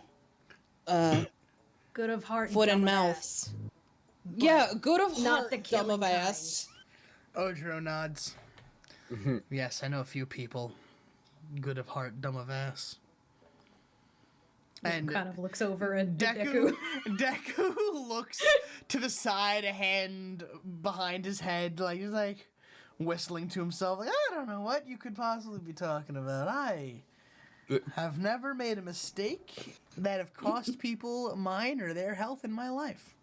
Good of heart. Foot and dumb of mouth. ass. Yeah, good of Not heart, the dumb killing of ass. Ojiro nods. Yes, I know a few people. Good of heart, dumb of ass. And Kind of looks over at Deku, Deku. Deku looks to the side, a hand behind his head, like he's like whistling to himself. Like, I don't know what you could possibly be talking about. I have never made a mistake that have cost people mine or their health in my life.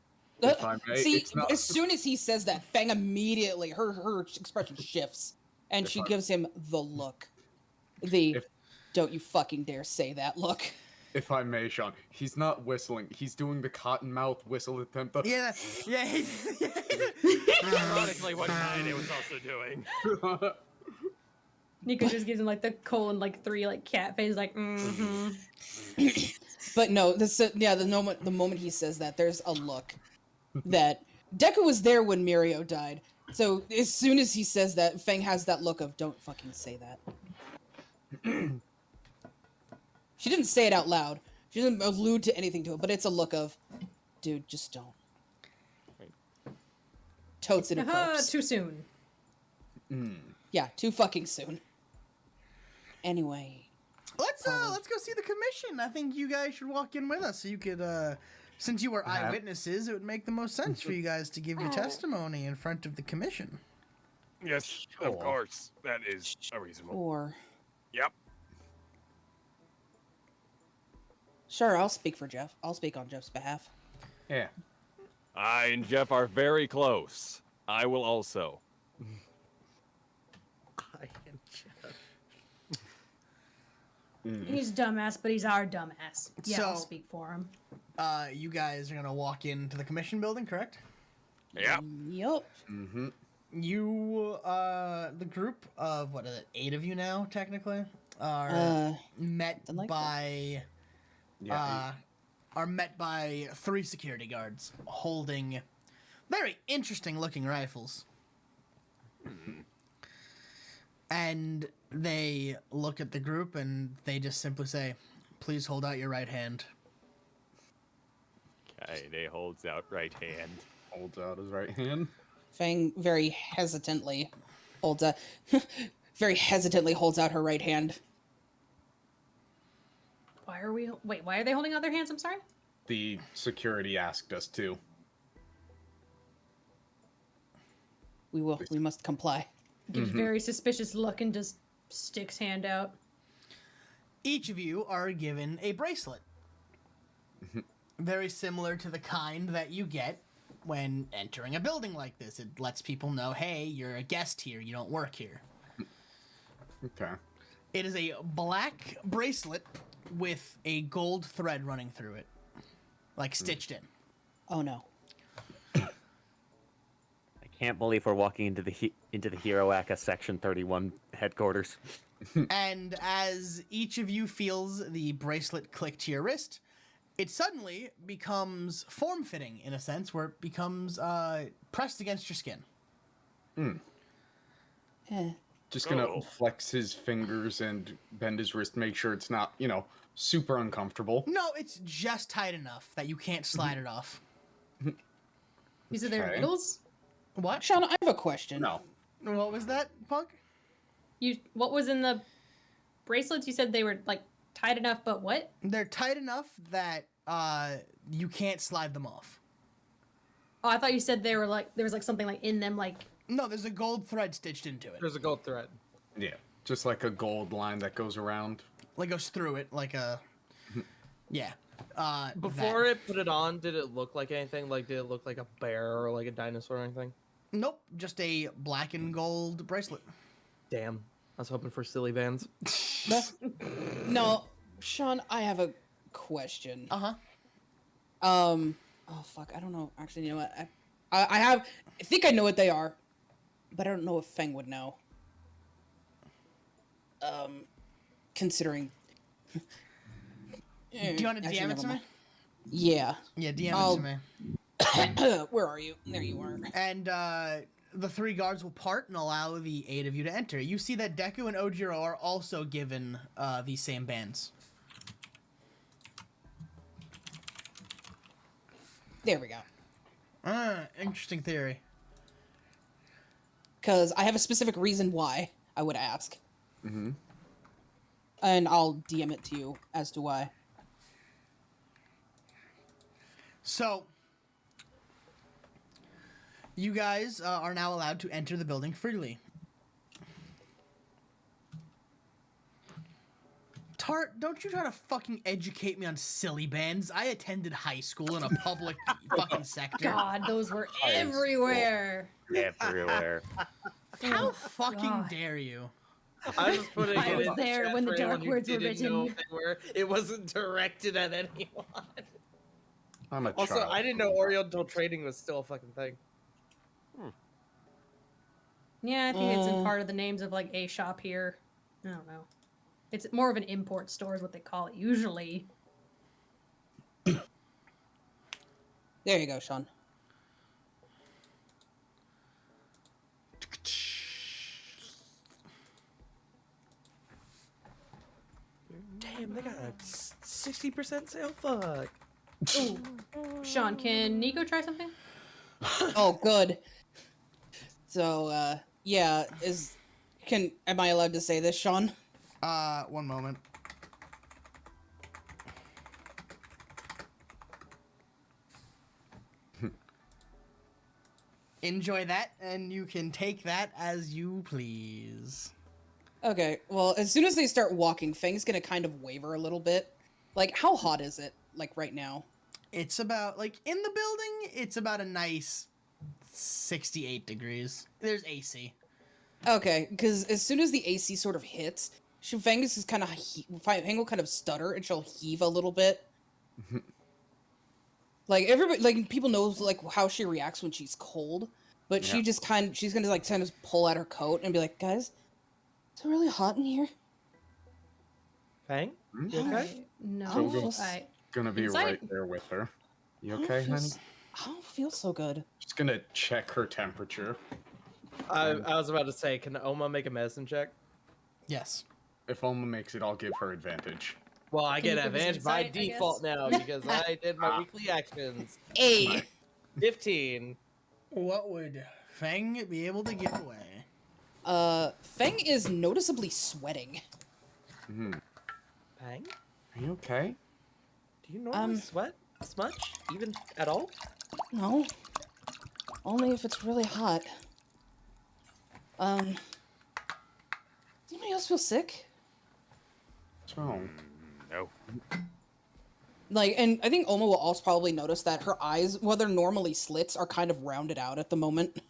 If I may, See, it's not- as soon as he says that, Fang immediately her expression shifts, and she gives him the look, If- "Don't you fucking dare say that" look. If I may, Sean, he's not whistling. He's doing the cottonmouth whistle attempt. Yeah, yeah. Ironically, what Kaede was also doing. Nico just gives him like the colon like 3 like cat face like mm-hmm. But no, the moment he says that, there's a look that Deku was there when Mirio died. So as soon as he says that, Fang has that look of "Don't fucking say that." She didn't say it out loud. She didn't allude to anything to it, but it's a look of, "Dude, just don't." Totes in a Haha, corpse. too soon. Yeah, too fucking soon. Anyway, Let's go see the commission. I think you guys should walk in with us so you could since you were eyewitnesses, it would make the most sense for you guys to give your testimony in front of the commission. Yes, of course. That is reasonable. or Yep. sure, I'll speak for Jeff. I'll speak on Jeff's behalf. Yeah. I and Jeff are very close. I will also. I am Jeff. He's dumbass, but he's our dumbass. Yeah, I'll So- speak for him. You guys are gonna walk into the commission building, correct? Yep. Yup. Mm-hmm. You, the group of, what is it, 8 of you now, technically, are met something like that. by, Yeah. are met by 3 security guards holding very interesting looking rifles. And they look at the group and they just simply say, "Please hold out your right hand." Okay, they holds out right hand. Holds out his right hand. Fang very hesitantly holds out very hesitantly holds out her right hand. Why are we? Wait, why are they holding out their hands? I'm sorry. The security asked us to. We must comply. Gives very suspicious look and just sticks hand out. Each of you are given a bracelet. Very similar to the kind that you get when entering a building like this. It lets people know, hey, you're a guest here, you don't work here. Okay. It is a black bracelet with a gold thread running through it, like stitched in. Oh no. I can't believe we're walking into the Hiroaka Section 31 headquarters. And as each of you feels the bracelet click to your wrist, it suddenly becomes form-fitting in a sense, where it becomes pressed against your skin. Just gonna Oh. flex his fingers and bend his wrist, make sure it's not, super uncomfortable. No, it's just tight enough that you can't slide it off. These are their Okay. needles. What? Sean, I have a question. No. What was that, Punk? What was in the bracelets? You said they were like tight enough, but what? They're tight enough that you can't slide them off. Oh, I thought you said they were like there was like something like in them, like No, there's a gold thread stitched into it. There's a gold thread. Yeah. Just like a gold line that goes around. Like goes through it, like a... Yeah. Before it put it on, did it look like anything? Like, did it look like a bear or like a dinosaur or anything? Nope, just a black and gold bracelet. Damn. I was hoping for silly bands. No, Sean, I have a question. Uh-huh. Oh fuck, I don't know. Actually, you know what? I think I know what they are, but I don't know if Feng would know. Considering. Do you want to Actually, DM it never to me? mind. Yeah. Yeah, DM I'll- it to me. Where are you? There you are. And the 3 guards will part and allow the 8 of you to enter. You see that Deku and Ojiro are also given these same bands. There we go. Interesting theory. Because I have a specific reason why I would ask. And I'll DM it to you as to why. So, you guys are now allowed to enter the building freely. Tart, don't you try to fucking educate me on silly bands. I attended high school in a public fucking sector. God, those were everywhere. Everywhere. How Oh, fucking God. dare you? I was putting I it was in there chat when the for dark anyone who words were didn't know written. they were. It wasn't directed at anyone. I'm a Also, child. I didn't know Oriental trading was still a fucking thing. Yeah, I think it's in part of the names of like a shop here. I don't know. It's more of an import store is what they call it usually. There you go, Sean. Damn, they got a 60% sale. Fuck. Ooh. Sean, can Nico try something? Oh, good. So, yeah, am I allowed to say this, Sean? One moment. Enjoy that, and you can take that as you please. Okay, well, as soon as they start walking, Fang's gonna kind of waver a little bit. Like, how hot is it, like, right now? It's about, like, in the building, it's about a nice 68 degrees. There's AC. Okay, because as soon as the AC sort of hits, Fang is just kind of Fang will kind of stutter and she'll heave a little bit. Like everybody, like people knows like how she reacts when she's cold, but Yeah. she's gonna like kind of pull at her coat and be like, guys, is it really hot in here? Fang? Hmm? You okay? No, Togo's I. gonna be Inside. right there with her. You I don't okay, feel honey? I don't feel so good. Just gonna check her temperature. I was about to say, can Oma make a medicine check? Yes. If Alma makes it, I'll give her advantage. Well, I Can get you give us advantage by insight, I default guess? now because I did my weekly actions. Hey, 15. What would Fang be able to give away? Feng is noticeably sweating. Hmm. Fang? Are you okay? Do you normally sweat this much? Even at all? No, only if it's really hot. Does anybody else feel sick? What's wrong? No. Like, and I think Oma will also probably notice that her eyes, whether normally slits, are kind of rounded out at the moment.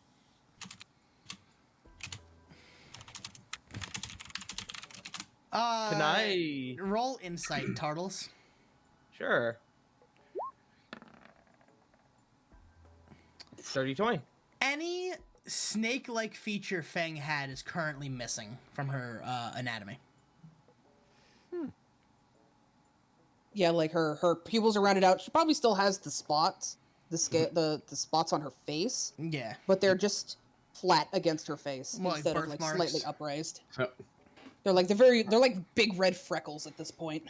Can I? roll insight, Turtles? Sure. 30-20. Any snake-like feature Fang had is currently missing from her anatomy. Yeah, like her pupils are rounded out. She probably still has the spots, the spots on her face, Yeah. but they're just flat against her face More like instead of like birthmarks. slightly upraised. So, They're like big red freckles at this point.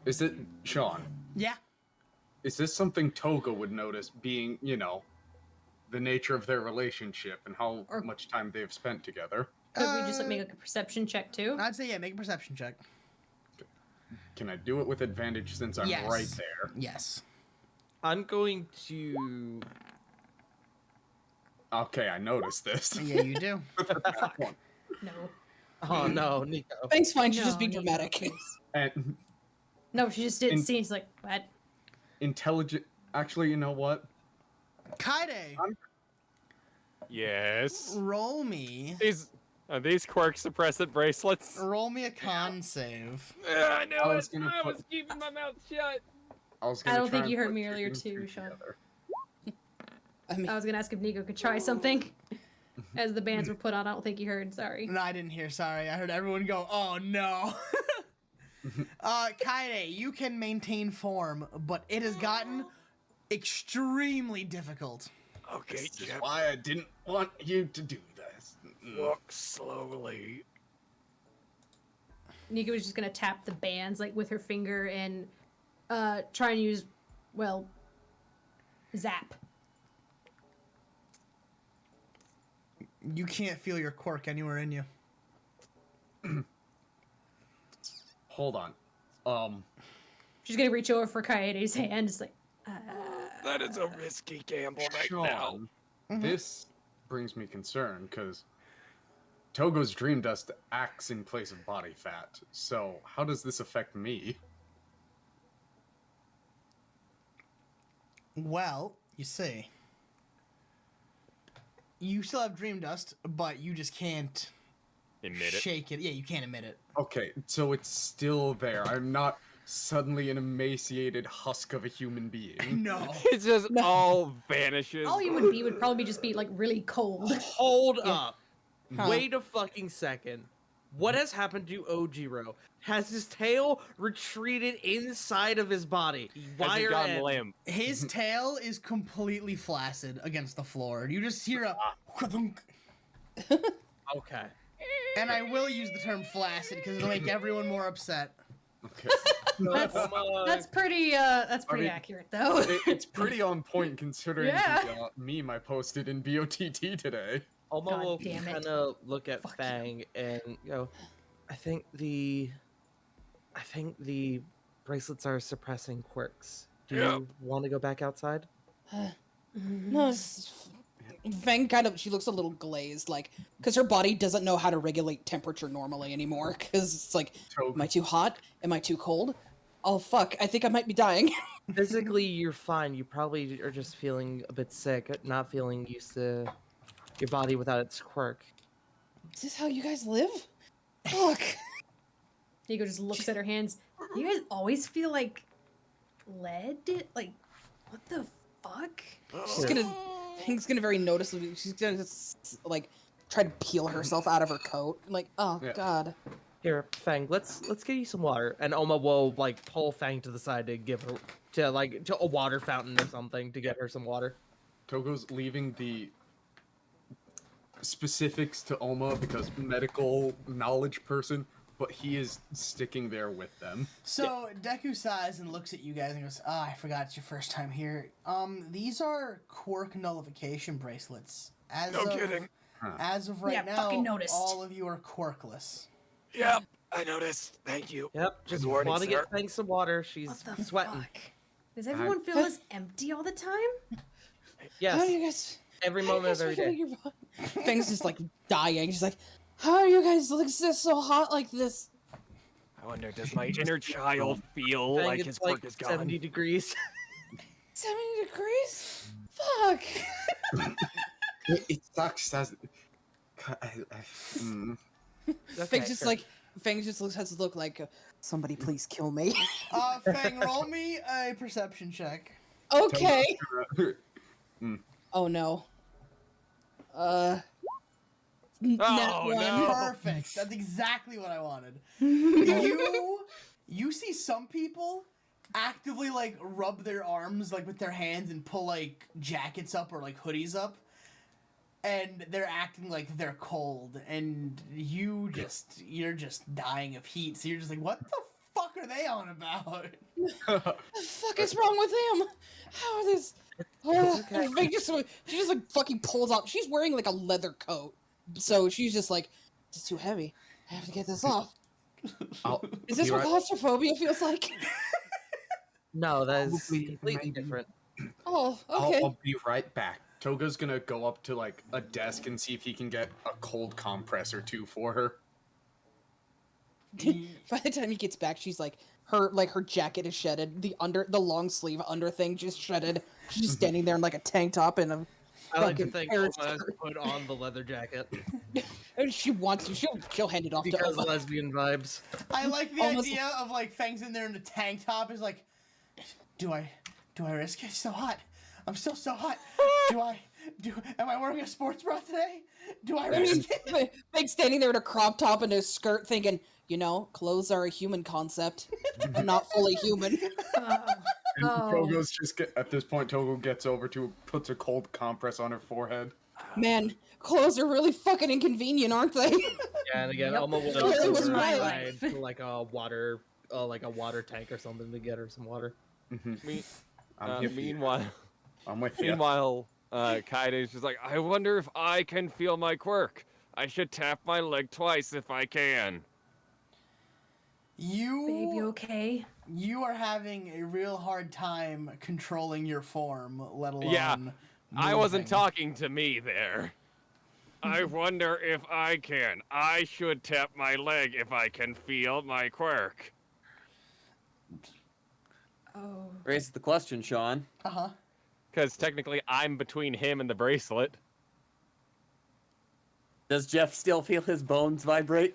is it Sean? Yeah. Is this something Toga would notice, being, you know, the nature of their relationship and how Or- much time they've spent together? Could we just like, make like, a perception check too? I'd say, yeah, make a perception check. Can I do it with advantage since I'm Yes. right there? Yes. I'm going to. Okay, I noticed this. Yeah, you do. No. Oh no, Nico. Thanks, fine. She's No, just being Nico, dramatic. please. And No, she just didn't In- see. She's like, what? intelligent. Actually, you know what? Kaide, Yes. roll me. Are these quirk suppressant bracelets? Roll me a con save. I know I was it. gonna I put- was keeping my mouth shut. I was I gonna don't try think and you heard put me two earlier and too, two Sean. together. I mean, I was gonna ask if Nico could try something. As the bands were put on, I don't think you heard. Sorry. No, I didn't hear. Sorry, I heard everyone go, "Oh no." Kaide, you can maintain form, but it has gotten extremely difficult. Okay, This is Jeff. why I didn't want you to do this. Walk slowly. Nika was just gonna tap the bands like with her finger and try and use, well, zap. You can't feel your quirk anywhere in you. Hold on. She's gonna reach over for Kaede's hand. It's like, That is a risky gamble right now. Sean, Mhm. this brings me concern because Togo's dream dust acts in place of body fat. So how does this affect me? Well, you see, you still have dream dust, but you just can't Admit it. shake it. Yeah, you can't emit it. Okay, so it's still there. I'm not suddenly an emaciated husk of a human being. No. It just all vanishes. all you would be would probably just be like really cold. Hold up. Huh. Wait a fucking second. What has happened to Ojiro? Has his tail retreated inside of his body? Has Why he are gone limp? His tail is completely flaccid against the floor. You just hear a thunk. Okay. And I will use the term flaccid because it'll make everyone more upset. Okay. That's that's pretty mean, accurate though. It's pretty on point considering Yeah. the meme I posted in BOTT today. Alma God will damn it. kind of look at Fuck you. Fang and go, I think the bracelets are suppressing quirks. Do Yep. you want to go back outside? no, Feng she looks a little glazed, like, because her body doesn't know how to regulate temperature normally anymore, because it's like, am I too hot? Am I too cold? Oh, fuck, I think I might be dying. Physically, you're fine. You probably are just feeling a bit sick, not feeling used to your body without its quirk. Is this how you guys live? Fuck. Nico just looks at her hands. You guys always feel like lead? Like, what the fuck? She's gonna. Hank's gonna very noticeably. She's gonna like try to peel herself out of her coat. Like, oh Yeah. god. Here, Fang, let's get you some water. And Oma will like pull Fang to the side to give her to a water fountain or something to get her some water. Togo's leaving the specifics to Oma because medical knowledge person, but he is sticking there with them. So Deku sighs and looks at you guys and goes, "Ah, I forgot it's your first time here. These are quirk nullification bracelets. As No of, kidding. As of right Yeah, now, fucking noticed. all of you are quirkless. Yep, I noticed. Thank you. Yep. Just warning, Want to sir. get Fang some water? She's What the sweating. fuck? Does everyone feel this empty all the time? How do Yes. you guys? Every how do you moment of guys every feel day. your Fang's just like dying. She's like, how do you guys exist so hot like this? I wonder, does my inner child feel Fang, like it's his quirk is gone? 70 degrees. 70 degrees? Fuck. It sucks as. Fang's just like. Fang just has to look like, somebody please kill me. Fang, roll me a perception check. Okay. Oh no. Net Oh, one. no. Perfect. That's exactly what I wanted. You see some people actively like rub their arms like with their hands and pull like jackets up or like hoodies up, and they're acting like they're cold, and you're just dying of heat. So you're just like, what the fuck are they on about? The fuck is wrong with him? How are this? And Fang she just like fucking pulls off. She's wearing like a leather coat, so she's just like, it's too heavy. I have to get this off. Is this what claustrophobia feels like? No, that is Probably completely maybe. different. Oh, okay. I'll be right back. Toga's gonna go up to like a desk and see if he can get a cold compress or two for her. By the time he gets back, she's like her jacket is shedded. The long sleeve under thing just shredded. She's just standing there in like a tank top and a I like to fucking think parrot Oma has skirt. put on the leather jacket And she wants to. She'll hand it off to because Oma. lesbian vibes. I like the Almost- idea of like Fang's in there in a tank top is like, do I risk it? It's so hot. I'm still so hot. Am I wearing a sports bra today? Do I I mean, risk it? Big standing there in a crop top and a skirt, thinking, clothes are a human concept, not fully human. And Oh. Togo's at this point. Togo gets over to puts a cold compress on her forehead. Man, clothes are really fucking inconvenient, aren't they? Yeah, and again, Yep. Oma will Totally go was over my outside life. to like a water tank or something to get her some water. Me- I'm here for you. meanwhile, I'm with you. meanwhile, Kaido's just like, I wonder if I can feel my quirk. I should tap my leg twice if I can. Baby, okay? You are having a real hard time controlling your form, let alone. Yeah, I wasn't moving. talking to me there. I wonder if I can. I should tap my leg if I can feel my quirk. Oh. Raises the question, Sean. Because technically I'm between him and the bracelet. Does Jeff still feel his bones vibrate?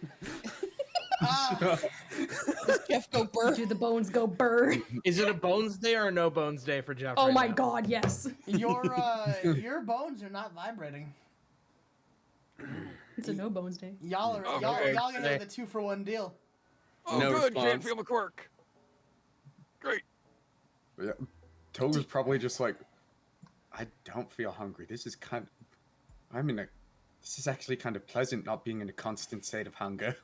Does Jeff go burr? Do the bones go burr? Is it a Bones Day or a No Bones Day for Jeff? Oh right my now? god, yes. Your bones are not vibrating. It's a no bones day. Y'all are Okay. y'all gonna have the 2-for-1 deal. Oh, No good. Can't response. feel my quirk. Great. Yeah. Togo's probably just like, I don't feel hungry. This is this is actually kind of pleasant not being in a constant state of hunger.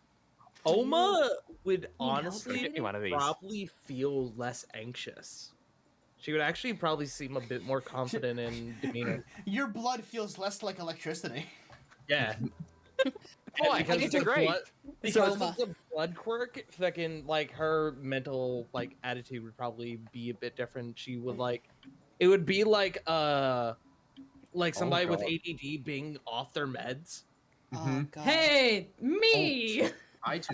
Oma would help honestly Get me one of these. probably feel less anxious. She would actually probably seem a bit more confident in demeanor. Your blood feels less like electricity. Yeah. Boy, because it's of the great. blood- So because Oma- of the blood quirk, fucking like her mental like attitude would probably be a bit different. She would it would be like somebody with God. ADD being off their meds. Oh, God. Hey, me! I just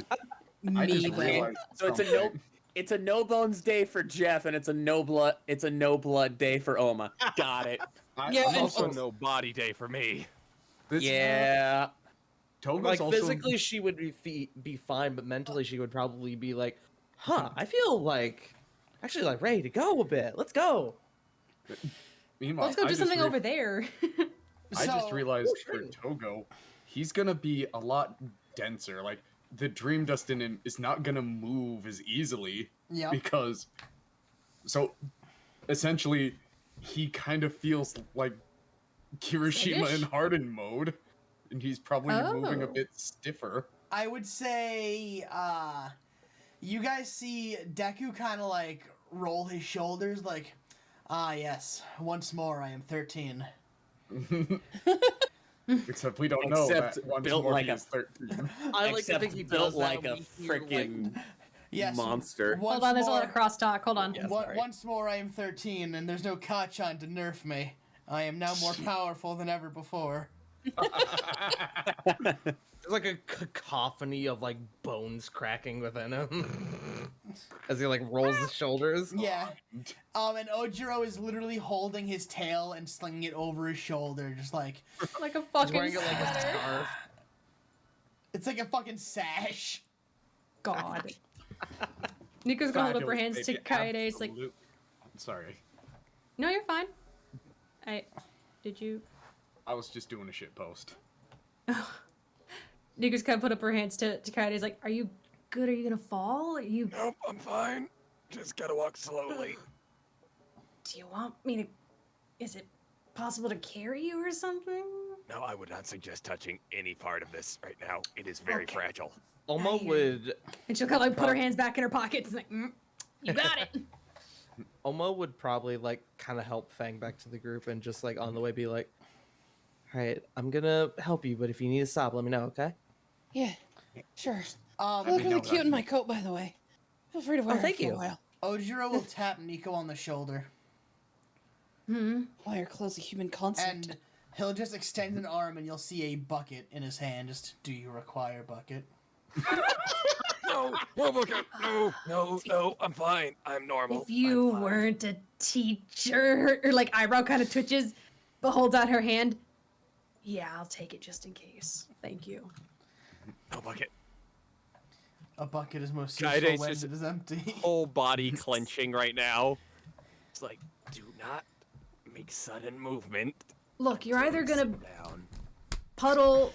Me, though. realized So it's a something. it's a no bones day for Jeff, and it's a no blood day for Oma. Got it. Yeah, I'm and- Also, no body day for me. this- Yeah. Togo's Like also physically, she would be fine, but mentally, she would probably be like, "Huh, I feel like actually like ready to go a bit. Let's go. Meanwhile, Let's go do something over there. I just So- realized Oh, for sure. Togo, he's gonna be a lot denser. Like the dream dust in him is not gonna move as easily Yep. because, so essentially, he kind of feels like Kirishima in Sluggish? hardened mode, and he's probably moving a Oh. bit stiffer. I would say, you guys see Deku kind of like roll his shoulders, like, ah, yes, once more I am 13. Except we don't know Except that once built more like he a- is 13. I like to Except think he built does that like a when we hear, like, freaking Yes. monster. Once Hold on, there's a lot of more- crosstalk. Hold on. Yeah, One- sorry. once more I am 13, and there's no Kachan to nerf me. I am now more powerful than ever before. There's like a cacophony of like bones cracking within him as he like rolls his shoulders. Yeah. And Ojiro is literally holding his tail and slinging it over his shoulder, just like, Like a He's fucking wearing it like a sweater. scarf. it's like a fucking sash. God. Nico's gonna hold up her Fabulous, hands to baby, Kaede. It's like, absolute- Sorry, no, you're fine. Did you? I was just doing a shit post. Nico's kind of put up her hands to Kaede. He's like, are you good? Are you gonna fall? Are you? Nope, I'm fine. Just gotta walk slowly. Do you want me to? Is it possible to carry you or something? No, I would not suggest touching any part of this right now. It is very Okay. fragile. Oma I hear would And she'll kind of like put her hands back in her pockets. And like, you got it. Oma would probably like kind of help Fang back to the group and just like on the way be like, all right, I'm gonna help you, but if you need to stop, let me know, okay? Yeah, sure. Um, I look know really that. cute in my coat, by the way. Feel free to wear thank it for you. a while. Ojiro will tap Nico on the shoulder, Why are clothes a human concept? and he'll just extend an arm, and you'll see a bucket in his hand. Just, do you require bucket? No, no, I'm fine. I'm normal. If you I'm fine. weren't a teacher, her like eyebrow kind of twitches, but holds out her hand. Yeah, I'll take it just in case. Thank you. No bucket. A bucket is most Kaide's useful when just- it is empty. Whole body clenching right now. It's like, do not make sudden movement. Look, you're either Please gonna sit down. puddle,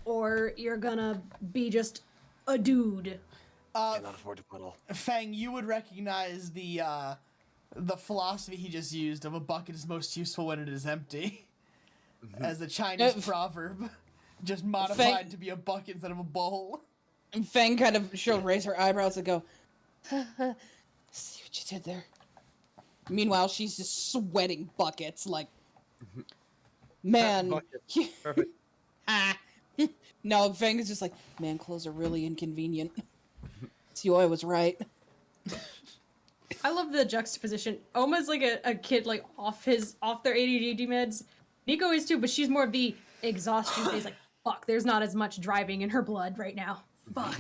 or you're gonna be just a dude. Cannot afford to puddle. Fang, you would recognize the philosophy he just used of a bucket is most useful when it is empty, as a Chinese proverb, just modified to be a bucket instead of a bowl. And Fang kind of she'll raise her eyebrows and go, see what you did there. Meanwhile, she's just sweating buckets like, man. Buckets. Perfect. Ah. No, Fang is just like, man, clothes are really inconvenient. Yoi was right. I love the juxtaposition. Oma's like a kid like off their ADHD meds. Nico is too, but she's more of the exhaustion phase. Like, fuck, there's not as much driving in her blood right now. Fuck.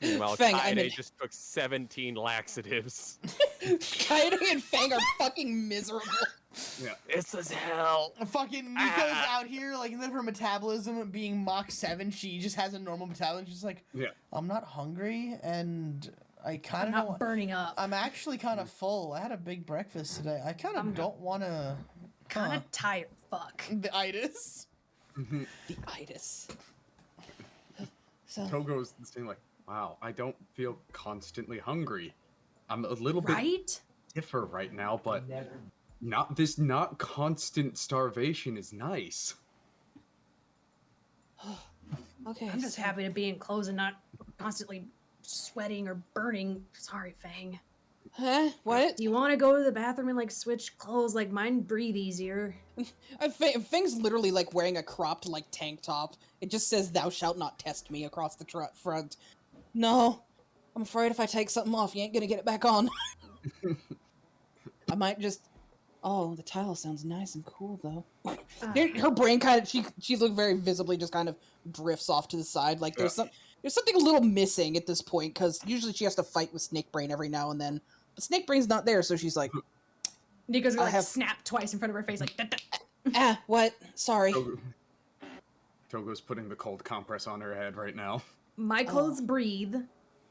Meanwhile, Fang, Kaede I'm in- just took 17 laxatives. Kaede and Fang are fucking miserable. Yeah. This is hell. Fucking Nico's out here, like, instead of her metabolism being Mach 7, she just has a normal metabolism. She's like, Yeah. I'm not hungry, and I kind I'm of not don't. burning up. I'm actually kind of full. I had a big breakfast today. I kind of don't want to. Kind of tired. Fuck. The itis. The itis. So, Togo's saying like, wow, I don't feel constantly hungry. I'm a little bit Right? stiffer right now, but not constant starvation is nice. okay. I'm just so- happy to be in clothes and not constantly sweating or burning. Sorry, Fang. Huh? What? Do you want to go to the bathroom and like switch clothes? Like mine breathe easier. Fang's literally like wearing a cropped like tank top. It just says "Thou shalt not test me" across the front. No, I'm afraid if I take something off, you ain't gonna get it back on. I might just. Oh, the tile sounds nice and cool though. Her brain kind of she looked very visibly just kind of drifts off to the side. Like there's something a little missing at this point because usually she has to fight with Snake Brain every now and then. But Snake Brain's not there, so she's like, Nico's gonna I like have- snap twice in front of her face, like. "Duh, duh." ah, what? Sorry. Togo's putting the cold compress on her head right now. My clothes breathe.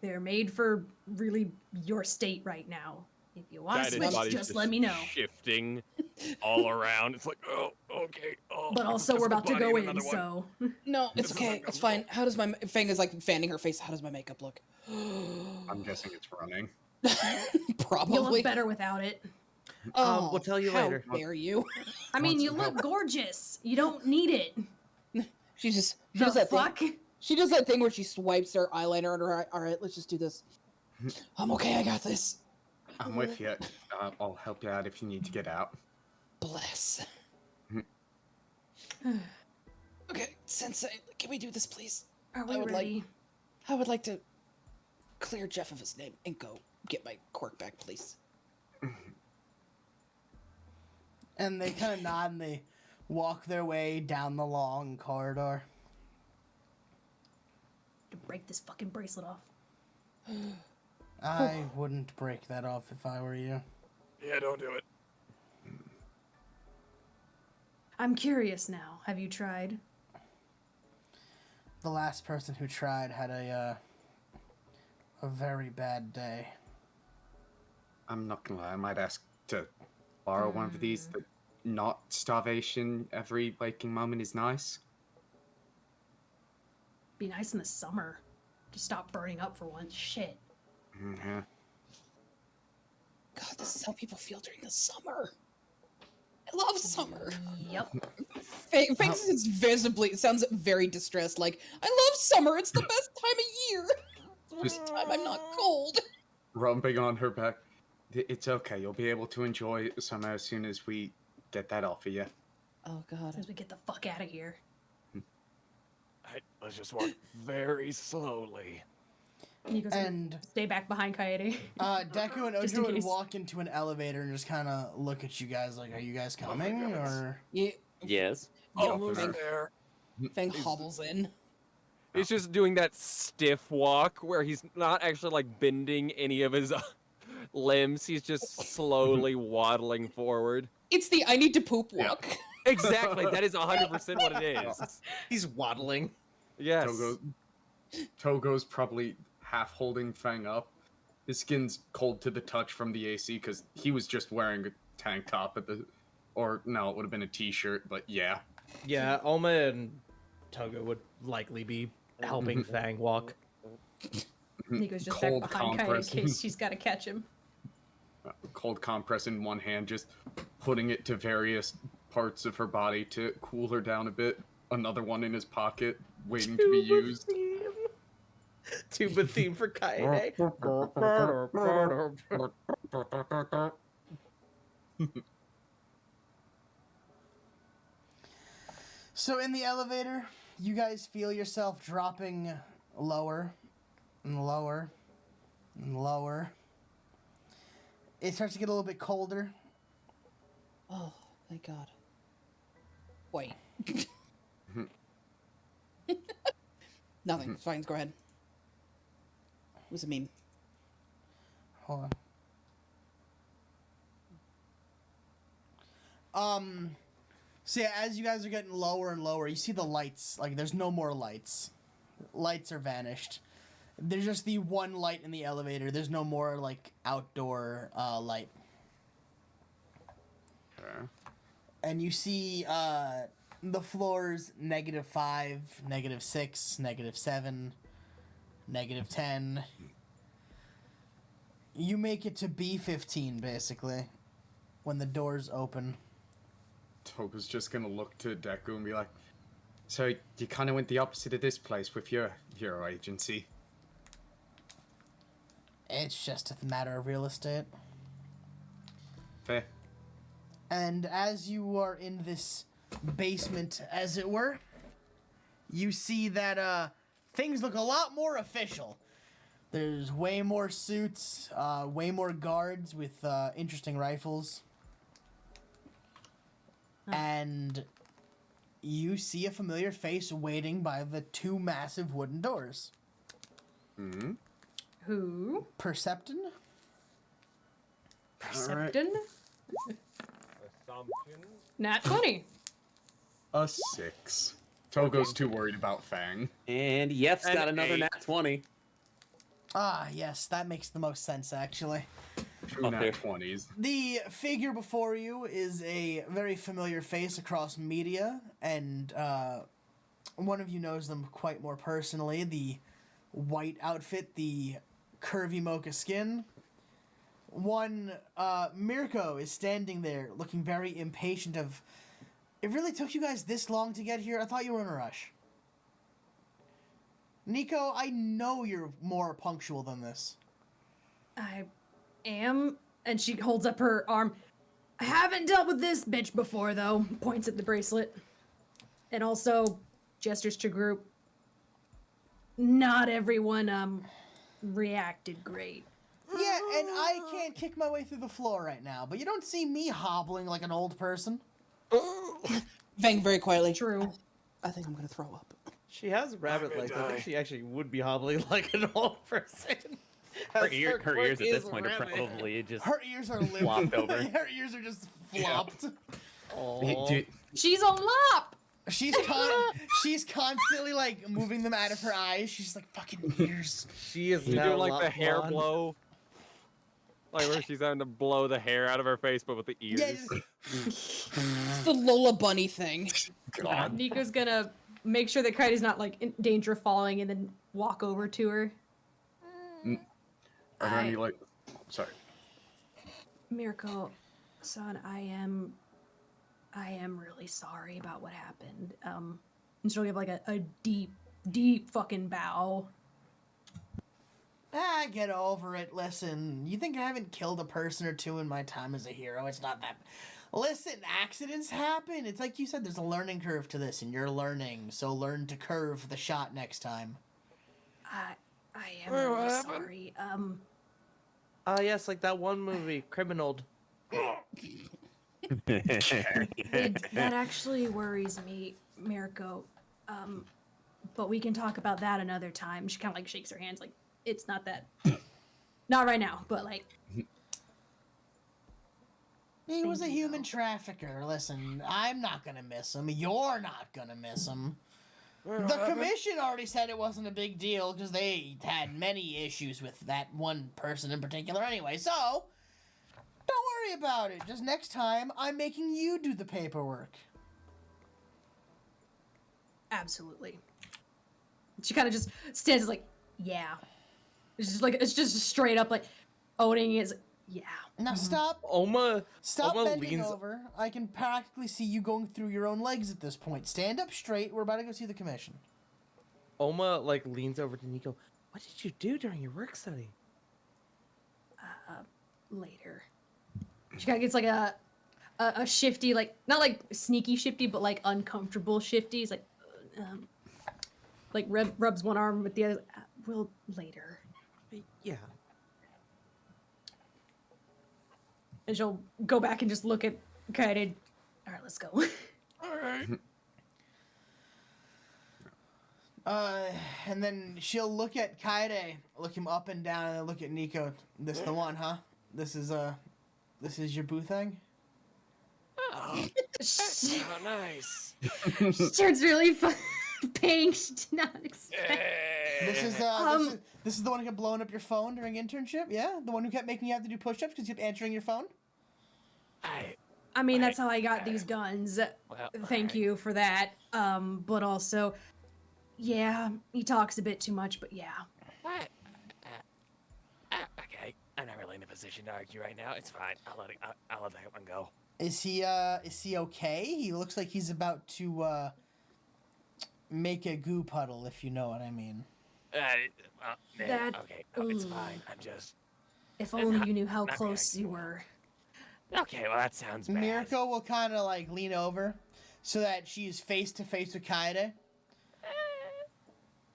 They're made for really your state right now. If you want to Guided switch, body's just let me know. Shifting all around. It's like, oh, okay. Oh, But also, we're about to go in, so. No, it's okay. It's fine. How does my Fang is like fanning her face? How does my makeup look? I'm guessing it's running. Probably. You'll look better without it. Oh, we'll tell you how later. dare you? I mean, Want you some look help? gorgeous. You don't need it. She does The that thing. fuck? She does that thing where she swipes her eyeliner on her eye. All right, let's just do this. I'm okay. I got this. I'm with you. I'll help you out if you need to get out. Bless. Okay, Sensei, can we do this, please? Are we I would ready? I would like to clear Jeff of his name and go get my quirk back, please. And they kind of nod and they walk their way down the long corridor. To break this fucking bracelet off. I wouldn't break that off if I were you. Yeah, don't do it. I'm curious now. Have you tried? The last person who tried had a very bad day. I'm not gonna lie, I might ask to borrow one of these. That not starvation every waking moment is nice. Be nice in the summer. Just stop burning up for once. Shit. Yeah. God, this is how people feel during the summer. I love summer. Yep. Fang is visibly, it sounds very distressed, like, I love summer, it's the best time of year. It's the only Just- time I'm not cold. Rubbing on her back. It's okay, you'll be able to enjoy summer as soon as we get that off of you. Oh, God. As we get the fuck out of here. Let's just walk very slowly. Nico's And stay back behind Coyote. Deku and Just in Ojo would case. walk into an elevator and just kind of look at you guys like, are you guys coming? Or Yeah, Yes. Almost Fang, there. Fang hobbles in. He's just doing that stiff walk where he's not actually like bending any of his limbs. He's just slowly waddling forward. It's the I need to poop Yeah. walk. Exactly. That is 100% what it is. He's waddling. Yes. Togo's probably half holding Fang up. His skin's cold to the touch from the AC because he was just wearing a tank top at the, or no, it would have been a t-shirt. But yeah, Yeah, Oma and Toga would likely be helping Fang walk. Nico's just Cold back behind Coyote in compress. case she's got to catch him. cold compress in one hand, just putting it to various parts of her body to cool her down a bit. Another one in his pocket, waiting to be used. Tuba theme for Kaede. so in the elevator, you guys feel yourself dropping lower and lower and lower. It starts to get a little bit colder. Oh, thank God. Wait. Nothing. It's fine. Go ahead. It was a meme. Hold on. So yeah, as you guys are getting lower and lower, you see the lights. Like, there's no more lights. Lights are vanished. There's just the one light in the elevator. There's no more, like, outdoor light. Okay. And you see the floors -5, -6, -7, -10. You make it to B15, basically, when the doors open. Toga's just gonna look to Deku and be like, so you kind of went the opposite of this place with your hero agency. It's just a matter of real estate. Fair. And as you are in this basement, as it were, you see that things look a lot more official. There's way more suits, way more guards with interesting rifles. And you see a familiar face waiting by the two massive wooden doors. Hmm. Who? Percepton? Alright. Percepton? Nat 20. A 6. Togo's too worried about Fang. And Yef's An got another 8. nat 20. Ah, yes, that makes the most sense, actually. True Up nat there. 20s. The figure before you is a very familiar face across media, and one of you knows them quite more personally. The white outfit, the curvy mocha skin. One, Mirko is standing there looking very impatient of... It really took you guys this long to get here? I thought you were in a rush. Nico, I know you're more punctual than this. I am. And she holds up her arm. I haven't dealt with this bitch before, though. Points at the bracelet. And also gestures to group. Not everyone, reacted great. Yeah, and I can't kick my way through the floor right now, but you don't see me hobbling like an old person. Vang very quietly. True. I think I'm gonna throw up. She has rabbit legs. I think she actually would be hobbling like an old person. Her, As her quirk ears at this is point are rabbit. probably just Her ears are limp. flopped over. Her ears are just flopped. Aw. Dude, She's a lop! She's constantly like moving them out of her eyes. She's like fucking ears. She is You now do like the lop hair blonde. blow, like where she's having to blow the hair out of her face, but with the ears. Yeah, just- It's the Lola Bunny thing. God. Nico's gonna make sure that Kyrie's not like in danger of falling and then walk over to her. Are there any, I- like... Sorry. Mirko, son, I am really sorry about what happened. And she'll give like a deep, deep fucking bow. Ah, get over it. Listen, you think I haven't killed a person or two in my time as a hero? It's not that. Listen, accidents happen. It's like you said, there's a learning curve to this, and you're learning, so learn to curve the shot next time. I am Wait, what really happened? sorry. Yes, like that one movie, Criminal. That actually worries me, Mirko. But we can talk about that another time. She kind of like shakes her hands, like it's not that, not right now, but like He was a Thank you, human though. trafficker. Listen, I'm not gonna miss him. You're not gonna miss him. The commission already said it wasn't a big deal because they had many issues with that one person in particular anyway, so don't worry about it. Just next time, I'm making you do the paperwork. absolutely. She kind of just stands like, yeah. It's just straight up like owning it. Yeah. Now stop Oma bending leans over. I can practically see you going through your own legs at this point. Stand up straight. We're about to go see the commission. Oma like leans over to Nico. What did you do during your work study? Later. She kind of gets like a shifty, like not like sneaky shifty, but like uncomfortable shifty. It's like rubs one arm with the other. Well, later. Yeah. And she'll go back and just look at Kaede. All right, let's go. And then she'll look at Kaede, look him up and down, and then look at Nico. This the one, huh? This is your boo thing? She Oh, nice. starts really paying. She did not expect. This is the one who kept blowing up your phone during internship, yeah? The one who kept making you have to do push-ups because you kept answering your phone? I mean, that's how I got these guns. Thank you for that. But also, yeah, he talks a bit too much, but yeah. Okay, I'm not really in a position to argue right now. It's fine. I'll let that one go. Is he okay? He looks like he's about to make a goo puddle, if you know what I mean. That- Okay, no, it's Ooh. fine. I'm just. If only you knew how not close reacting you well. were. Okay, well that sounds bad. Mirko will kind of like lean over so that she's face to face with Kaede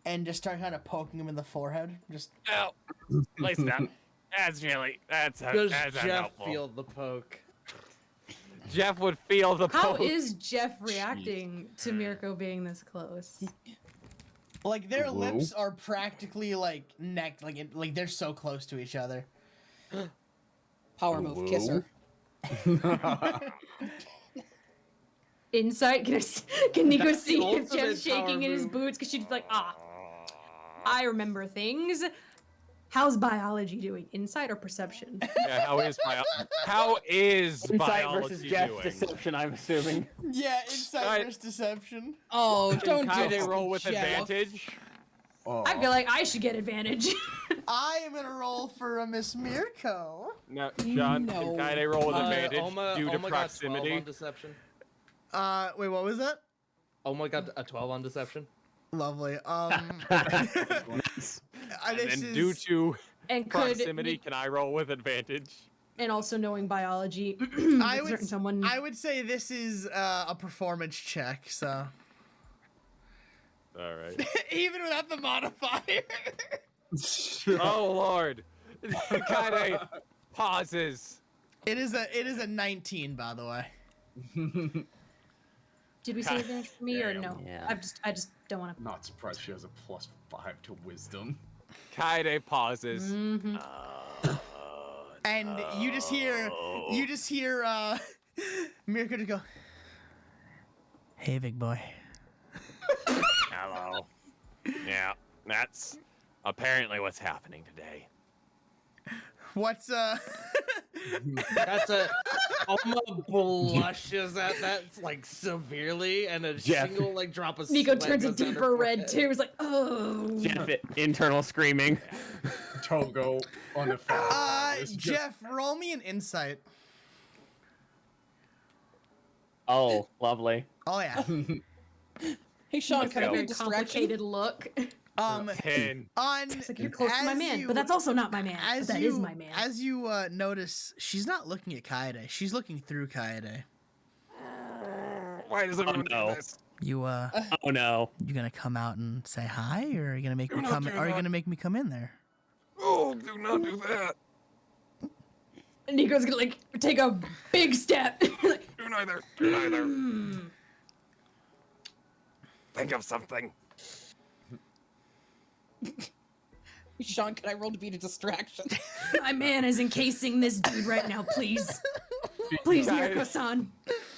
and just start kind of poking him in the forehead. Just Oh, please stop. That's Does that's Jeff unhelpful. feel the poke? Jeff would feel the How poke. is Jeff reacting to Mirko being this close? like their Hello? lips are practically like neck, like they're so close to each other. Power move, kiss her. Insight? Can Nico That's the see if ultimate Jeff's shaking power in his move. boots? Because she's like, I remember things. How's biology doing? Insight or perception? Yeah, how is Insight biology versus Jeff doing? deception, I'm assuming. Yeah, insight Alright. versus deception. Oh, don't Can do they this, roll with Jeff. advantage? Oh. I feel like I should get advantage. I am gonna roll for a Miss Mirko. No, Sean, No. can Kaede roll with advantage Oma, due to Oma got 12 proximity? on deception. Wait, what was that? Oma got a 12 on deception. Lovely. Nice. And This then is... due to And proximity, can I roll with advantage? and also knowing biology. I would, certain someone. I would say this is a performance check, so All right. even without the modifier. Oh Lord. Kaede pauses. It is a 19, by the way. Did we say advantage for me or no? Yeah. I just don't want to. Not surprised she has a +5 to wisdom. Kaede pauses. Mm-hmm. And you just hear Mirko to go, "Hey, big boy." Hello. Yeah, that's apparently what's happening today. What's That's a Oma blushes at that like severely, and a Jeff. single like drop of Nico sweat turns a goes down her deeper red forehead. too. He's like, oh. Jeff, internal screaming. Togo unaffected. Jeff, roll me an insight. Oh, lovely. Oh yeah. Hey, Sean, Let's can I go. be a Very distraction? complicated look. 10. On It's like you're close to my as man, you- but that's also not my man. But as that you is my man. as you notice, she's not looking at Kaede. She's looking through Kaede. Why does everyone no. do this? You Oh no. you gonna come out and say hi, or are you gonna make me not come? do Are you that. gonna make me come in there? Oh, do not do that. And Nico's gonna like take a big step. Like, Do neither. Do neither. Think of something. Sean, can I roll to be a distraction? my man is encasing this dude right now, please. Please, Guys. Mirko-san.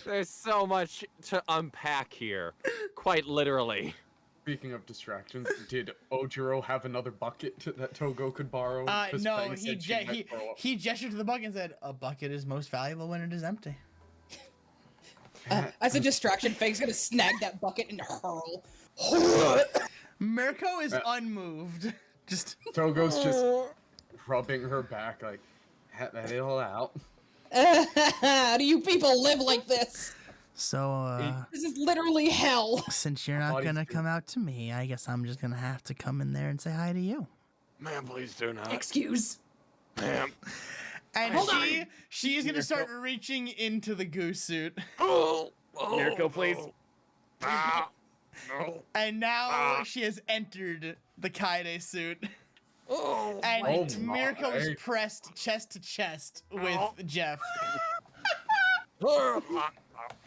There's so much to unpack here. Quite literally. Speaking of distractions, did Ojiro have another bucket that Togo could borrow? 'Cause No, Fang said she might throw up. he gestured to the bucket and said, "A bucket is most valuable when it is empty." As a distraction, Fang's gonna snag that bucket and hurl. Mirko is unmoved. Just Togo's just rubbing her back like, let it all out. How do you people live like this? so. This is literally hell. Since you're not Body's gonna good. come out to me, I guess I'm just gonna have to come in there and say hi to you. Ma'am, please do not. Excuse. Ma'am. And Hold she's gonna start reaching into the goose suit. Oh, Mirko, please. Ah, no. And now she has entered the Kaede suit. Oh, And Oh Mirko is my. pressed chest to chest with Jeff.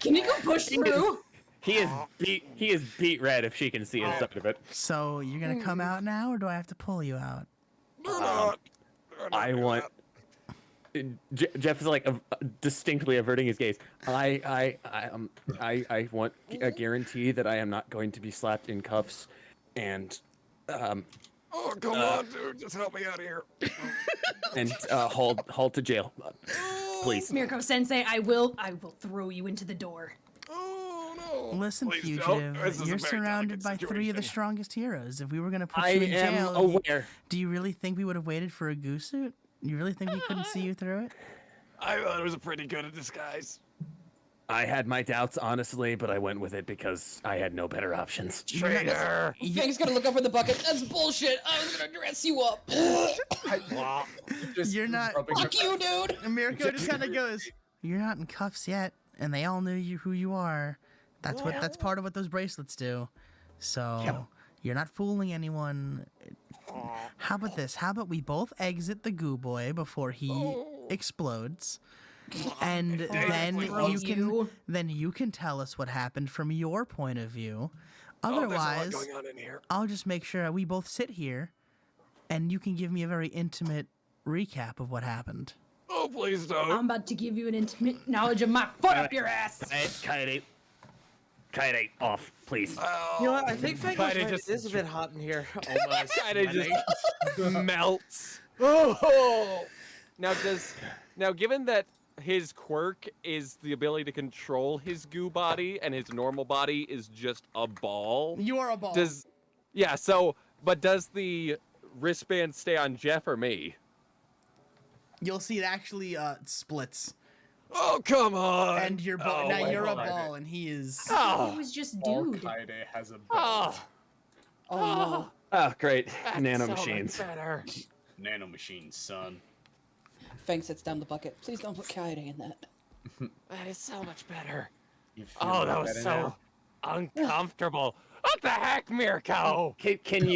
Can you go push through? He is beat red if she can see inside of it. So you're gonna come out now, or do I have to pull you out? I want. Jeff is like distinctly averting his gaze. I want a guarantee that I am not going to be slapped in cuffs, and Oh, come on, dude. Just help me out of here. hauled to jail, please. Mirko Sensei, I will throw you into the door. Oh, no. Listen, Please fugitive, don't. This is a you're very surrounded by delicate 3 of the situation. strongest heroes. If we were gonna put I you in am jail, aware. do you really think we would have waited for a goose suit? You really think we couldn't see you through it? I thought it was pretty good at disguise. I had my doubts, honestly, but I went with it because I had no better options. Traitor. Fang's gonna look up for the bucket. That's bullshit. I was gonna dress you up. Just You're not- rubbing her Fuck you, dude. And Mirko just kind of goes, "You're not in cuffs yet, and they all knew who you are. That's part of what those bracelets do. So you're not fooling anyone. How about this? How about we both exit the goo boy before he explodes, and then you can tell us what happened from your point of view. Otherwise, going on in here. I'll just make sure we both sit here, and you can give me a very intimate recap of what happened." Oh, please don't. I'm about to give you an intimate knowledge of my foot up your ass. Kaede, Kaede, off, please. You know what? I think Fango's Kaede right. just- It is a bit hot in here. Almost. Kaede just melts. Oh! Now, given that his quirk is the ability to control his goo body and his normal body is just a ball. You are a ball. Does the wristband stay on Jeff or me? You'll see it actually splits. Oh, come on! And you're now wait, you're a hold on. ball and he is. Oh, He was just All dude. Kaede has a belt. oh, Oh no. Oh, great. that's Nano so much machines. better. Nanomachines, son. Fang sets down the bucket. Please don't put Kaede in that. That is so much better. You feel Oh, that was better so now? uncomfortable. What the heck, Mirko? Can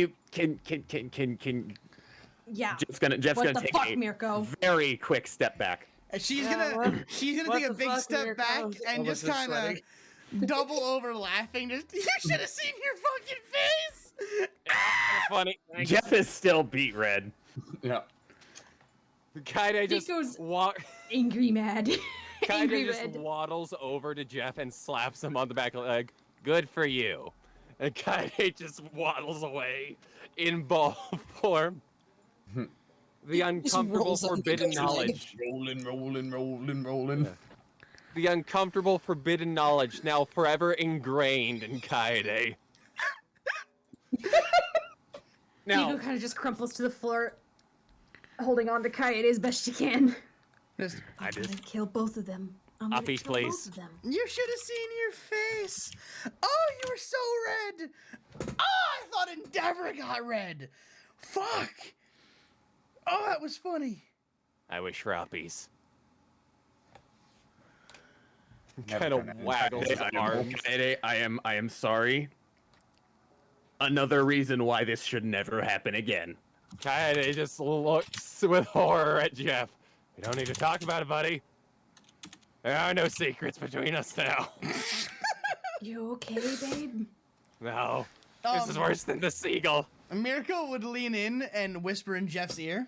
Yeah. Jeff's gonna What the take fuck, a Mirko? very quick step back. And she's Yeah, gonna what- take what a the big fuck, step Mirko? back and Almost just kind of sweating. double over laughing. Just you should have seen your fucking face. Funny. Jeff is still beat red. Yeah. Kaede just Nico's- Angry Angry mad. Angry just red. waddles over to Jeff and slaps him on the back of the leg. Good for you. And Kaede just waddles away in ball form. The uncomfortable rolls up and forbidden goes away. knowledge. Rolling. The uncomfortable forbidden knowledge now forever ingrained in Kaede. Nico Now, kind of just crumples to the floor, holding on to Kaede as best she can. Just, I I'm just gonna kill both of them. I'm gonna Uppies, kill please. both of them. you should have seen your face. Oh, you were so red. Oh, I thought Endeavor got red. Fuck. Oh, that was funny. I wish for uppies. Never Kind of gonna end. waggles his arms. Kaede, I am sorry. Another reason why this should never happen again. Kaede just looks with horror at Jeff. We don't need to talk about it, buddy. There are no secrets between us now. You okay, babe? No. This is worse than the seagull. Mirko would lean in and whisper in Jeff's ear.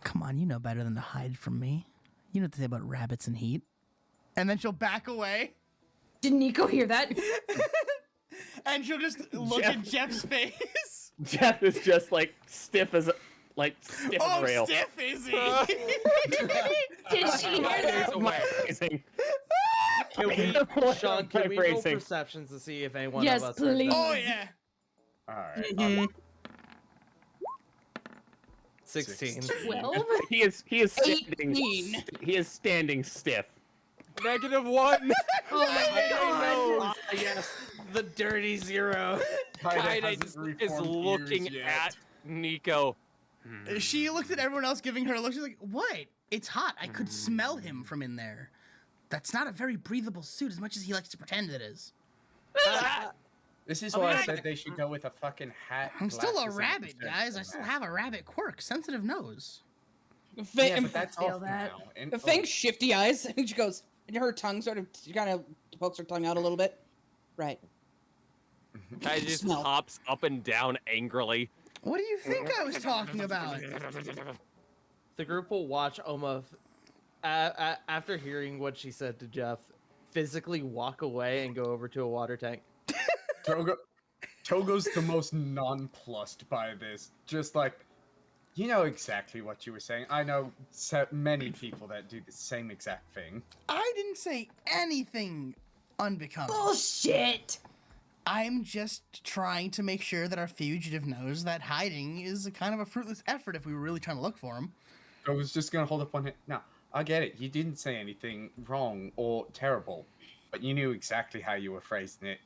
Come on, you know better than to hide from me. You know what to say about rabbits and heat. And then she'll back away, Did Nico hear that? and she'll just look Jeff- at Jeff's face. Jeff is just like stiff as a Oh, rail. stiff is he? Did she hear that? Kaede's aware. Amazing. Can we, Sean, can we roll Racing. perceptions to see if anyone Yes, of us heard please. that? Oh yeah. Alright. 16. 12? He is standing. 18. He is standing stiff. -1. Oh my god. Ah, yes, the dirty 0. Kaede just is looking at Nico. She looked at everyone else giving her a look. She's like, "What? It's hot. I could smell him from in there. That's not a very breathable suit, as much as he likes to pretend it is." This is why I said they should go with a fucking hat. I'm still a glasses, and rabbit, shirt guys. I and still that. have a rabbit quirk, sensitive nose. Yeah, but that's Feel off that. now. And, The Fang's shifty eyes. And she goes, and her tongue sort of, she kind of pokes her tongue out a little bit. Right. Kaede just Smell. hops up and down angrily. What do you think I was talking about? The group will watch Oma, after hearing what she said to Jeff, physically walk away and go over to a water tank. Togo's the most nonplussed by this. Just like, you know exactly what you were saying. I know many people that do the same exact thing. I didn't say anything unbecoming. Bullshit. I'm just trying to make sure that our fugitive knows that hiding is a kind of a fruitless effort if we were really trying to look for him. I was just gonna hold up one hand. No, I get it. You didn't say anything wrong or terrible, but you knew exactly how you were phrasing it.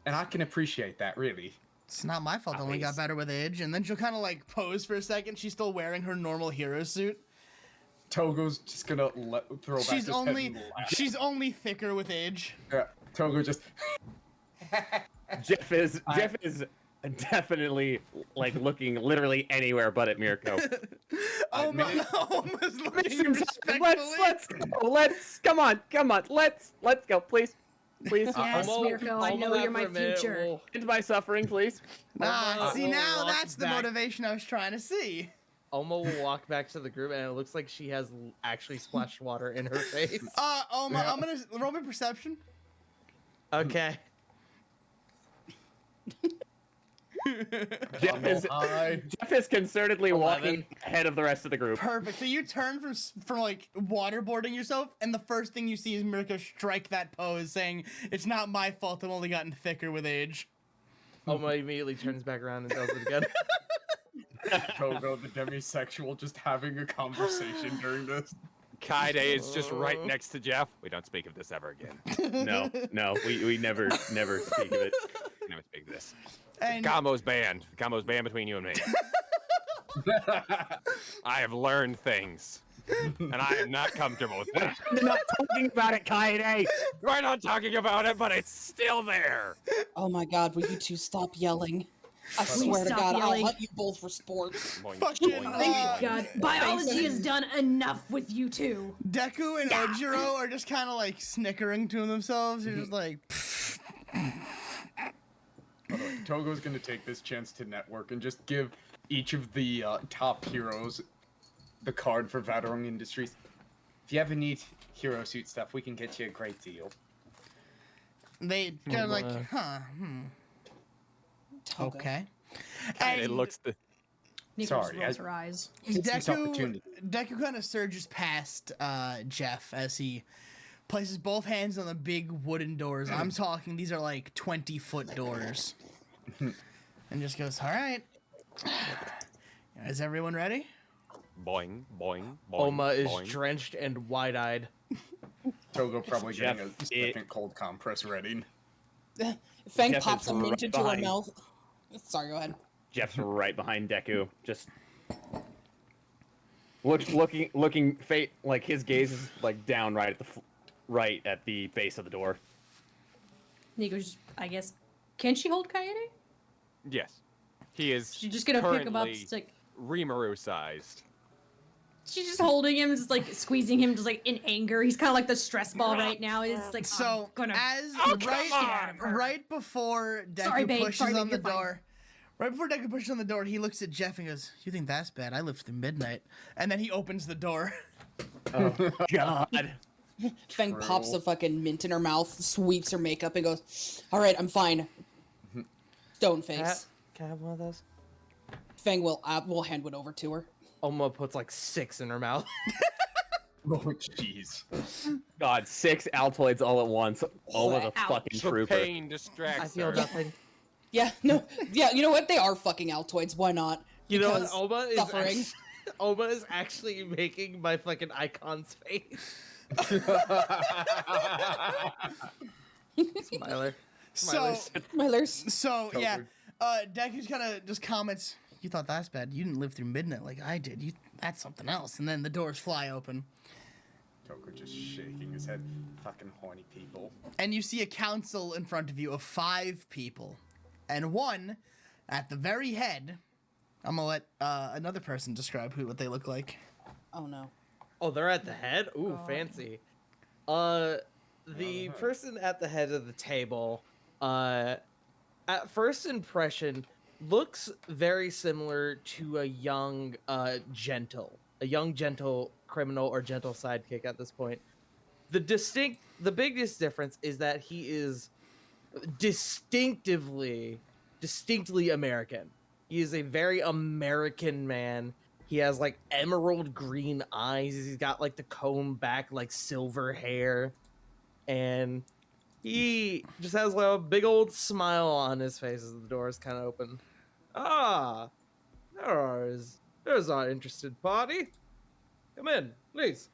And I can appreciate that, really. It's not my fault. I only got better with age. And then she'll kind of like pose for a second. She's still wearing her normal hero suit. Togo's just gonna throw back his head and laugh. She's only thicker with age. Yeah, Togo just. Jeff is definitely like looking literally anywhere but at Mirko. Oh my! minute- Almost looking let's respectfully. let's come on, let's go, please. Yes, Almo- Mirko, I know Almo you're my after a minute future. will- Into my suffering, please. Ah, see We'll now walk that's the back. motivation I was trying to see. Oma will walk back to the group, and it looks like she has actually splashed water in her face. I'm gonna roll my perception. Okay. Jeff is concernedly 11. walking ahead of the rest of the group. Perfect. So you turn from like waterboarding yourself, and the first thing you see is Mirko strike that pose, saying, "It's not my fault. I've only gotten thicker with age." Oma immediately turns back around and does it again. Togo, the demisexual, just having a conversation during this. Kaide is just right next to Jeff. We don't speak of this ever again. No, we never speak of it. We never speak of this. And Combo's banned. Combo's banned between you and me. I have learned things, and I am not comfortable with that. We're not talking about it, Kaede. We're not talking about it, but it's still there. Oh my god, will you two stop yelling? I Please swear to stop God, yelling. I'll hunt you both for sports. Boing, Fucking, boing, thank boing. God, biology has done enough with you two. Deku and Ojiro are just kind of like snickering to themselves. They're just like, Togo's gonna take this chance to network and just give each of the top heroes the card for Vadarung Industries. If you ever need hero suit stuff, we can get you a great deal. they kind of like, wow. huh, Togo. okay. Kaide looks the. Nico Sorry, just rolls her eyes. It's opportunity. Deku kind of surges past Jeff as he places both hands on the big wooden doors. I'm talking, these are like 20-foot doors. And just goes, all right. Is everyone ready? Boing, boing, boing. Oma is boing. drenched and wide-eyed. Togo probably Jeff, getting a second cold compress ready. Fang Jeff pops is a mint right into her behind. mouth. Sorry, go ahead. Jeff's right behind Deku, just looking like his gaze is like down right at right at the base of the door. Nico just, I guess, can she hold Kaede? Yes. He is. She's just gonna pick him up, currently just like, Rimuru sized. she's just holding him, just like squeezing him, just like in anger. He's kind of like the stress ball right now. He's like, So, I'm gonna as Oh, come on! right before Deku Sorry, babe. pushes Sorry, on babe. the You're fine. door, right before Deku pushes on the door, he looks at Jeff and goes, "You think that's bad? I lived through midnight." And then he opens the door. God. Fang True. pops a fucking mint in her mouth, sweeps her makeup, and goes, all right, I'm fine. Stone face. Can I have one of those? Fang will hand one over to her. Oma puts like 6 in her mouth. Oh, jeez. God, 6 Altoids all at once. All with a Ouch. fucking The trooper. pain distracts I feel her. nothing. Yeah, no, yeah, you know what? They are fucking Altoids. Why not? You know what? Because Oma is suffering. Oma is actually making my fucking icon's face. Smiler. So, Milers. so yeah, Deku's kind of just comments, "You thought that's bad. You didn't live through midnight like I did. That's something else." And then the doors fly open, Togo just shaking his head. Fucking horny people. and you see a council in front of you of 5 people, and one at the very head. I'm gonna let another person describe what they look like. Oh no. Oh, they're at the head? Ooh, fancy. The person at the head of the table, at first impression, looks very similar to a young gentle criminal or gentle sidekick at this point. The biggest difference is that he is distinctly American. He is a very American man. He has like emerald green eyes. He's got like the comb back, like silver hair. And he just has like a big old smile on his face as the door is kind of open. Ah, there's our interested party. Come in, please.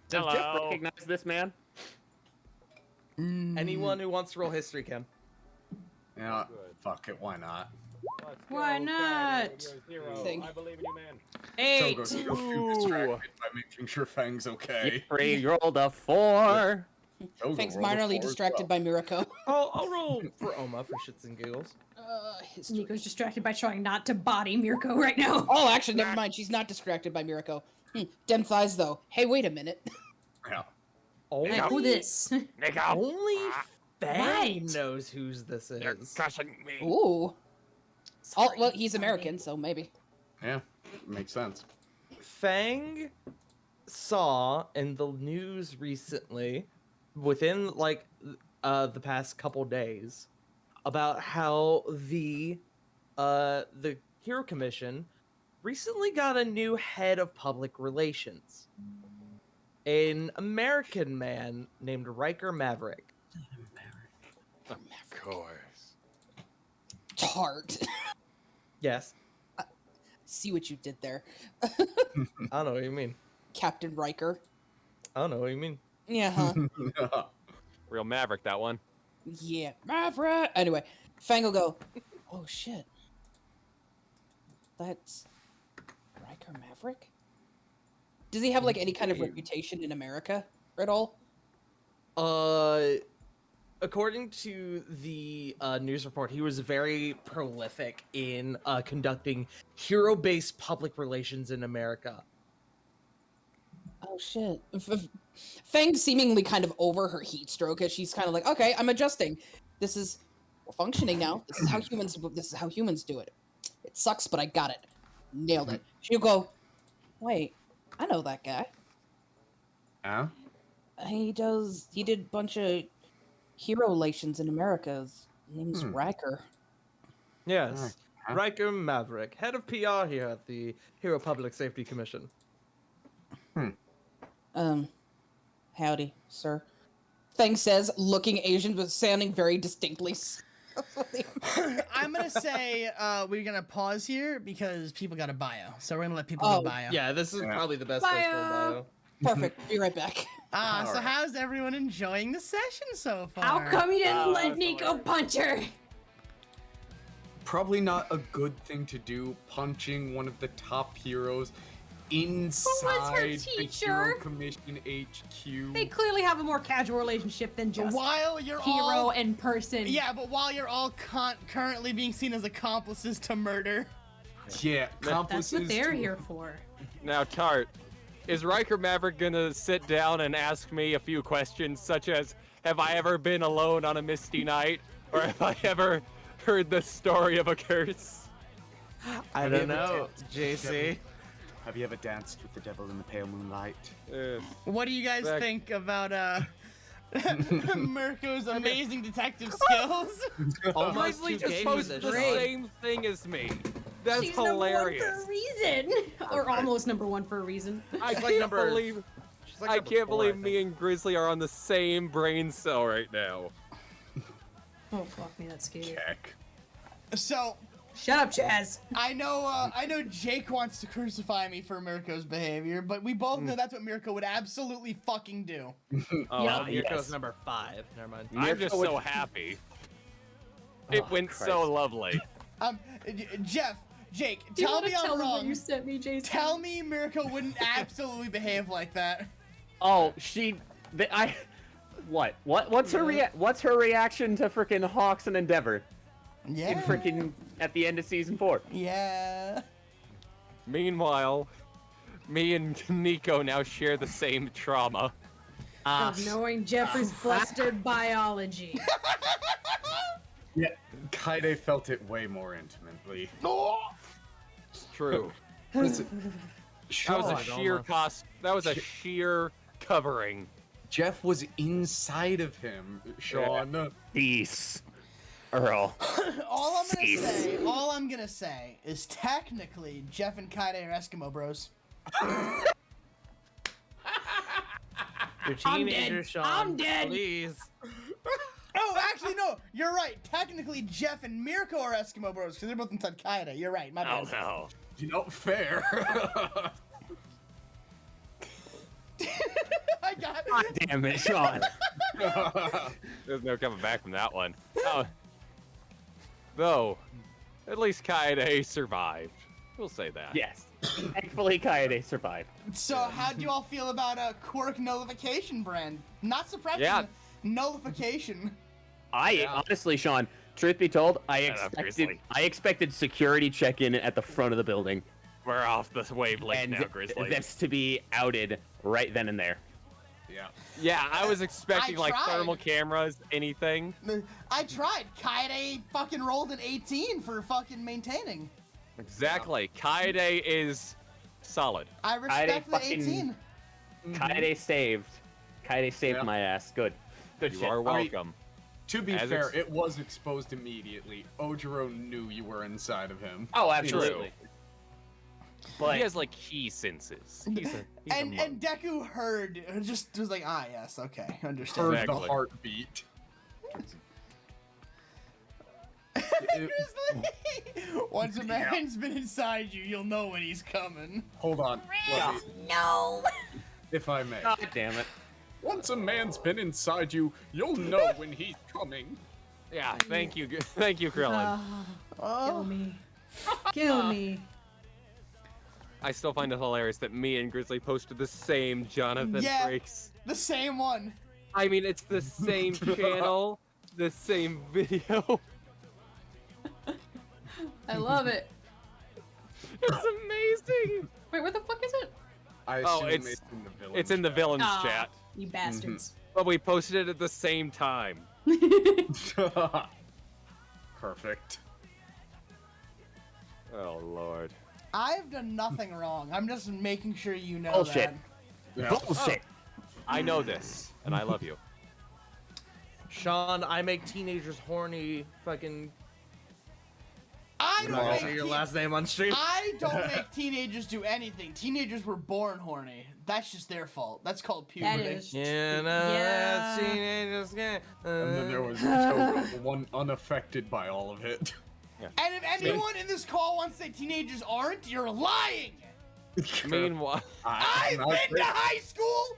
Does Jeff Hello. recognize this man? Anyone who wants to roll history can. Yeah, fuck it, why not? Why not? Thing. I believe in you, man. 8. Togo's still too distracted by making sure Fang's okay. You rolled a 4. Togo Fang's rolled a minorly 4 as distracted well. by Mirko. I'll roll for Oma for shits and giggles. History. Nico's distracted by trying not to body Mirko right now. Oh, actually, never mind. She's not distracted by Mirko. Dem thighs, though. Hey, wait a minute. Yeah. Like, who this? Nico, Only Fang Right. knows whose this you're is. cussing me. Ooh. Oh, Sorry, well, he's sorry. American, so maybe. Yeah, makes sense. Fang saw in the news recently, within like the past couple days, about how the Hero Commission recently got a new head of public relations, an American man named Riker Maverick. Of course. Tart. Yes, See what you did there, I don't know what you mean. Captain Riker. I don't know what you mean. Yeah, huh? Real Maverick, that one. Yeah, Maverick. Anyway, Fang will go, oh shit. That's Riker Maverick? Does he have like any kind of Weird. reputation in America at all? According to the news report, he was very prolific in conducting hero-based public relations in America. Oh shit. Fang seemingly kind of over her heat stroke as she's kind of like, okay, I'm adjusting. We're functioning now. This is how humans do it. It sucks, but I got it. Nailed it. She'll go, wait, I know that guy. Yeah? He did a bunch of hero relations in America. His name's Riker. Yes, Huh? Riker Maverick, head of PR here at the Hero Public Safety Commission. Howdy, sir. Fang says, looking Asian but sounding very distinctly. I'm gonna say we're gonna pause here because people got a bio, so we're gonna let people Oh, go bio. Yeah, this is Yeah. probably the best place for a Bio. bio. Perfect. Be right back. So Alright. how's everyone enjoying the session so far? How come you didn't Oh, let that's Nico hilarious. punch her? Probably not a good thing to do, punching one of the top heroes inside the teacher? Hero Commission HQ. They clearly have a more casual relationship than just While you're hero all and person. yeah, but while you're all currently being seen as accomplices to murder. Yeah, That's accomplices. what they're to- here for. Now, Tart, is Riker Maverick gonna sit down and ask me a few questions, such as, have I ever been alone on a misty night? Or have I ever heard the story of a curse? I Have you don't ever know, JC. Have you ever danced with the devil in the pale moonlight? What do you guys Back- think about Mirko's amazing detective skills? Almost Leslie too just gay for posted this the show. same thing as me. That's She's hilarious. number one for a reason, or almost number one for a reason. I She's like can't number- believe She's like I number can't 4, believe think. me and Grizzly are on the same brain cell right now. Oh fuck me, that's scary. Heck. So Shut up, Chaz. I know Jake wants to crucify me for Mirko's behavior, but we both know that's what Mirko would absolutely fucking do. Oh, Yeah. Here yes. goes number 5. Never mind. I'm just Mirko so would- happy. It Oh, went Christ. so lovely. Jeff, Jake, Do you tell wanna me I'm tell them what wrong. you sent me, Jason? Tell me Mirko wouldn't absolutely behave like that. Oh, what's her reaction to freaking Hawks and Endeavor Yeah. in freaking at the end of season 4? Yeah. Meanwhile, me and Nico now share the same trauma. Of knowing Jeffrey's flustered biology. Yeah, Kaide felt it way more intimately. It's true. Listen, That was a Sean, sheer cost. That was a sheer covering. Jeff was inside of him, Sean. Peace, Earl. all I'm Jeez. gonna say is technically Jeff and Kaide are Eskimo bros. Your I'm teenager, dead. Sean. I'm dead. Please. Oh, actually, no. You're right. Technically, Jeff and Mirko are Eskimo bros because they're both inside Kaide. You're right. My bad. no. You know, fair. I got God damn it, Sean. There's no coming back from that one. Oh. Though, at least Kaede survived. We'll say that. Yes. Thankfully, Kaede survived. So, how do you all feel about quirk nullification brand? Not suppression, Yeah. nullification. Honestly, Sean, truth be told, up, Grizzly. I expected security check-in at the front of the building, We're off the wavelength and now, Grizzly. this to be outed right then and there. Yeah. Yeah, I was expecting like tried. thermal cameras, anything. I tried. Kaede fucking rolled an 18 for fucking maintaining. Exactly. Kaede is solid. I respect the fucking- 18. Kaede saved. Kaede saved Yeah. my ass. Good. Good You shit. are welcome. To be As fair, ex- it was exposed immediately. Ojiro knew you were inside of him. Oh, absolutely. But He has like key senses. He's a And monk. Deku heard, just was like, ah, yes, okay, understand. Heard Exactly. the heartbeat. Grizzly! Once a man's been inside you, you'll know when he's coming. Hold on. Let me, No. if I may. God damn it. Once a man's been inside you, you'll know when he's coming. Yeah, thank you, thank you, Krillin. Kill me. Kill me. I still find it hilarious that me and Grizzly posted the same Jonathan Yeah. Frakes. The same one. I mean, it's the same channel, the same video. I love it. It's amazing. Wait, where the fuck is it? I Oh, assume it's- in the villain It's in the chat. villains Aw, chat, You bastards. but we posted it at the same time. Perfect. Oh lord. I've done nothing wrong. I'm just making sure you know Bullshit. that. Yeah. Bullshit. I know this, and I love you. Sean, I make teenagers horny. Fucking. I I'm don't not gonna make say your teen- last name on stream. I don't make teenagers do anything. Teenagers were born horny. That's just their fault. That's called puberty. That is. You know Yeah. that teenagers can. And then there was Toko, the one unaffected by all of it. And if anyone in this call wants to say teenagers aren't, you're lying. Meanwhile, I've not been to high school.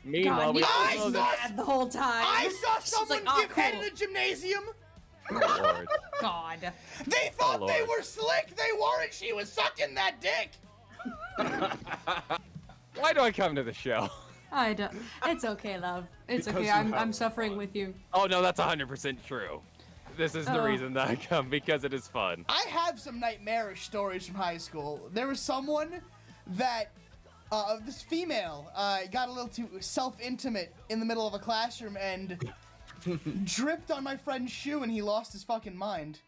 meanwhile, God, we you I also was saw- mad the whole time. I saw She's someone like, "Oh, give head cool." in a gymnasium. Oh, Lord. God. They thought they Lord. were slick. They weren't. She was sucking that dick. Why do I come to the show? I don't. It's okay, love. It's Because okay. you I'm have suffering fun. with you. Oh no, that's 100% true. This is the Oh. reason that I come, because it is fun. I have some nightmarish stories from high school. There was someone that, this female, got a little too self-intimate in the middle of a classroom and dripped on my friend's shoe, and he lost his fucking mind.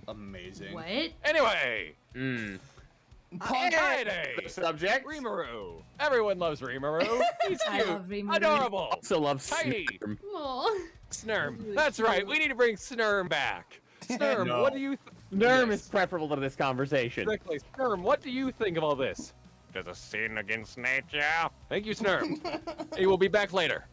Amazing. What? Anyway, Punk- Kaede, Subject. Rimaru. Everyone loves Rimaru. He's I cute, love Rimaru. adorable. Also loves Tiny. Snurm. Aw. Snurm. That's right. We need to bring Snurm back. Snurm, No. what do you? Snurm Yes. is preferable to this conversation. Exactly. Snurm, what do you think of all this? There's a sin against nature. Thank you, Snurm. He will be back later.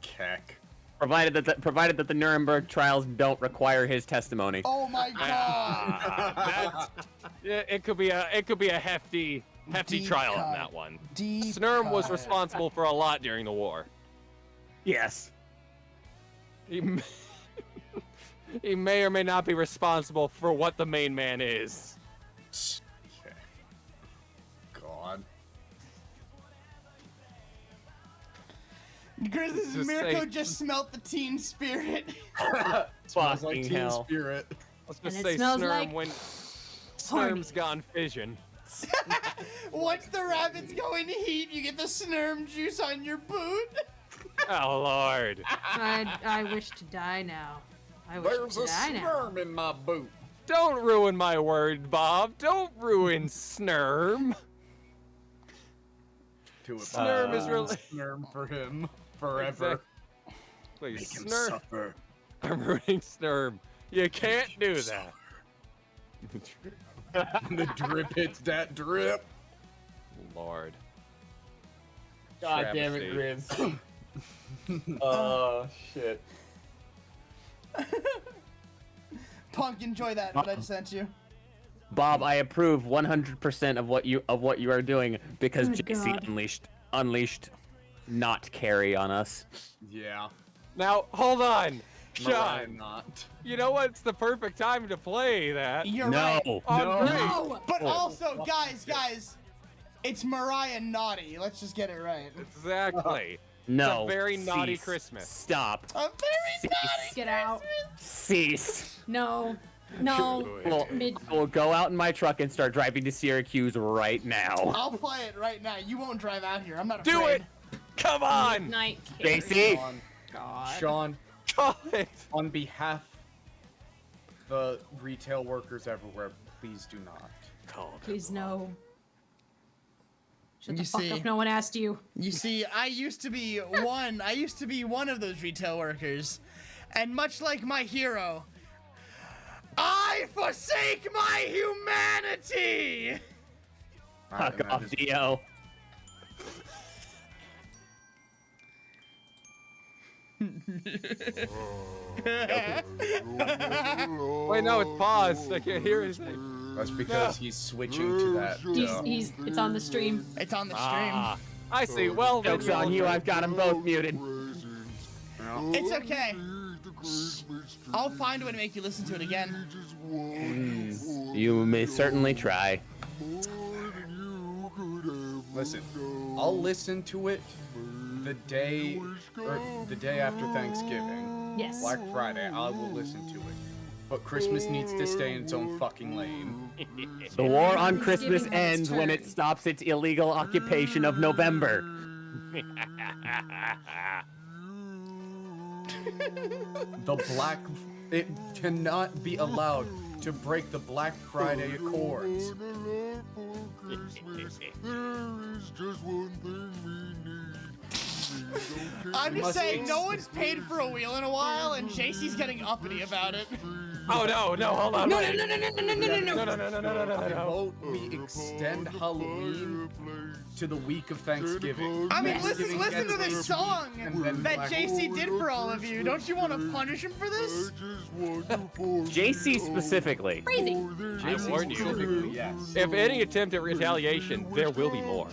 Keck. Provided that the Nuremberg trials don't require his testimony. Oh my god. That's, yeah, it could be a hefty Deep trial cut. on that one. Deep Snurm was cut. responsible for a lot during the war. Yes. He he may or may not be responsible for what the main man is. Okay. God. Grizzly's Just Mirko say- just smelt the teen spirit. Smells like Fucking teen hell. spirit. Let's And just it say smells Snurm like when horny. Snurm's gone fission. Once the rabbits go into heat, you get the Snurm juice on your boot. Oh lord. I wish to die now. I wish There's to a die now. sperm in my boot. Don't ruin my word, Bob. Don't ruin Snurm. To a Snurm is really- Snurm for him forever. Please, Make him Snurm. suffer. I'm ruining Snurm. You can't do that. The drip hits that drip. Lord. God damn it, Grizz. Oh shit. Punk, enjoy that what I just sent you. Bob, I approve 100% of what you are doing because Good JC God. unleashed not carry on us. Yeah. Now, hold on. Mariah Sean, not. you know what's the perfect time to play that? You're No. right. On break. No. But Oh. also, guys, it's Mariah naughty. Let's just get it right. Exactly. No. It's a very naughty cease. Christmas. Stop. A very Cease. naughty Get out. Cease. No. No, Well, mid. I will go out in my truck and start driving to Syracuse right now. I'll play it right now. You won't drive out here. I'm not Do afraid. it! Come on! Midnight JC? Sean, God. Sean, God. on behalf of the retail workers everywhere, please do not. Please no. Shut You the fuck see- up. No one asked you. You see, I used to be one of those retail workers. And much like my hero, I forsake my humanity! Fuck And that off, is- Dio. Wait, no, it's paused. I can't hear anything. That's because he's switching to that. It's on the stream. It's on the stream. Ah, I see. Well, then Joke's on you, I've got them both muted. It's okay. I'll find a way to make you listen to it again. You may certainly try. Listen, I'll listen to it the day after Thanksgiving, Yes. Black Friday. I will listen to it. But Christmas needs to stay in its own fucking lane. The war on Christmas Giving has ends when it turned. stops its illegal occupation of November. It cannot be allowed to break the Black Friday Accords. I'm just Must saying, ex- no one's paid for a wheel in a while, and JC's getting uppity about it. Oh no, hold on. No, wait. no, no, no, no, no, no, no, no. No. Vote we extend Halloween to the week of Thanksgiving. I mean, Thanksgiving listen to gets this the week, song and then that Black- JC did for all of you. Don't you want to punish him for this? JC specifically. Crazy. I warn you. Specifically, yes. If any attempt at retaliation, there will be more.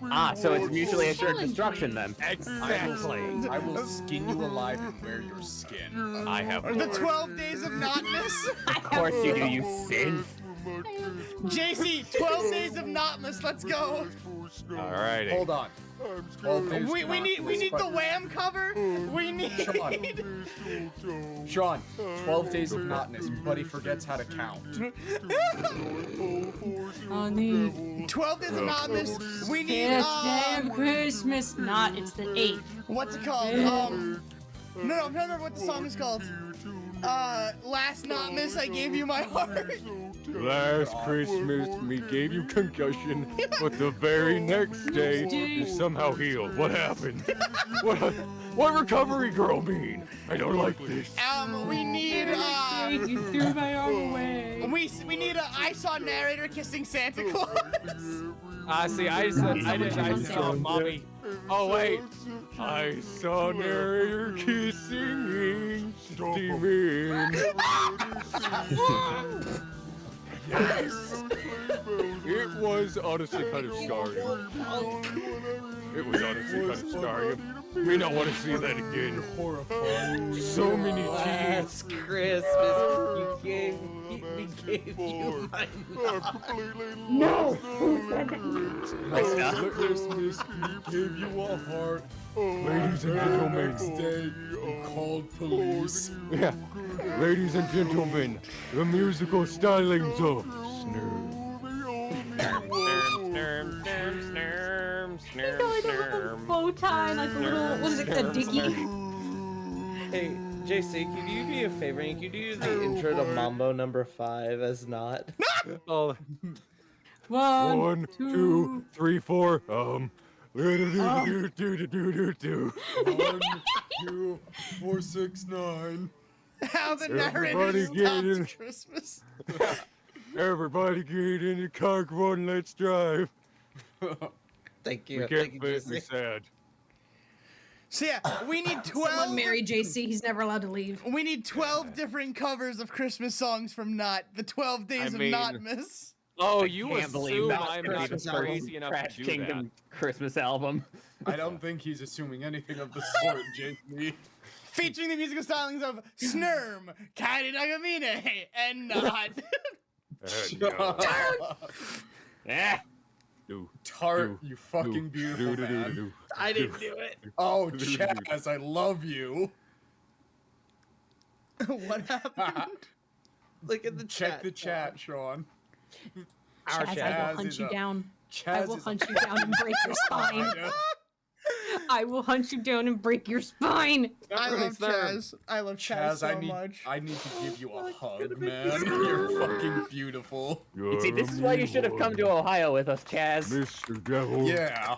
Ah, so it's mutually assured destruction then. Exactly. I will skin you alive and wear your skin. I have Or the more. 12 days of notness? Of course you do, you synth. JC, 12 days of notness, let's go. Alrighty. Hold on. 12 days We need the but- Wham cover. We need. Sean, 12 days of notness, but he forgets how to count. Honey. 12 days of notness. We need It's damn Christmas. Not, it's the 8th. what's it called? No, I'm trying to remember what the song is called. Last Notmas, I gave you my heart. Last Christmas, me gave you concussion, but the very next day, you somehow healed. What happened? What recovery girl mean? I don't like this. We need You threw my arm away. we need I saw narrator kissing Santa Claus. See, I saw mommy. Oh wait, I saw narrator kissing demon. Yes. It was honestly kind of scarring. It was honestly kind of scarring. We don't want to see that again. So many tears. Last Christmas, we gave you my No! Last Christmas, we gave you a heart. Ladies and gentlemen, Instead, you called police. yeah, ladies and gentlemen, the musical stylings of Snurm. You know, I don't have a bow tie, like a little, what is it, a dicky? Hey, JC, can you do me a favor? Can you do the intro to Mambo number 5 as not? Oh, One, 1, 2, 3, 4. 1, 2, 4, 6, 9. How the Everybody narrator get stopped in. Christmas. Everybody get in the car, come on, let's drive. Thank you. We Thank can't you, make me JC. sad. So yeah, we need 12. Someone marry JC, he's never allowed to leave. We need 12 different covers of Christmas songs from Not. The 12 Days I mean, of Notmas. Oh, you Can't believe assume that I'm not Christmas crazy album, enough Trash to do Kingdom Christmas album. I don't think he's assuming anything of the sort, JC. Featuring the musical stylings of Snurm, Kari Nagamine, and Not. that. Eh. Tart, you fucking beautiful man. I didn't do it. Oh, Chaz, I love you. What happened? Look at the Check chat. the chat, Sean. Our Chaz, I chat. will Chaz hunt is you up. down. I Chaz will is hunt a- you down and break your spine. I will hunt you down and break your spine. I Running love serve. Chaz. I love Chaz, Chaz, so much. I need to give you a gonna hug, make man. You're fucking beautiful. You see, this is why you should have come to Ohio with us, Chaz. Mr. Devil. Yeah,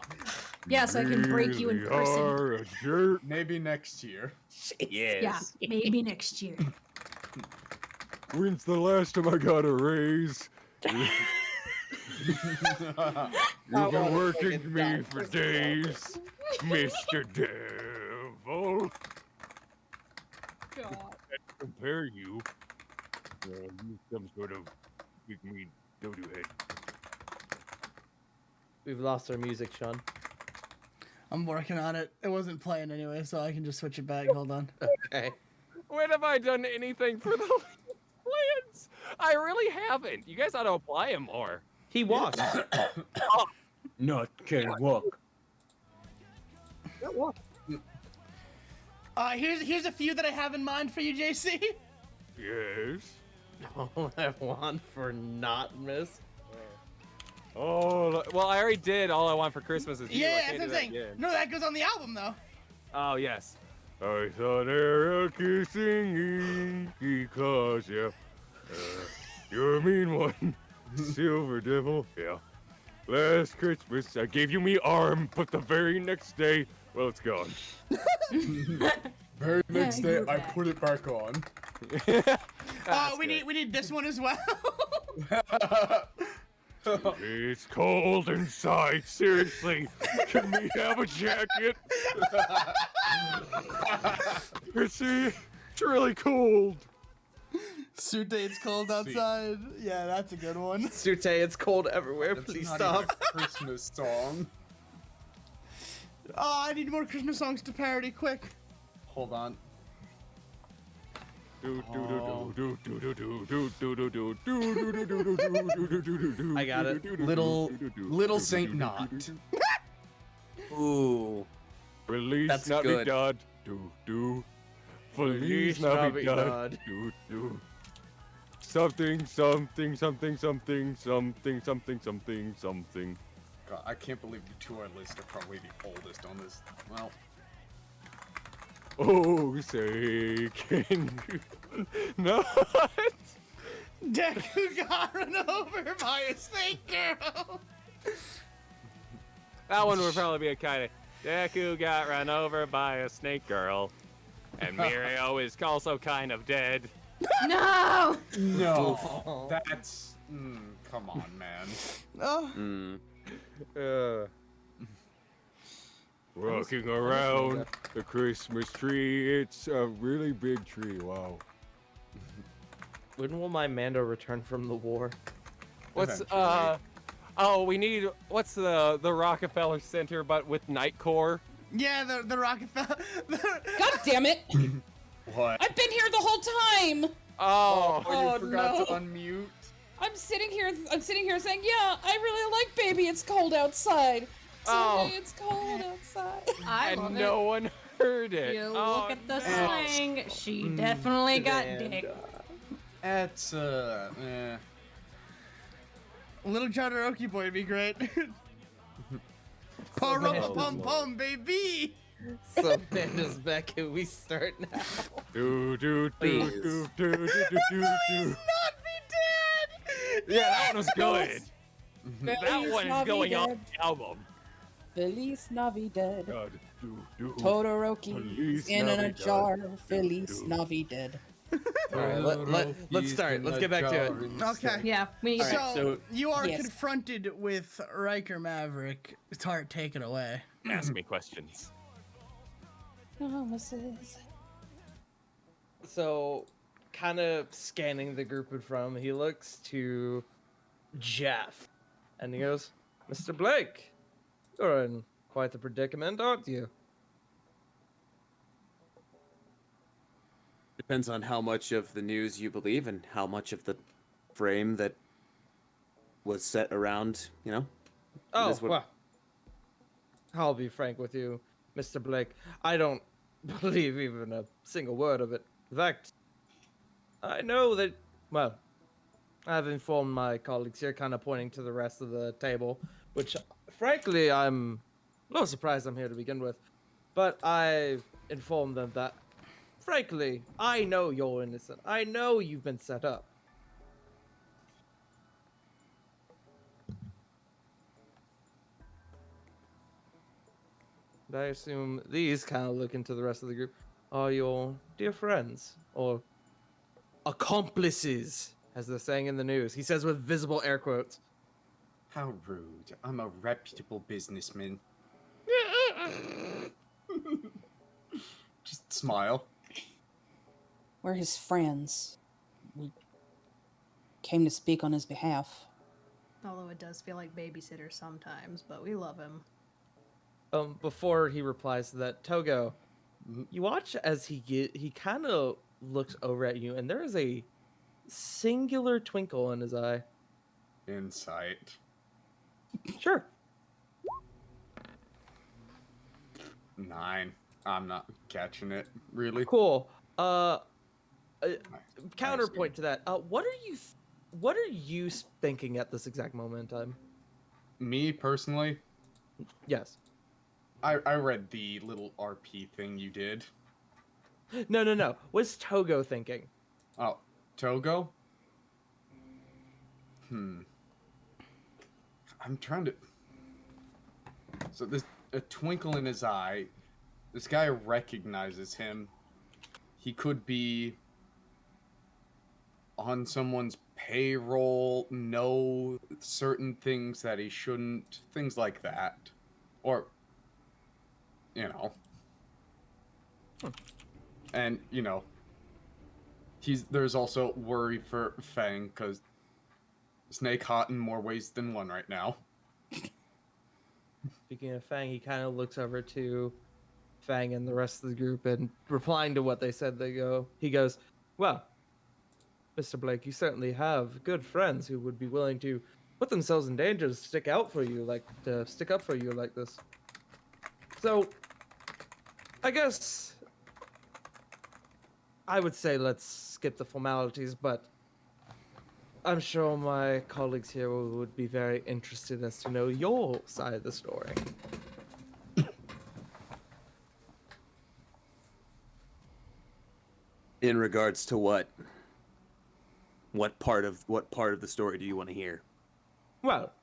Yeah, so I can break you in really person. are a jerk. maybe next year. Yes. Yeah, maybe next year. When's the last time I got a raise? You've been wanna working fucking me die for first of all. days, Mr. Devil. God. Compare you. You some sort of big mean dodo head. We've lost our music, Sean. I'm working on it. It wasn't playing anyway, so I can just switch it back. Hold on. Okay. When have I done anything for the plans? I really haven't. You guys ought to apply him more. He walks. Not can walk. Here's a few that I have in mind for you, JC. Yes. All I want for not miss. Oh, well, I already did All I Want for Christmas Is You. I Yeah, can't that's what I'm do that saying. again. No, that goes on the album though. Oh, yes. I thought Eric singing because, yeah. You're a mean one. Silver Devil, yeah. Last Christmas, I gave you me arm, but the very next day, well, it's gone. Very next Yeah, day, you're I back. put it back on. That's we good. need this one as well. It's cold inside, seriously. Can we have a jacket? See, it's really cold. Sute, it's cold outside. Yeah, that's a good one. Sute, it's cold everywhere. That's Please not stop. even a Christmas song. Oh, I need more Christmas songs to parody quick. Hold on. I got it. Little Saint Not. Ooh. Feliz That's good. Navidad. Do. Feliz Feliz Navidad. Navidad. Do. Something. God, I can't believe the two on our list are probably the oldest on this. Well, Oh, say, can you not? Deku got run over by a snake girl. That one would probably be a kind of Deku got run over by a snake girl, and Mirio is also kind of dead. No! no. That's. Come on, man. Oh, Mm. Walking around the Christmas tree. It's a really big tree. Wow. When will my Mando return from the war? What's Eventually. Oh, we need what's the Rockefeller Center, but with Nightcore. yeah, the Rockefeller. God damn it! What? I've been here the whole time. Oh, Oh, Oh, you forgot no. to unmute. I'm sitting here saying, yeah, I really like Baby It's Cold Outside. Oh. Baby It's cold outside. I and love no one heard it. it. You Oh, look at the no. slang. She definitely got And, dick. That's Little Jodorowsky boy would be great. Parumpa pum pum, baby. So Mando's back and we start now. Do. Please. Please not be dead. Yeah, that one was good. That Feliz one is going on Navidad. the album. Feliz Navidad. God, do. Todoroki Feliz in a Navidad. jar. Feliz Navidad. Alright, let's start. Let's get back to it. Okay. Yeah, we need So, Alright, so- you are Yes. confronted with Riker Maverick. Tart, take it away. Ask me questions. Promises. So, kind of scanning the group in front of him, he looks to Jeff and he goes, Mr. Blake, you're in quite a predicament, aren't you? Depends on how much of the news you believe and how much of the frame that was set around, you know? Oh, is what- well. I'll be frank with you, Mr. Blake. I don't believe even a single word of it. In fact, I know that, well, I've informed my colleagues here, kind of pointing to the rest of the table, which, frankly, I'm a little surprised I'm here to begin with. But I've informed them that, frankly, I know you're innocent. I know you've been set up. And I assume these kind of look into the rest of the group are your dear friends or accomplices, as they're saying in the news. He says with visible air quotes. How rude. I'm a reputable businessman. Just smile. We're his friends. We came to speak on his behalf. Although it does feel like babysitter sometimes, but we love him. Before he replies to that, Togo, you watch as he kind of looks over at you, and there is a singular twinkle in his eye. Insight. Sure. 9. I'm not catching it, really. Cool. I Counterpoint to that. What are you thinking at this exact moment in time? Me, personally, Yes. I read the little RP thing you did. No. What's Togo thinking? Oh, Togo? I'm trying to... So there's a twinkle in his eye. This guy recognizes him. He could be on someone's payroll, know certain things that he shouldn't, things like that. Or, you know. And, you know, there's also worry for Fang, because Snake hot in more ways than one right now. Speaking of Fang, he kind of looks over to Fang and the rest of the group, and replying to what they said, he goes, well, Mr. Blake, you certainly have good friends who would be willing to put themselves in danger to stick up for you like this. So, I guess I would say let's skip the formalities, but I'm sure my colleagues here would be very interested as to know your side of the story. In regards to what? What part of the story do you want to hear? Well,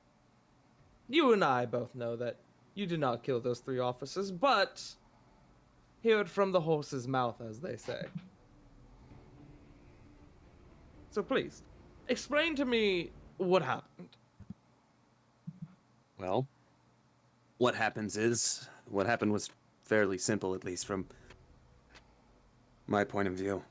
you and I both know that you did not kill those 3 officers, but hear it from the horse's mouth, as they say. So please, explain to me what happened. Well, what happened was fairly simple, at least from my point of view.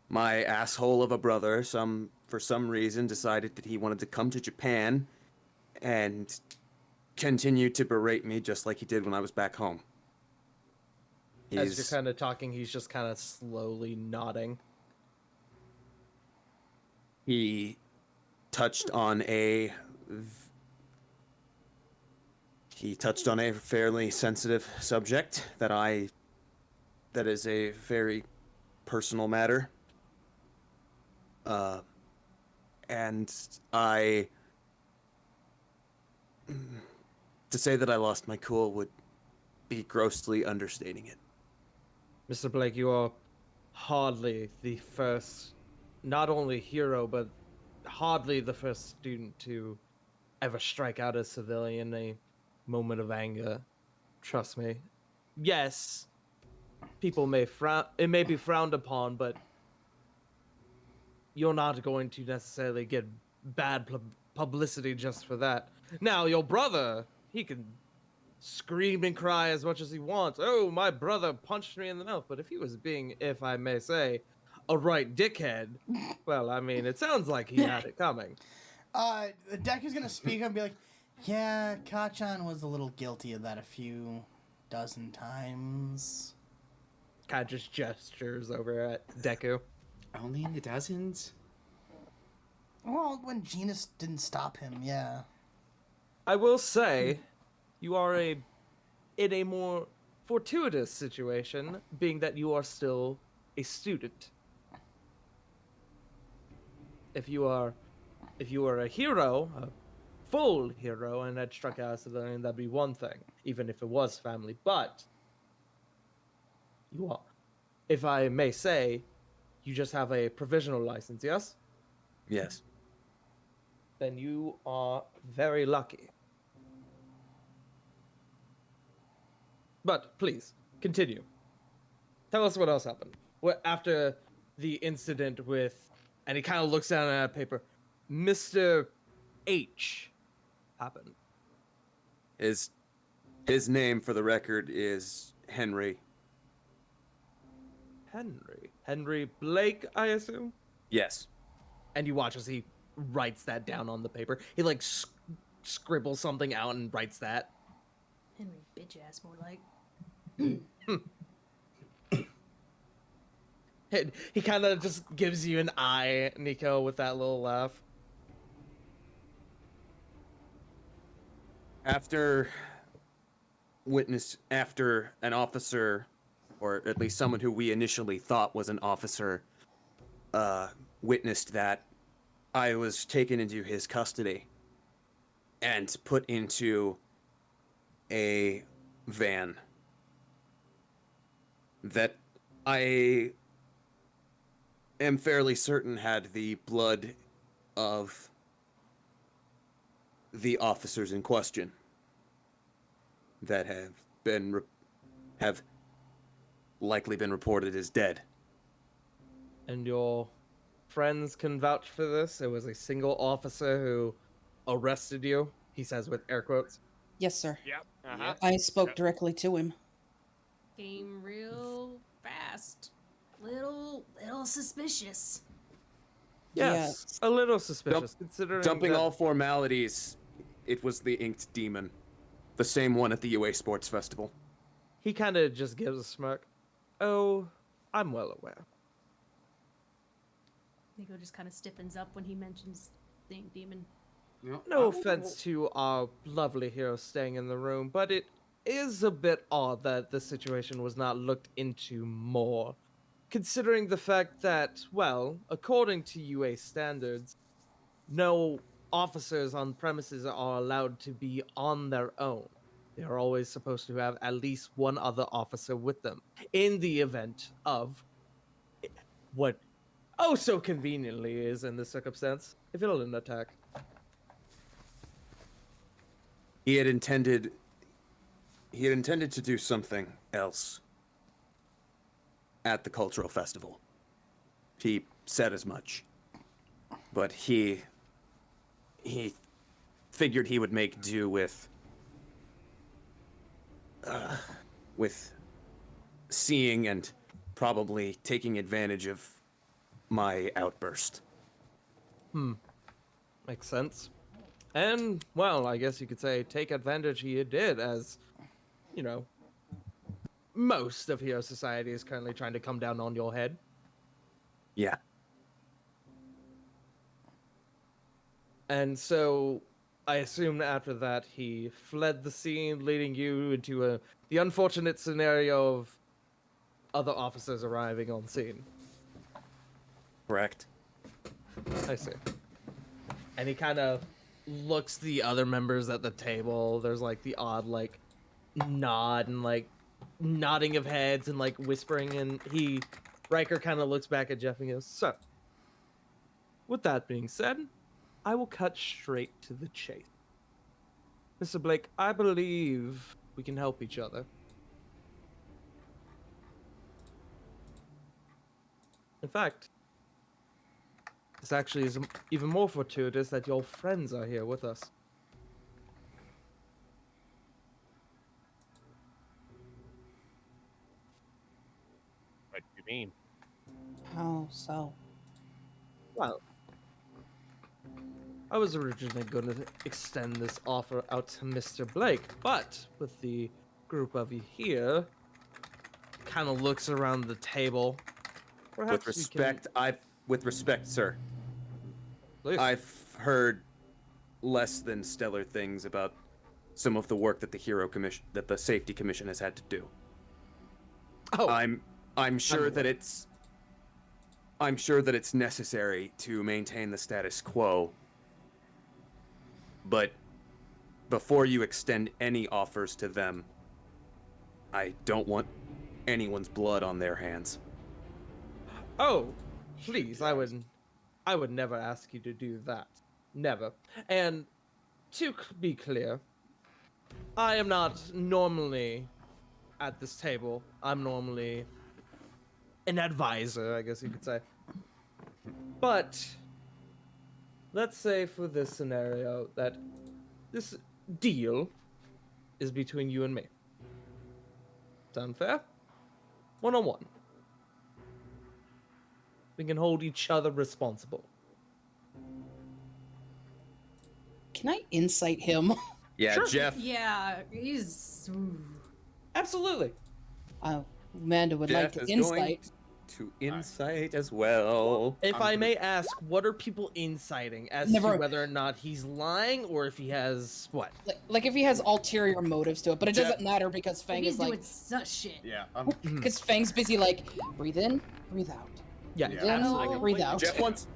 My asshole of a brother, for some reason, decided that he wanted to come to Japan and continue to berate me just like he did when I was back home. As you're kind of talking, he's just kind of slowly nodding. He touched on a fairly sensitive subject that is a very personal matter. And to say that I lost my cool would be grossly understating it. Mr. Blake, you are hardly the first, not only hero, but hardly the first student to ever strike out a civilian in a moment of anger. Trust me. Yes, people may it may be frowned upon, but you're not going to necessarily get bad publicity just for that. Now, your brother, he can scream and cry as much as he wants. Oh, my brother punched me in the mouth. But if he was being, if I may say, a right dickhead, well, I mean, it sounds like he had it coming. Deku's gonna speak up and be like, yeah, Kachan was a little guilty of that a few dozen times. Kind of just gestures over at Deku. Only in the dozens? Well, when Genus didn't stop him, yeah. I will say, you are in a more fortuitous situation, being that you are still a student. If you are a hero, a full hero, and had struck out as a civilian, that'd be one thing, even if it was family. But you are, if I may say, you just have a provisional license, yes? Yes. Then you are very lucky. But please, continue. Tell us what else happened. What after the incident with, and he kind of looks down at a paper, Mr. H happened. His name, for the record, is Henry. Henry Blake, I assume? Yes. And you watch as he writes that down on the paper. He like scribbles something out and writes that. Henry bitch ass, more like. He kind of just gives you an eye, Nico, with that little laugh. After an officer, or at least someone who we initially thought was an officer, witnessed that, I was taken into his custody and put into a van that I am fairly certain had the blood of the officers in question that have likely been reported as dead. And your friends can vouch for this? It was a single officer who arrested you, he says with air quotes. Yes, sir. Yep. Uh-huh. I spoke directly to him. Came real fast. Little suspicious. Yes, a little suspicious, considering Dumping that all formalities, it was the Inked Demon. The same one at the UA Sports Festival. he kind of just gives a smirk. Oh, I'm well aware. Nico just kind of stiffens up when he mentions the Ink Demon. No offense to our lovely hero staying in the room, but it is a bit odd that the situation was not looked into more. Considering the fact that, well, according to UA standards, no officers on premises are allowed to be on their own. They are always supposed to have at least one other officer with them in the event of what oh so conveniently is in this circumstance, a villain attack. He had intended to do something else at the cultural festival. He said as much. But he figured he would make do with seeing and probably taking advantage of my outburst. Makes sense. And, well, I guess you could say take advantage he did, as, you know, most of Hero Society is currently trying to come down on your head. Yeah. And so, I assume after that he fled the scene, leading you into the unfortunate scenario of other officers arriving on scene. Correct. I see. And he kind of looks the other members at the table. There's like the odd like nod and like nodding of heads and like whispering, and Riker kind of looks back at Jeff and goes, "So, with that being said, I will cut straight to the chase. Mr. Blake, I believe we can help each other. In fact, this actually is even more fortuitous that your friends are here with us. What do you mean? How so? Well, I was originally going to extend this offer out to Mr. Blake, but with the group of you here, kind of looks around the table. Perhaps With respect, sir. Please. I've heard less than stellar things about some of the work that the Safety Commission has had to do. Oh, I'm sure aware. that it's I'm sure that it's necessary to maintain the status quo. But before you extend any offers to them, I don't want anyone's blood on their hands. Oh, please, I would never ask you to do that. Never. And to be clear, I am not normally at this table. I'm normally an advisor, I guess you could say. But let's say for this scenario that this deal is between you and me. Sound fair? One-on-one. We can hold each other responsible. Can I insight him? Yeah, Sure. Jeff. Yeah, he's. Ooh. Absolutely. Amanda would like Jeff to is going insight. to insight as well. If I'm I gonna- may ask, what are people inciting as Never- to whether or not he's lying or if he has what? Like if he has ulterior motives to it, but it Jeff- doesn't matter because Fang He's is like, doing such shit. Yeah, because Fang's busy like, breathe in, breathe out. Yeah, Yeah. Breathe in, absolutely. breathe out. Jeff wants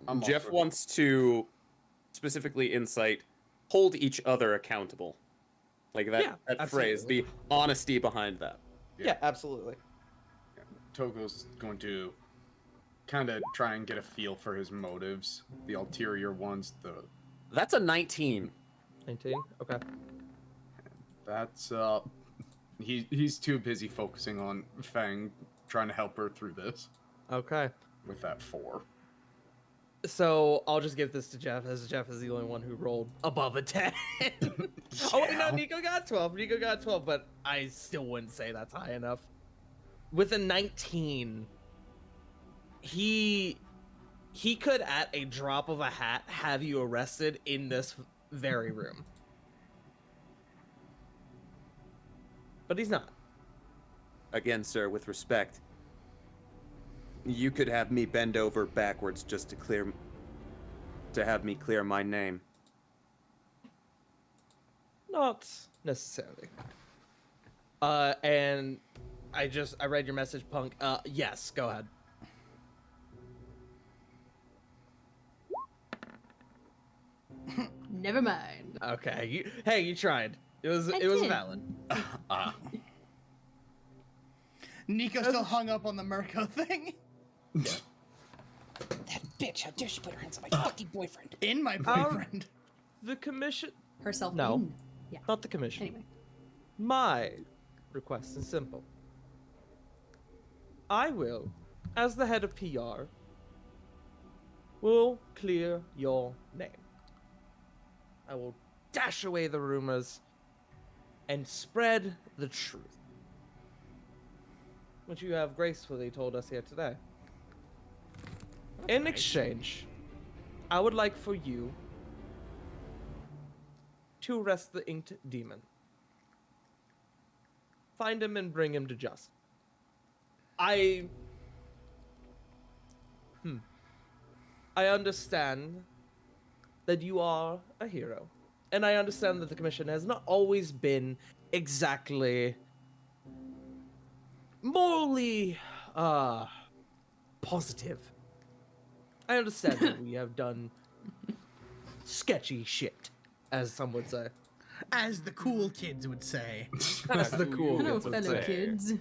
I'm all Jeff for wants to specifically insight, hold each other accountable. Like that, Yeah, that phrase, absolutely. the honesty behind that. Yeah, absolutely. Togo's going to kind of try and get a feel for his motives, the ulterior ones. That's a 19. 19. Okay. That's he's too busy focusing on Fang, trying to help her through this Okay. with that 4. So I'll just give this to Jeff, as Jeff is the only one who rolled above a 10. Oh wait, no, Yeah. Nico got 12. Nico got 12, but I still wouldn't say that's high enough. With a 19, he could at a drop of a hat have you arrested in this very room. But he's not. Again, sir, with respect, you could have me bend over backwards just to have me clear my name. Not necessarily. And I read your message, Punk. Yes, go ahead. Never mind. Okay, you tried. It was I did. valid. Nico still hung up on the Mirko thing. That bitch, how dare she put her hands on my fucking boyfriend? In my boyfriend. The commission, Herself. No. in. Yeah. not the commission. Anyway. My request is simple. I will, as the head of PR, will clear your name. I will dash away the rumors and spread the truth, which you have gracefully told us here today. In exchange, I would like for you to arrest the Inked Demon. Find him and bring him to justice. I understand that you are a hero. And I understand that the commission has not always been exactly morally positive. I understand that we have done sketchy shit, as some would say. As the cool kids would say. That's the cool Hello, kids would fellow say. kids.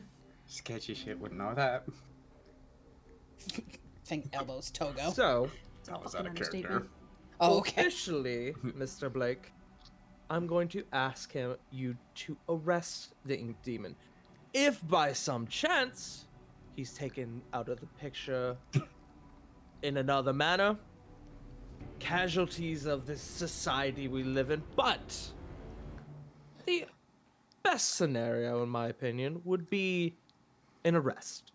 Sketchy shit wouldn't know that. Fang elbows Togo. So, That was Fucking out of character. understatement. Oh, okay. officially, Mr. Blake, I'm going to ask you to arrest the Ink Demon. If by some chance he's taken out of the picture in another manner, casualties of this society we live in, but the best scenario, in my opinion, would be an arrest.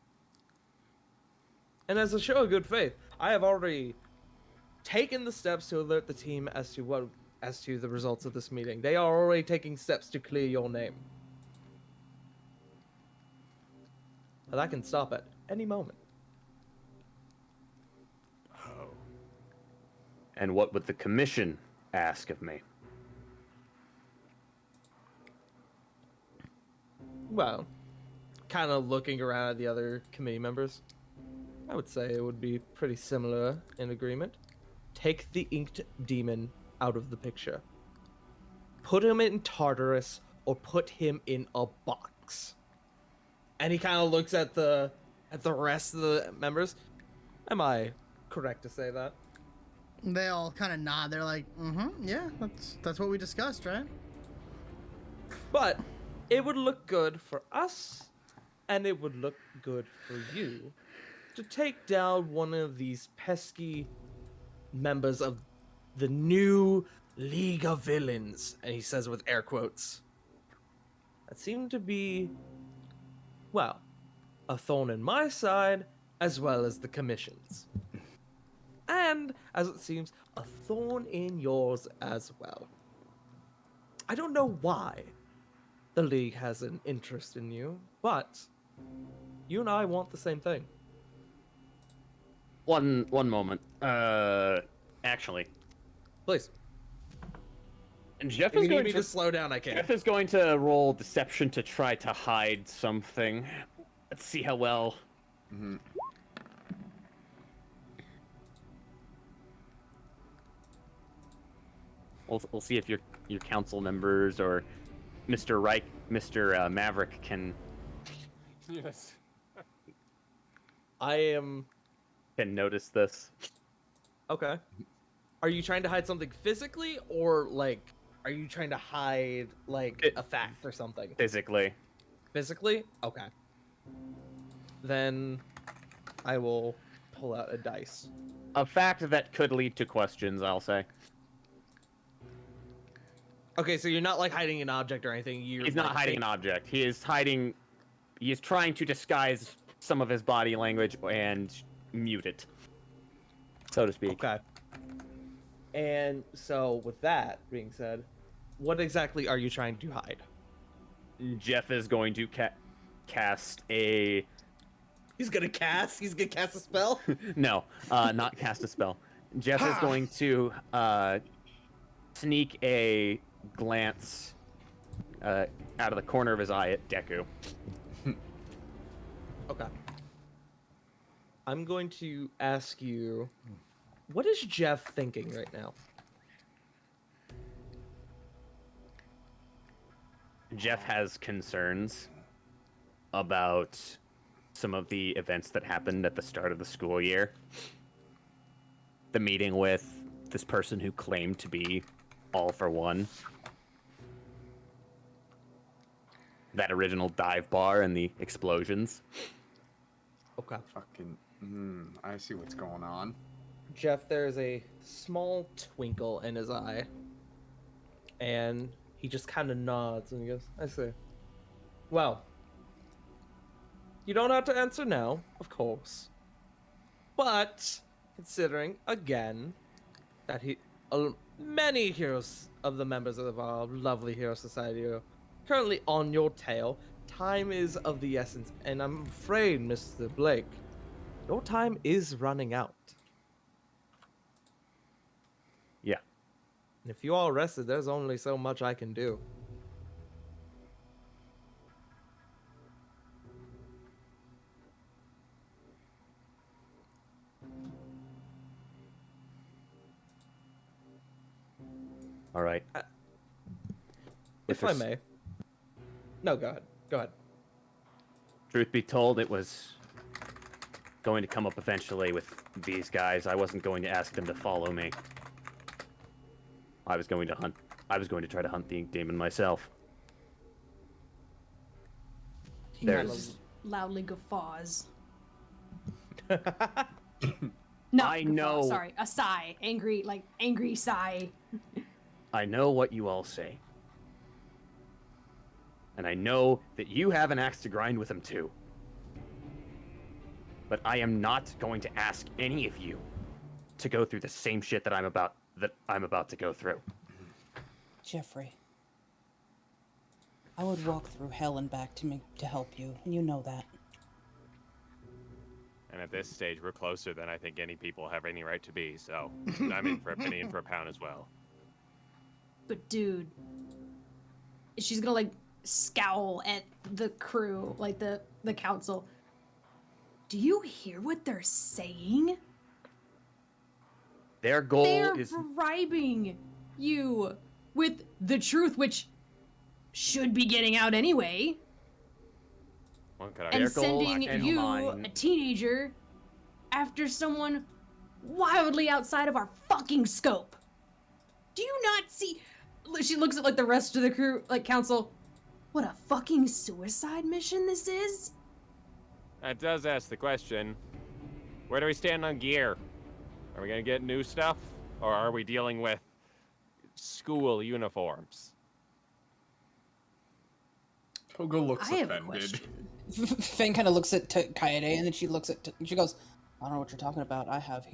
And as a show of good faith, I have already taken the steps to alert the team as to the results of this meeting. They are already taking steps to clear your name. And that can stop at any moment. And what would the commission ask of me? Well, kind of looking around at the other committee members. I would say it would be pretty similar in agreement. Take the inked demon out of the picture. Put him in Tartarus or put him in a box. And he kind of looks at the rest of the members. Am I correct to say that? They all kind of nod. They're like, yeah, that's what we discussed, right? But it would look good for us, and it would look good for you to take down one of these pesky members of the new League of Villains, and he says with air quotes, that seem to be, well, a thorn in my side as well as the Commission's. And, as it seems, a thorn in yours as well. I don't know why the League has an interest in you, but you and I want the same thing. One moment. Actually, Please. and Jeff If is you need going me to to slow down, I can. Jeff is going to roll deception to try to hide something. Let's see how well. Mm-hmm. We'll see if your council members or Mr. Reich, Mr. Maverick can Yes. can notice this. Okay. Are you trying to hide something physically, or like, are you trying to hide like a fact or something? Physically. Physically? Okay. Then I will pull out a dice. A fact that could lead to questions, I'll say. Okay, so you're not like hiding an object or anything. He's not hiding an object. He is trying to disguise some of his body language and mute it, so to speak. Okay. And so, with that being said, what exactly are you trying to hide? Jeff is going to cast a... He's gonna cast a spell? No, not cast a spell. Jeff is going to sneak a glance out of the corner of his eye at Deku. Okay. I'm going to ask you, what is Jeff thinking right now? Jeff has concerns about some of the events that happened at the start of the school year. The meeting with this person who claimed to be All for One. That original dive bar and the explosions. Okay. Fucking. I see what's going on. Jeff, there's a small twinkle in his eye. And he just kind of nods and he goes, I see. Well, you don't have to answer now, of course. But, considering, again, that many heroes of the members of our lovely Hero Society are currently on your tail, time is of the essence, and I'm afraid, Mr. Blake, your time is running out. Yeah. And if you all rested, there's only so much I can do. All right. If I may. No, go ahead. Go ahead. Truth be told, it was going to come up eventually with these guys. I wasn't going to ask them to follow me. I was going to try to hunt the ink demon myself. He There's- loudly guffaws. No, I guffaw, know. Sorry, a sigh, angry sigh. I know what you all say. And I know that you have an axe to grind with him too. But I am not going to ask any of you to go through the same shit that I'm about to go through. Jeffrey, I would walk through hell and back to help you, and you know that. And at this stage, we're closer than I think any people have any right to be. So I'm in for a penny and for a pound as well. But dude, she's gonna like scowl at the crew, like the council. Do you hear what they're saying? Their goal They're is bribing you with the truth, which should be getting out anyway, What could I and Their goals sending and you, mine. a teenager, after someone wildly outside of our fucking scope. Do you not see? She looks at like the rest of the crew, like council. What a fucking suicide mission this is. That does ask the question, where do we stand on gear? Are we gonna get new stuff, or are we dealing with school uniforms? Togo looks I have a offended. question. Fang kind of looks at Kaede, and then she looks at. She goes, "I don't know what you're talking about. I have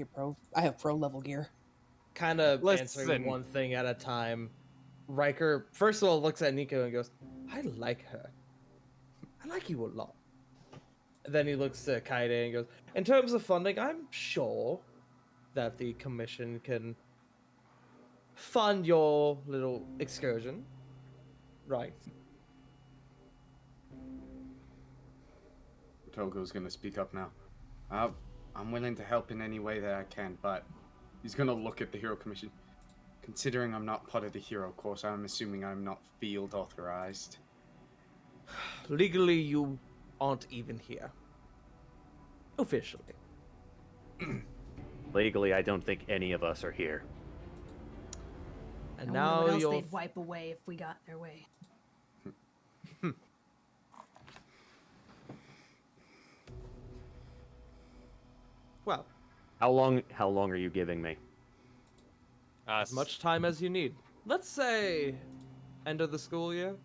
pro level gear." Kind of Listen. answering one thing at a time. Riker, first of all, looks at Nico and goes, I like her. I like you a lot. And then he looks at Kaede and goes, in terms of funding, I'm sure that the commission can fund your little excursion. Right. Togo's gonna speak up now. I'm willing to help in any way that I can, but he's gonna look at the Hero Commission. Considering I'm not part of the Hero Course, I'm assuming I'm not field authorized. Legally, you aren't even here. Officially. legally, I don't think any of us are here. And I wonder now what else you'll they'd wipe away if we got in their way. well, How long are you giving me? as much time as you need. Let's say end of the school year.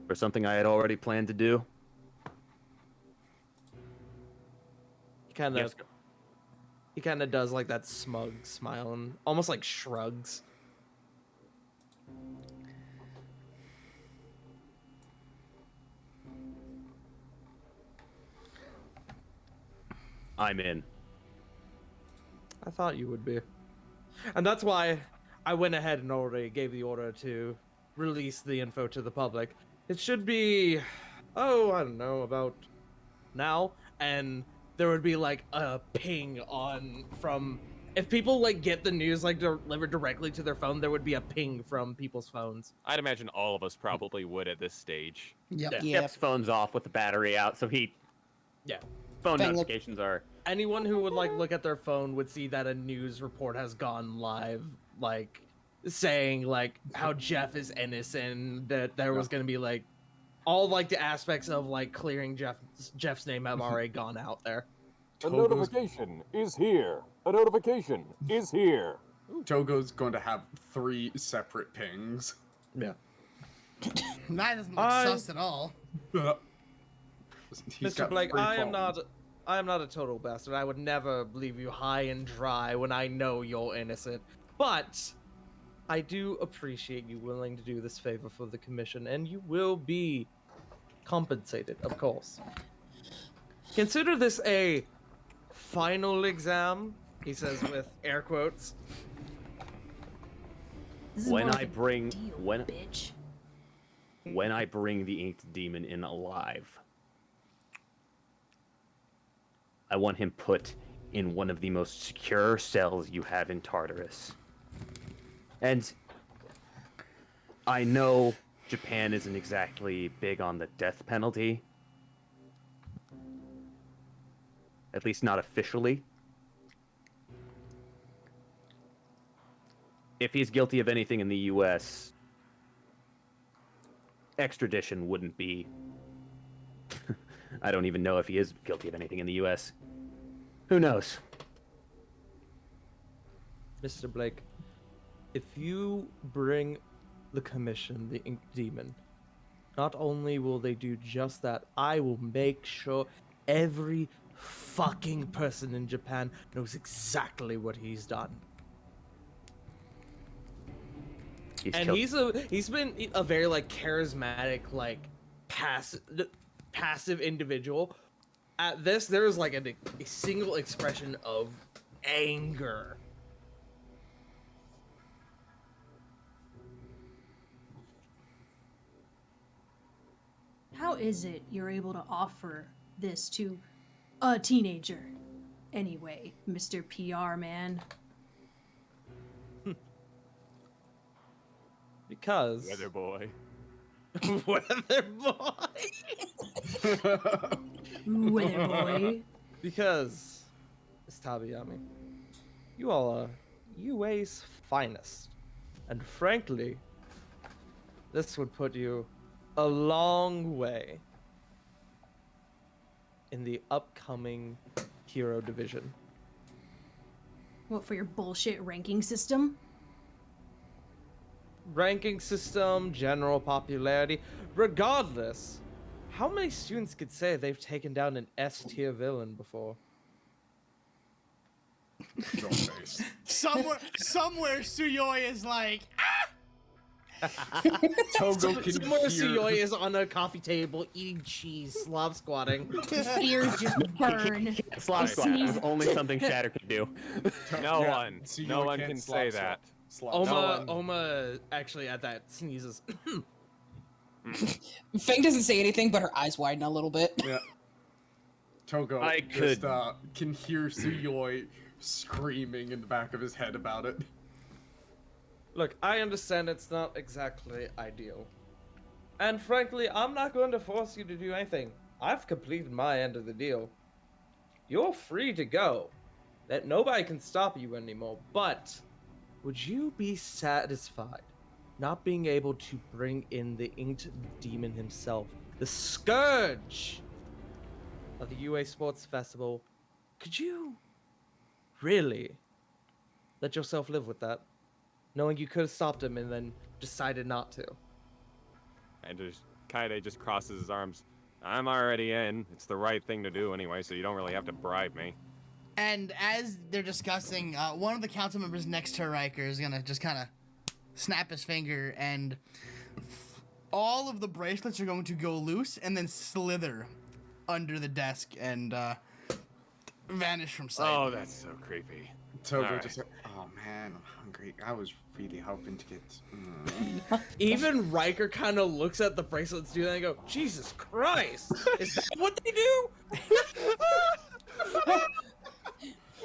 For something I had already planned to do? He kind of Yes. he kind of does like that smug smile and almost like shrugs. I'm in. I thought you would be. And that's why I went ahead and already gave the order to release the info to the public. It should be, oh, I don't know, about now. And there would be like a ping on from, if people like get the news like delivered directly to their phone, there would be a ping from people's phones. I'd imagine all of us probably would at this stage. Yep. Yeah. Yeah. Jeff's phone's off with the battery out, so Yeah. phone Thing look- notifications are. Anyone who would like look at their phone would see that a news report has gone live, like saying like how Jeff is innocent, that there was gonna be like all like the aspects of like clearing Jeff's name have already gone out there. Togo's, is here. A notification is here. Togo's going to have 3 separate pings. Yeah. That doesn't look I- sus at all. He's Mr. got Blake, 3 I am phones. not a total bastard. I would never leave you high and dry when I know you're innocent. But I do appreciate you willing to do this favor for the commission, and you will be compensated, of course. Consider this a final exam, he says with air quotes. This is When more I like a bring- deal, when- bitch. When I bring the inked demon in alive, I want him put in one of the most secure cells you have in Tartarus. And I know Japan isn't exactly big on the death penalty. At least not officially. If he's guilty of anything in the US, extradition wouldn't be. I don't even know if he is guilty of anything in the US. Who knows? Mr. Blake, if you bring the commission the ink demon, not only will they do just that, I will make sure every fucking person in Japan knows exactly what he's done. And he's been a very like charismatic, like passive individual. At this, there is like a single expression of anger. How is it you're able to offer this to a teenager? Anyway, Mr. PR man. Because Weather boy. Weather boy. Weather boy. Because, Miss Tabiyami, you all are UA's finest. And frankly, this would put you a long way in the upcoming hero division. What, for your bullshit ranking system? Ranking system, general popularity, regardless, how many students could say they've taken down an S tier villain before? Your face. Somewhere Suyoi is like, Togo can Somewhere hear. Suyoi is on a coffee table eating cheese, slob squatting. His ears just burn. Slop squat is sneeze. only something Shatter could do. No Yeah, one. so you No one can't can slop say slap. that. Slap Oma, slap. Oma actually at that sneezes. Fang doesn't say anything, but her eyes widen a little bit. Yeah. Togo I just could- can hear Suyoi screaming in the back of his head about it. Look, I understand it's not exactly ideal. And frankly, I'm not going to force you to do anything. I've completed my end of the deal. You're free to go. That nobody can stop you anymore. But would you be satisfied not being able to bring in the inked demon himself, the scourge of the UA Sports Festival? Could you really let yourself live with that? Knowing you could have stopped him and then decided not to. And just Kaede just crosses his arms. I'm already in. It's the right thing to do anyway, so you don't really have to bribe me. and as they're discussing, one of the council members next to Riker is gonna just kind of snap his finger, and all of the bracelets are going to go loose and then slither under the desk and vanish from sight. Oh, that's so creepy. Togo Alright. just like, oh man, I'm hungry. I was really hoping to get. Even Riker kind of looks at the bracelets do that and go, Jesus Christ! Is that what they do?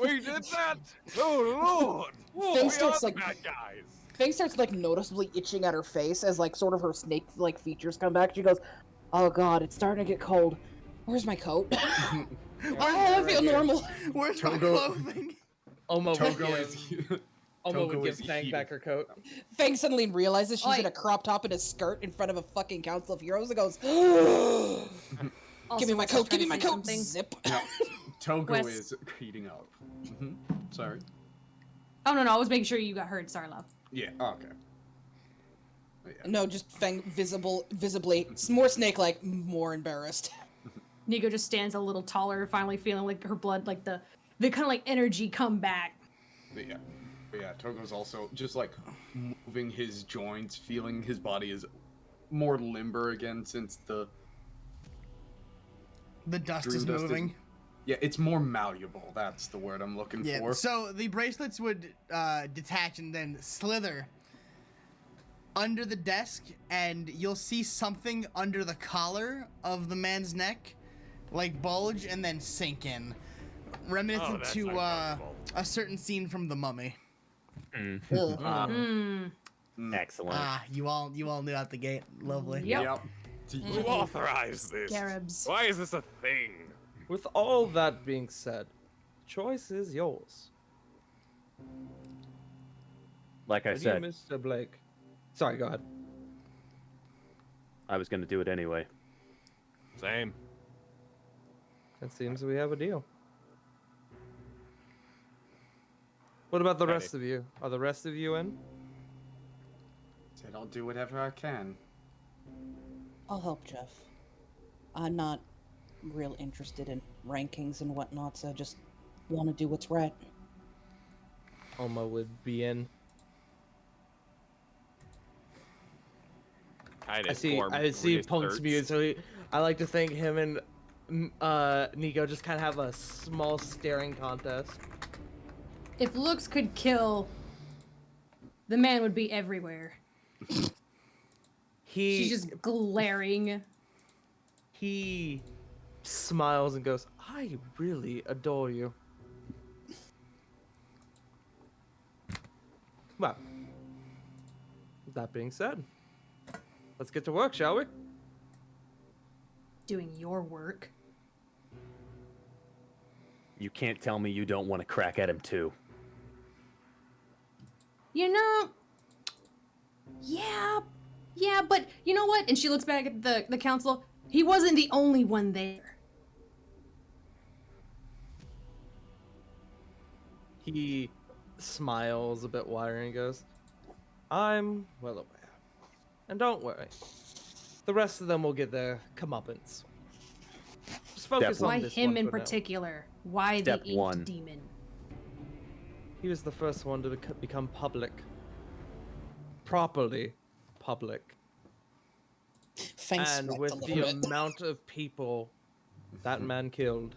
We did that! Oh lord! Fang We starts are like bad guys. Fang starts like noticeably itching at her face as like sort of her snake like features come back. She goes, "Oh God, it's starting to get cold. Where's my coat? Oh, I feel normal." Where's my Togo- clothing? Oma would Togo give, is. Oma Togo would give is Fang heated. back her coat. Fang suddenly realizes she's Oi. in a crop top and a skirt in front of a fucking council of heroes and goes, Also, "Give me my was I coat! Give me trying my to say coat!" something? Zip. Togo Wes- is heating up. Sorry. Oh no, I was making sure you got heard. Sorry, love. Yeah. Okay. But yeah. No, just Fang visibly more snake-like, more embarrassed. Nico just stands a little taller, finally feeling like her blood, like the kind of like energy come back. But yeah, Togo's also just like moving his joints, feeling his body is more limber again since the The dust Dream is dust is- moving. yeah, it's more malleable. That's the word I'm looking Yeah. for. So the bracelets would detach and then slither under the desk, and you'll see something under the collar of the man's neck, like bulge and then sink in, Oh, reminiscent that's to uncomfortable. a certain scene from The Mummy. Ugh. Hmm. Excellent. You all knew out the gate. Lovely. Yep. Who authorized this? Scarabs. Why is this a thing? With all that being said, choice is yours. Like I With said, you, Mr. Blake. Sorry, go ahead. I was going to do it anyway. Same. It seems we have a deal. What about the Ready. rest of you? Are the rest of you in? Said I'll do whatever I can. I'll help Jeff. I'm not real interested in rankings and whatnot, so I just want to do what's right. Oma would be in. I see Punk's mute, so I like to think him and Nico just kind of have a small staring contest. If looks could kill, the man would be everywhere. He She's just glaring. he smiles and goes, I really adore you. Well, that being said, let's get to work, shall we? Doing your work. You can't tell me you don't want to crack at him too. You know, yeah, but you know what? And she looks back at the council. He wasn't the only one there. He smiles a bit wider and goes, I'm well aware. And don't worry. The rest of them will get their comeuppance. Just focus Step on Why this him one in for now. particular? Why Step the inked one. demon? He was the first one to become public. Properly public. Fangs And sweats with a the little bit. amount of people that man killed,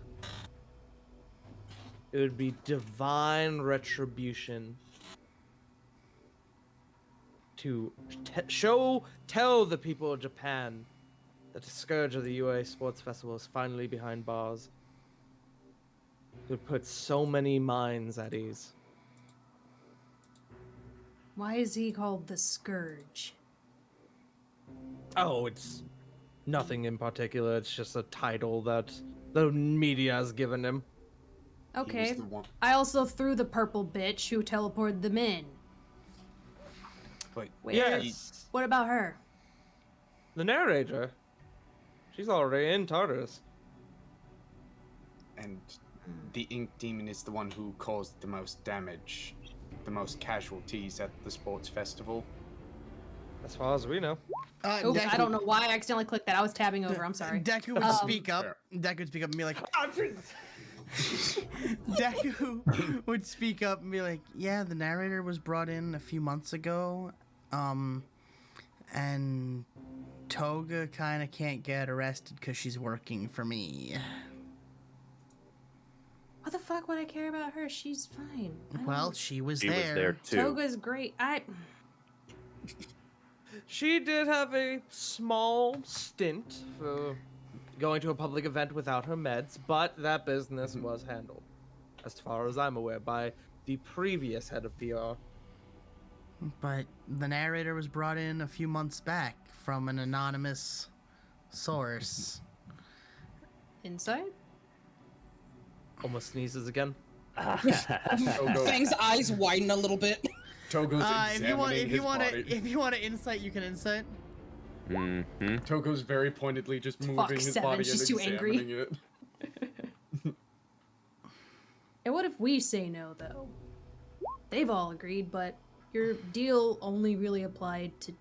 it would be divine retribution to tell the people of Japan that the scourge of the UA Sports Festival is finally behind bars. It would put so many minds at ease. Why is he called the Scourge? Oh, it's nothing in particular. It's just a title that the media has given him. He was Okay. the one- I also threw the purple bitch who teleported them in. But Where? Yes. What about her? The narrator. She's already in Tartarus. and the Ink Demon is the one who caused the most damage, the most casualties at the sports festival. As far as we know. Oops, I don't know why I accidentally clicked that. I was tabbing over. I'm sorry. Deku would speak up. Fair. Deku would speak up and be like, Deku would speak up and be like, yeah, the narrator was brought in a few months ago, and Toga kind of can't get arrested because she's working for me. What the fuck would I care about her? She's fine. I don't- Well, she was She was there. there too. Toga's great. She did have a small stint for going to a public event without her meds, but that business was handled, as far as I'm aware, by the previous head of PR. But the narrator was brought in a few months back from an anonymous source. Inside? Almost sneezes again. Togo, Fang's eyes widen a little bit. Togo's If you want, examining his body. if you want to insight, you can insight. Mm-hmm. Togo's very pointedly just moving his 7, body she's and too angry. examining it. And what if we say no, though? They've all agreed, but your deal only really applied to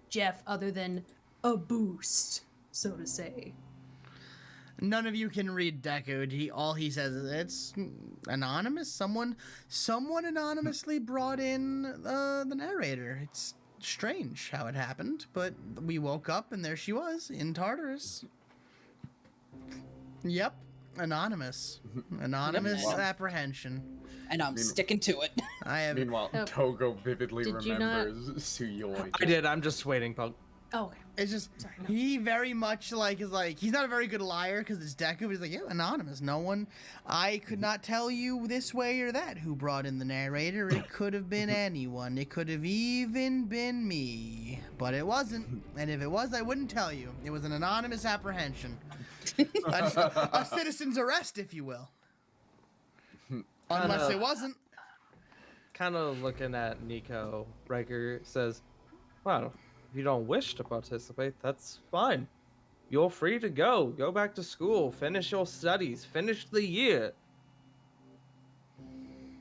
Jeff other than a boost, so to say. None of you can read Deku. All he says is it's anonymous. Someone anonymously brought in the narrator. It's strange how it happened, but we woke up and there she was in Tartarus. Yep, anonymous Wow. apprehension. And I'm sticking to it. I have. Meanwhile, Oh. Togo vividly Did you not- remembers Suyoi. I did. I'm just waiting, Pug. Oh, okay. It's just Sorry, no. he very much is like he's not a very good liar because it's Deku. But he's like, yeah, anonymous. No one. I could not tell you this way or that who brought in the narrator. It could have been anyone. It could have even been me, but it wasn't. And if it was, I wouldn't tell you. It was an anonymous apprehension, a citizen's arrest, if you will. Unless it wasn't. Kind of looking at Nico, Riker says, well, if you don't wish to participate, that's fine. You're free to go. Go back to school. Finish your studies. Finish the year.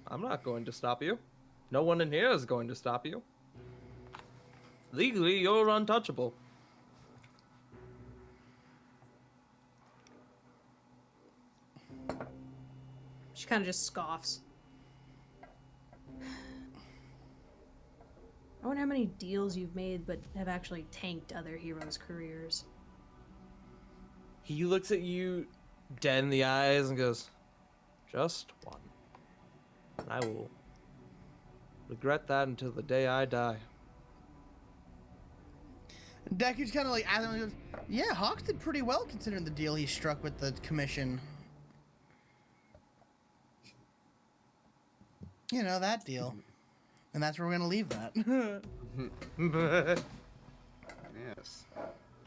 I'm not going to stop you. No one in here is going to stop you. Legally, you're untouchable. She kind of just scoffs. I wonder how many deals you've made but have actually tanked other heroes' careers. He looks at you dead in the eyes and goes, just one. And I will regret that until the day I die. Deku's kind of like, adamantly goes, yeah, Hawks did pretty well considering the deal he struck with the commission. You know, that deal. And that's where we're going to leave that. Yes.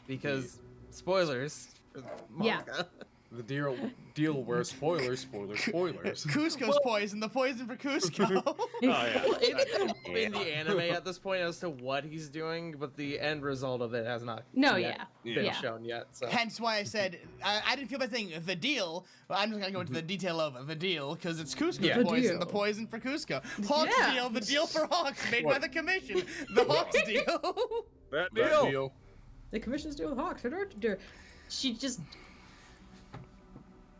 Because spoilers. For the Yeah. manga. The deal where spoilers. Cusco's poison, the poison for Cusco. Oh yeah. It's in the anime at this point as to what he's doing, but the end result of it has not No, yet yeah. been Yeah. shown yet. So Hence why I said, I didn't feel bad saying the deal, but I'm just going to go into the detail of the deal, because it's Cusco's Yeah. The poison, deal. the poison for Cusco. Hawks Yeah. deal, the deal for Hawks, made by the commission. The Hawks deal. That That deal. deal. The commission's deal with Hawks. She just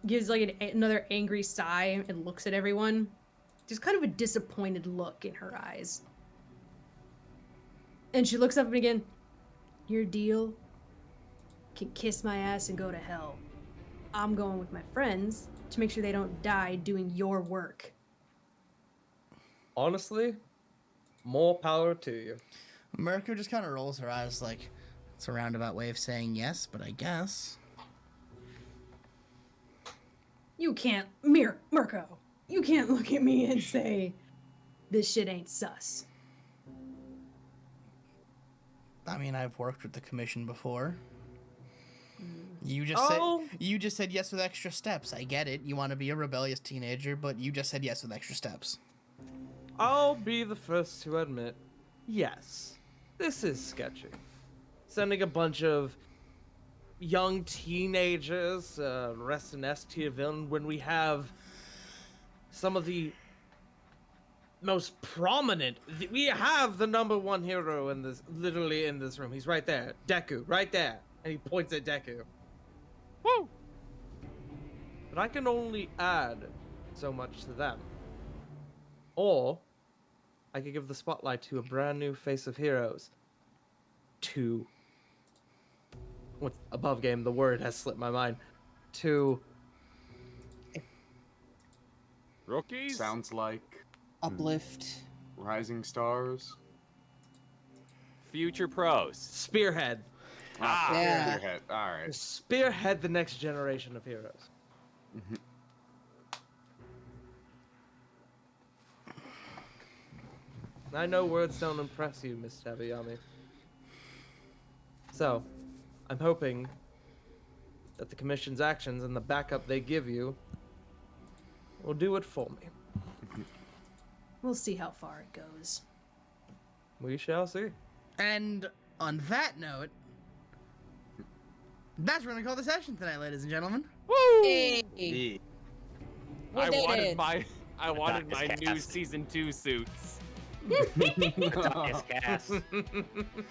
gives like another angry sigh and looks at everyone. Just kind of a disappointed look in her eyes. And she looks up and again, your deal can kiss my ass and go to hell. I'm going with my friends to make sure they don't die doing your work. honestly, more power to you. Mirko just kind of rolls her eyes like, it's a roundabout way of saying yes, but I guess. You can't, Mirko, you can't look at me and say, this shit ain't sus. I mean, I've worked with the commission before. You Oh. just said yes with extra steps. I get it. You want to be a rebellious teenager, but you just said yes with extra steps. I'll be the first to admit, yes, this is sketchy. Sending a bunch of young teenagers rest in S-tier villain when we have some of the most prominent. We have the #1 hero in this, literally in this room. He's right there, Deku, right there, and he points at Deku. Woo! But I can only add so much to them. Or I could give the spotlight to a brand new face of heroes. To with above game, the word has slipped my mind. To Rookies? Sounds like Uplift. Rising Stars. Future pros. spearhead. Ah, Yeah. Your head. All right. Spearhead the next generation of heroes. I know words don't impress you, Miss Tabayami. So, I'm hoping that the Commission's actions and the backup they give you will do it for me. We'll see how far it goes. We shall see. And on that note, that's what we're gonna call the session tonight, ladies and gentlemen. Hey. We I did wanted it. I wanted my Darkest new cast. season 2 suits. Yes, cast.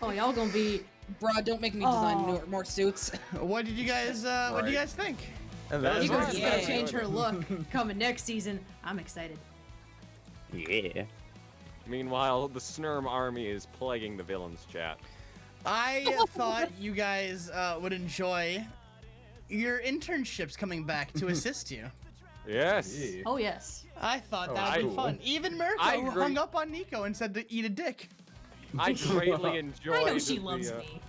Oh, y'all gonna be Bro, don't make me design Oh. more suits. What did you guys? What do you guys think? And That that is is Eagle's right. just Yeah. gonna change her look coming next season. I'm excited. Yeah. Meanwhile, the Snurm army is plaguing the villains chat. I thought you guys would enjoy your internships coming back to assist you. Yes. Yeah. Oh yes. I thought Oh, that would be cool. fun. Even Mirko I who agree. hung up on Nico and said to eat a dick. I greatly enjoyed I know she loves the, me.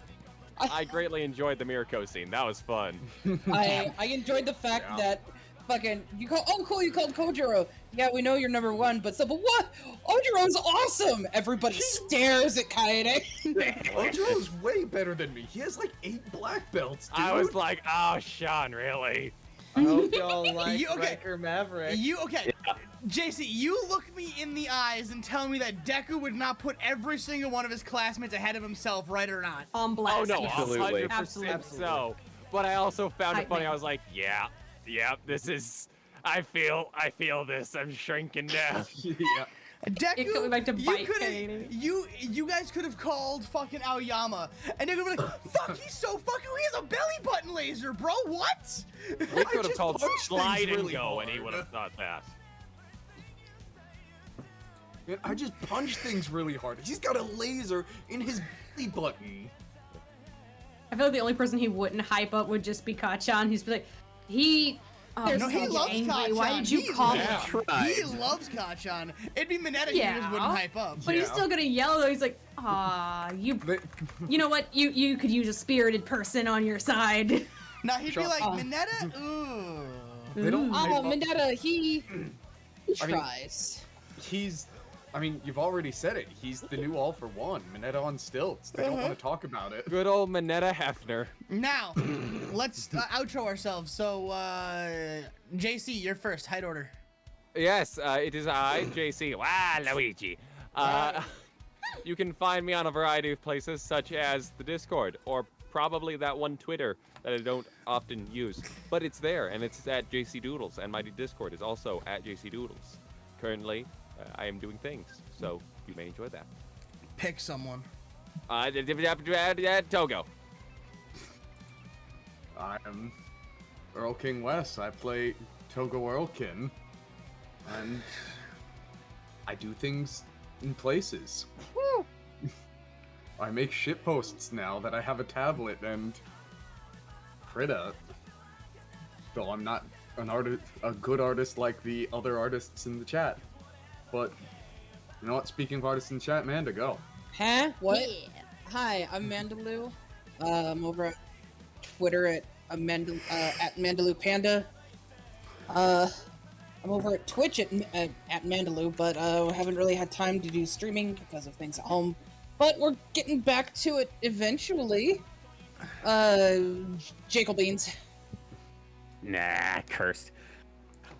I greatly enjoyed the Mirko scene. That was fun. I enjoyed the fact Yeah. that fucking you call you called Kojiro. Yeah, we know you're #1, but what? Ojiro's awesome. Everybody stares at Kaede. Ojiro's way better than me. He has like 8 black belts, dude. I was like, oh, Sean, really? I hope y'all like You- okay. Wrecker Maverick. You okay? JC, you look me in the eyes and tell me that Deku would not put every single one of his classmates ahead of himself, right or not? On Oh blast. no, yes. Absolutely. 100% Absolutely. so. But I also found it Hype funny. man. I was like, yeah, this is. I feel this. I'm shrinking down. yeah. Deku, It coming back to you bite coulda- Kaede. you guys could have called fucking Aoyama, and they're gonna be like, fuck, he's so fucking, he has a belly button laser, bro, what? We could have just called punch things Slide and really Go, and he hard. would have thought that. Man, I just punch things really hard. He's got a laser in his belly button. I feel like the only person he wouldn't hype up would just be Kachan. He's like, he Oh, There's No, he so loves angry. Kachan. Why did you He's call mad. him? He loves Kachan. It'd be Mineta who Yeah. just wouldn't hype up. But he's Yeah. still gonna yell though. He's like, "Ah, you They- you know what? You could use a spirited person on your side." Now he'd be Sure. like, Uh. Mineta? Ooh. They don't. Oh, hype up- Mineta, he I mean- tries. He's. I mean, you've already said it. He's the new All for One. Mineta on stilts. They don't want to talk about it. Good old Mineta Hefner. Now, let's outro ourselves. So, JC, you're first. Height order. Yes, it is I, JC. Wow, Luigi. You can find me on a variety of places, such as the Discord, or probably that one Twitter that I don't often use. But it's there, and it's at JC Doodles, and my Discord is also at JC Doodles. Currently, I am doing things, so you may enjoy that. Pick someone. Togo. I'm Earl King West. I play Togo Earlkin, and I do things in places. I make shit posts now that I have a tablet and Krita. Though I'm not a good artist like the other artists in the chat. But you know what? Speaking of artists in chat, Amanda, go. Huh? What? Hi, I'm Mandaloo. I'm over at Twitter at Mandaloo Panda. I'm over at Twitch at Mandaloo, but haven't really had time to do streaming because of things at home. But we're getting back to it eventually. Jacob Beans. Nah, cursed.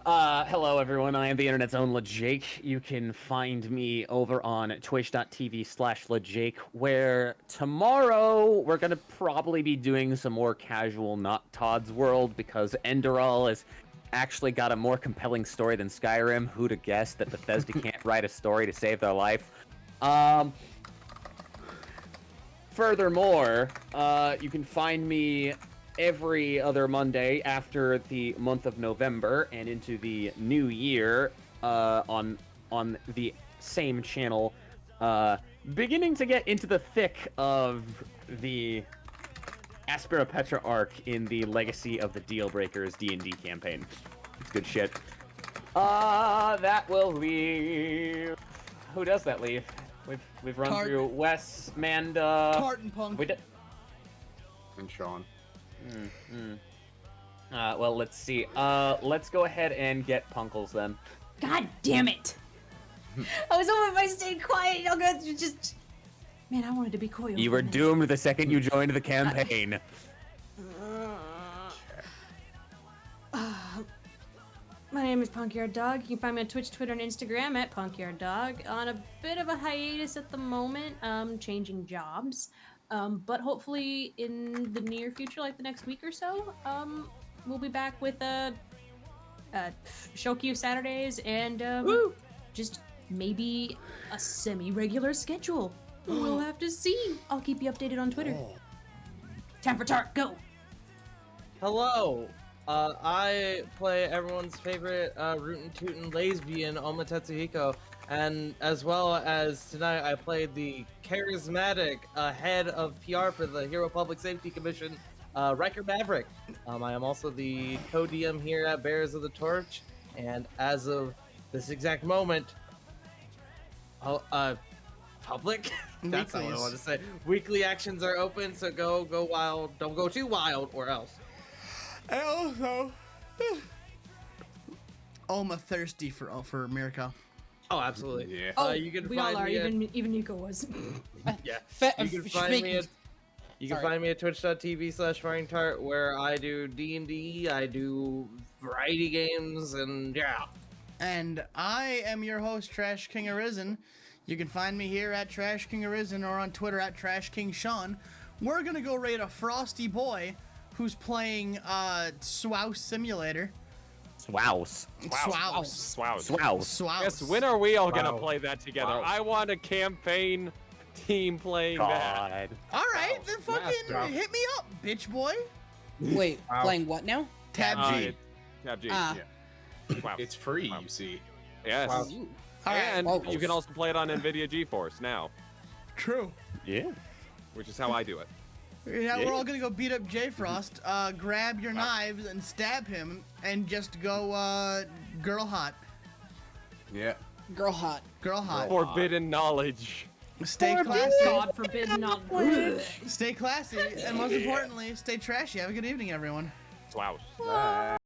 Hello everyone, I am the internet's own LeJake. You can find me over on twitch.tv/LeJake, where tomorrow we're gonna probably be doing some more casual Not Todd's World, because Enderal has actually got a more compelling story than Skyrim. Who'd have guessed that Bethesda can't write a story to save their life? Furthermore, you can find me every other Monday after the month of November and into the new year on the same channel, beginning to get into the thick of the Aspera Petra arc in the Legacy of the Dealbreakers D&D campaign. It's good shit. That will leave. Who does that leave? We've run Tart. through Wes, Manda. Tartan Punk. We did. And Sean. Well, let's see. Let's go ahead and get Punkles then. God damn it! I was hoping if I stayed quiet, y'all guys would just. Man, I wanted to be coy. You were doomed the second you joined the campaign. My name is Punkyard Dog. You can find me on Twitch, Twitter, and Instagram at Punkyard Dog. On a bit of a hiatus at the moment, changing jobs. But hopefully in the near future, like the next week or so, we'll be back with Shokyu Saturdays and just maybe a semi-regular schedule. We'll have to see. I'll keep you updated on Twitter. Time for Tart, go! Hello. I play everyone's favorite rootin' tootin' lesbian, Oma Tetsuhiko, and as well as tonight I played the charismatic head of PR for the Hero Public Safety Commission, Riker Maverick. I am also the co-DM here at Bearers of the Torch, and as of this exact moment, public? That's not what I want to say. Weekly actions are open, so go wild. Don't go too wild, or else. And also, Alma thirsty for Mirko. Oh, absolutely. Yeah. Oh, you can we find all are. me at- Even Nico was. Yeah. Fe- You can find me at Sorry. find me at twitch.tv/FightingTart, where I do D&D, I do variety games, and yeah. And I am your host, Trash King Arisen. You can find me here at Trash King Arisen or on Twitter at Trash King Sean. We're gonna go raid a frosty boy who's playing Swouse Simulator. Swouse. Swouse. Wow. Swouse. Swouse. Yes, when are we all gonna Wow. play that together? Wow. I want a campaign team playing that. God. All right, Wow, then smash fucking mouth. hit me up, bitch boy. Wait, Wow. playing what now? Tab G. Tab G. Ah. Wow. It's free, Wow. you see. Yes. Wow. Ooh. All right. And Oh. you can also play it on NVIDIA GeForce now, True. Yeah. which is how I do it. Yeah, we're all gonna go beat up J Frost, grab your knives and stab him, and just go, girl hot. Yeah. Girl hot. Girl hot. Forbidden knowledge. Stay classy. God forbid not. Stay classy, and most importantly, stay trashy. Have a good evening, everyone. Wow. Bye.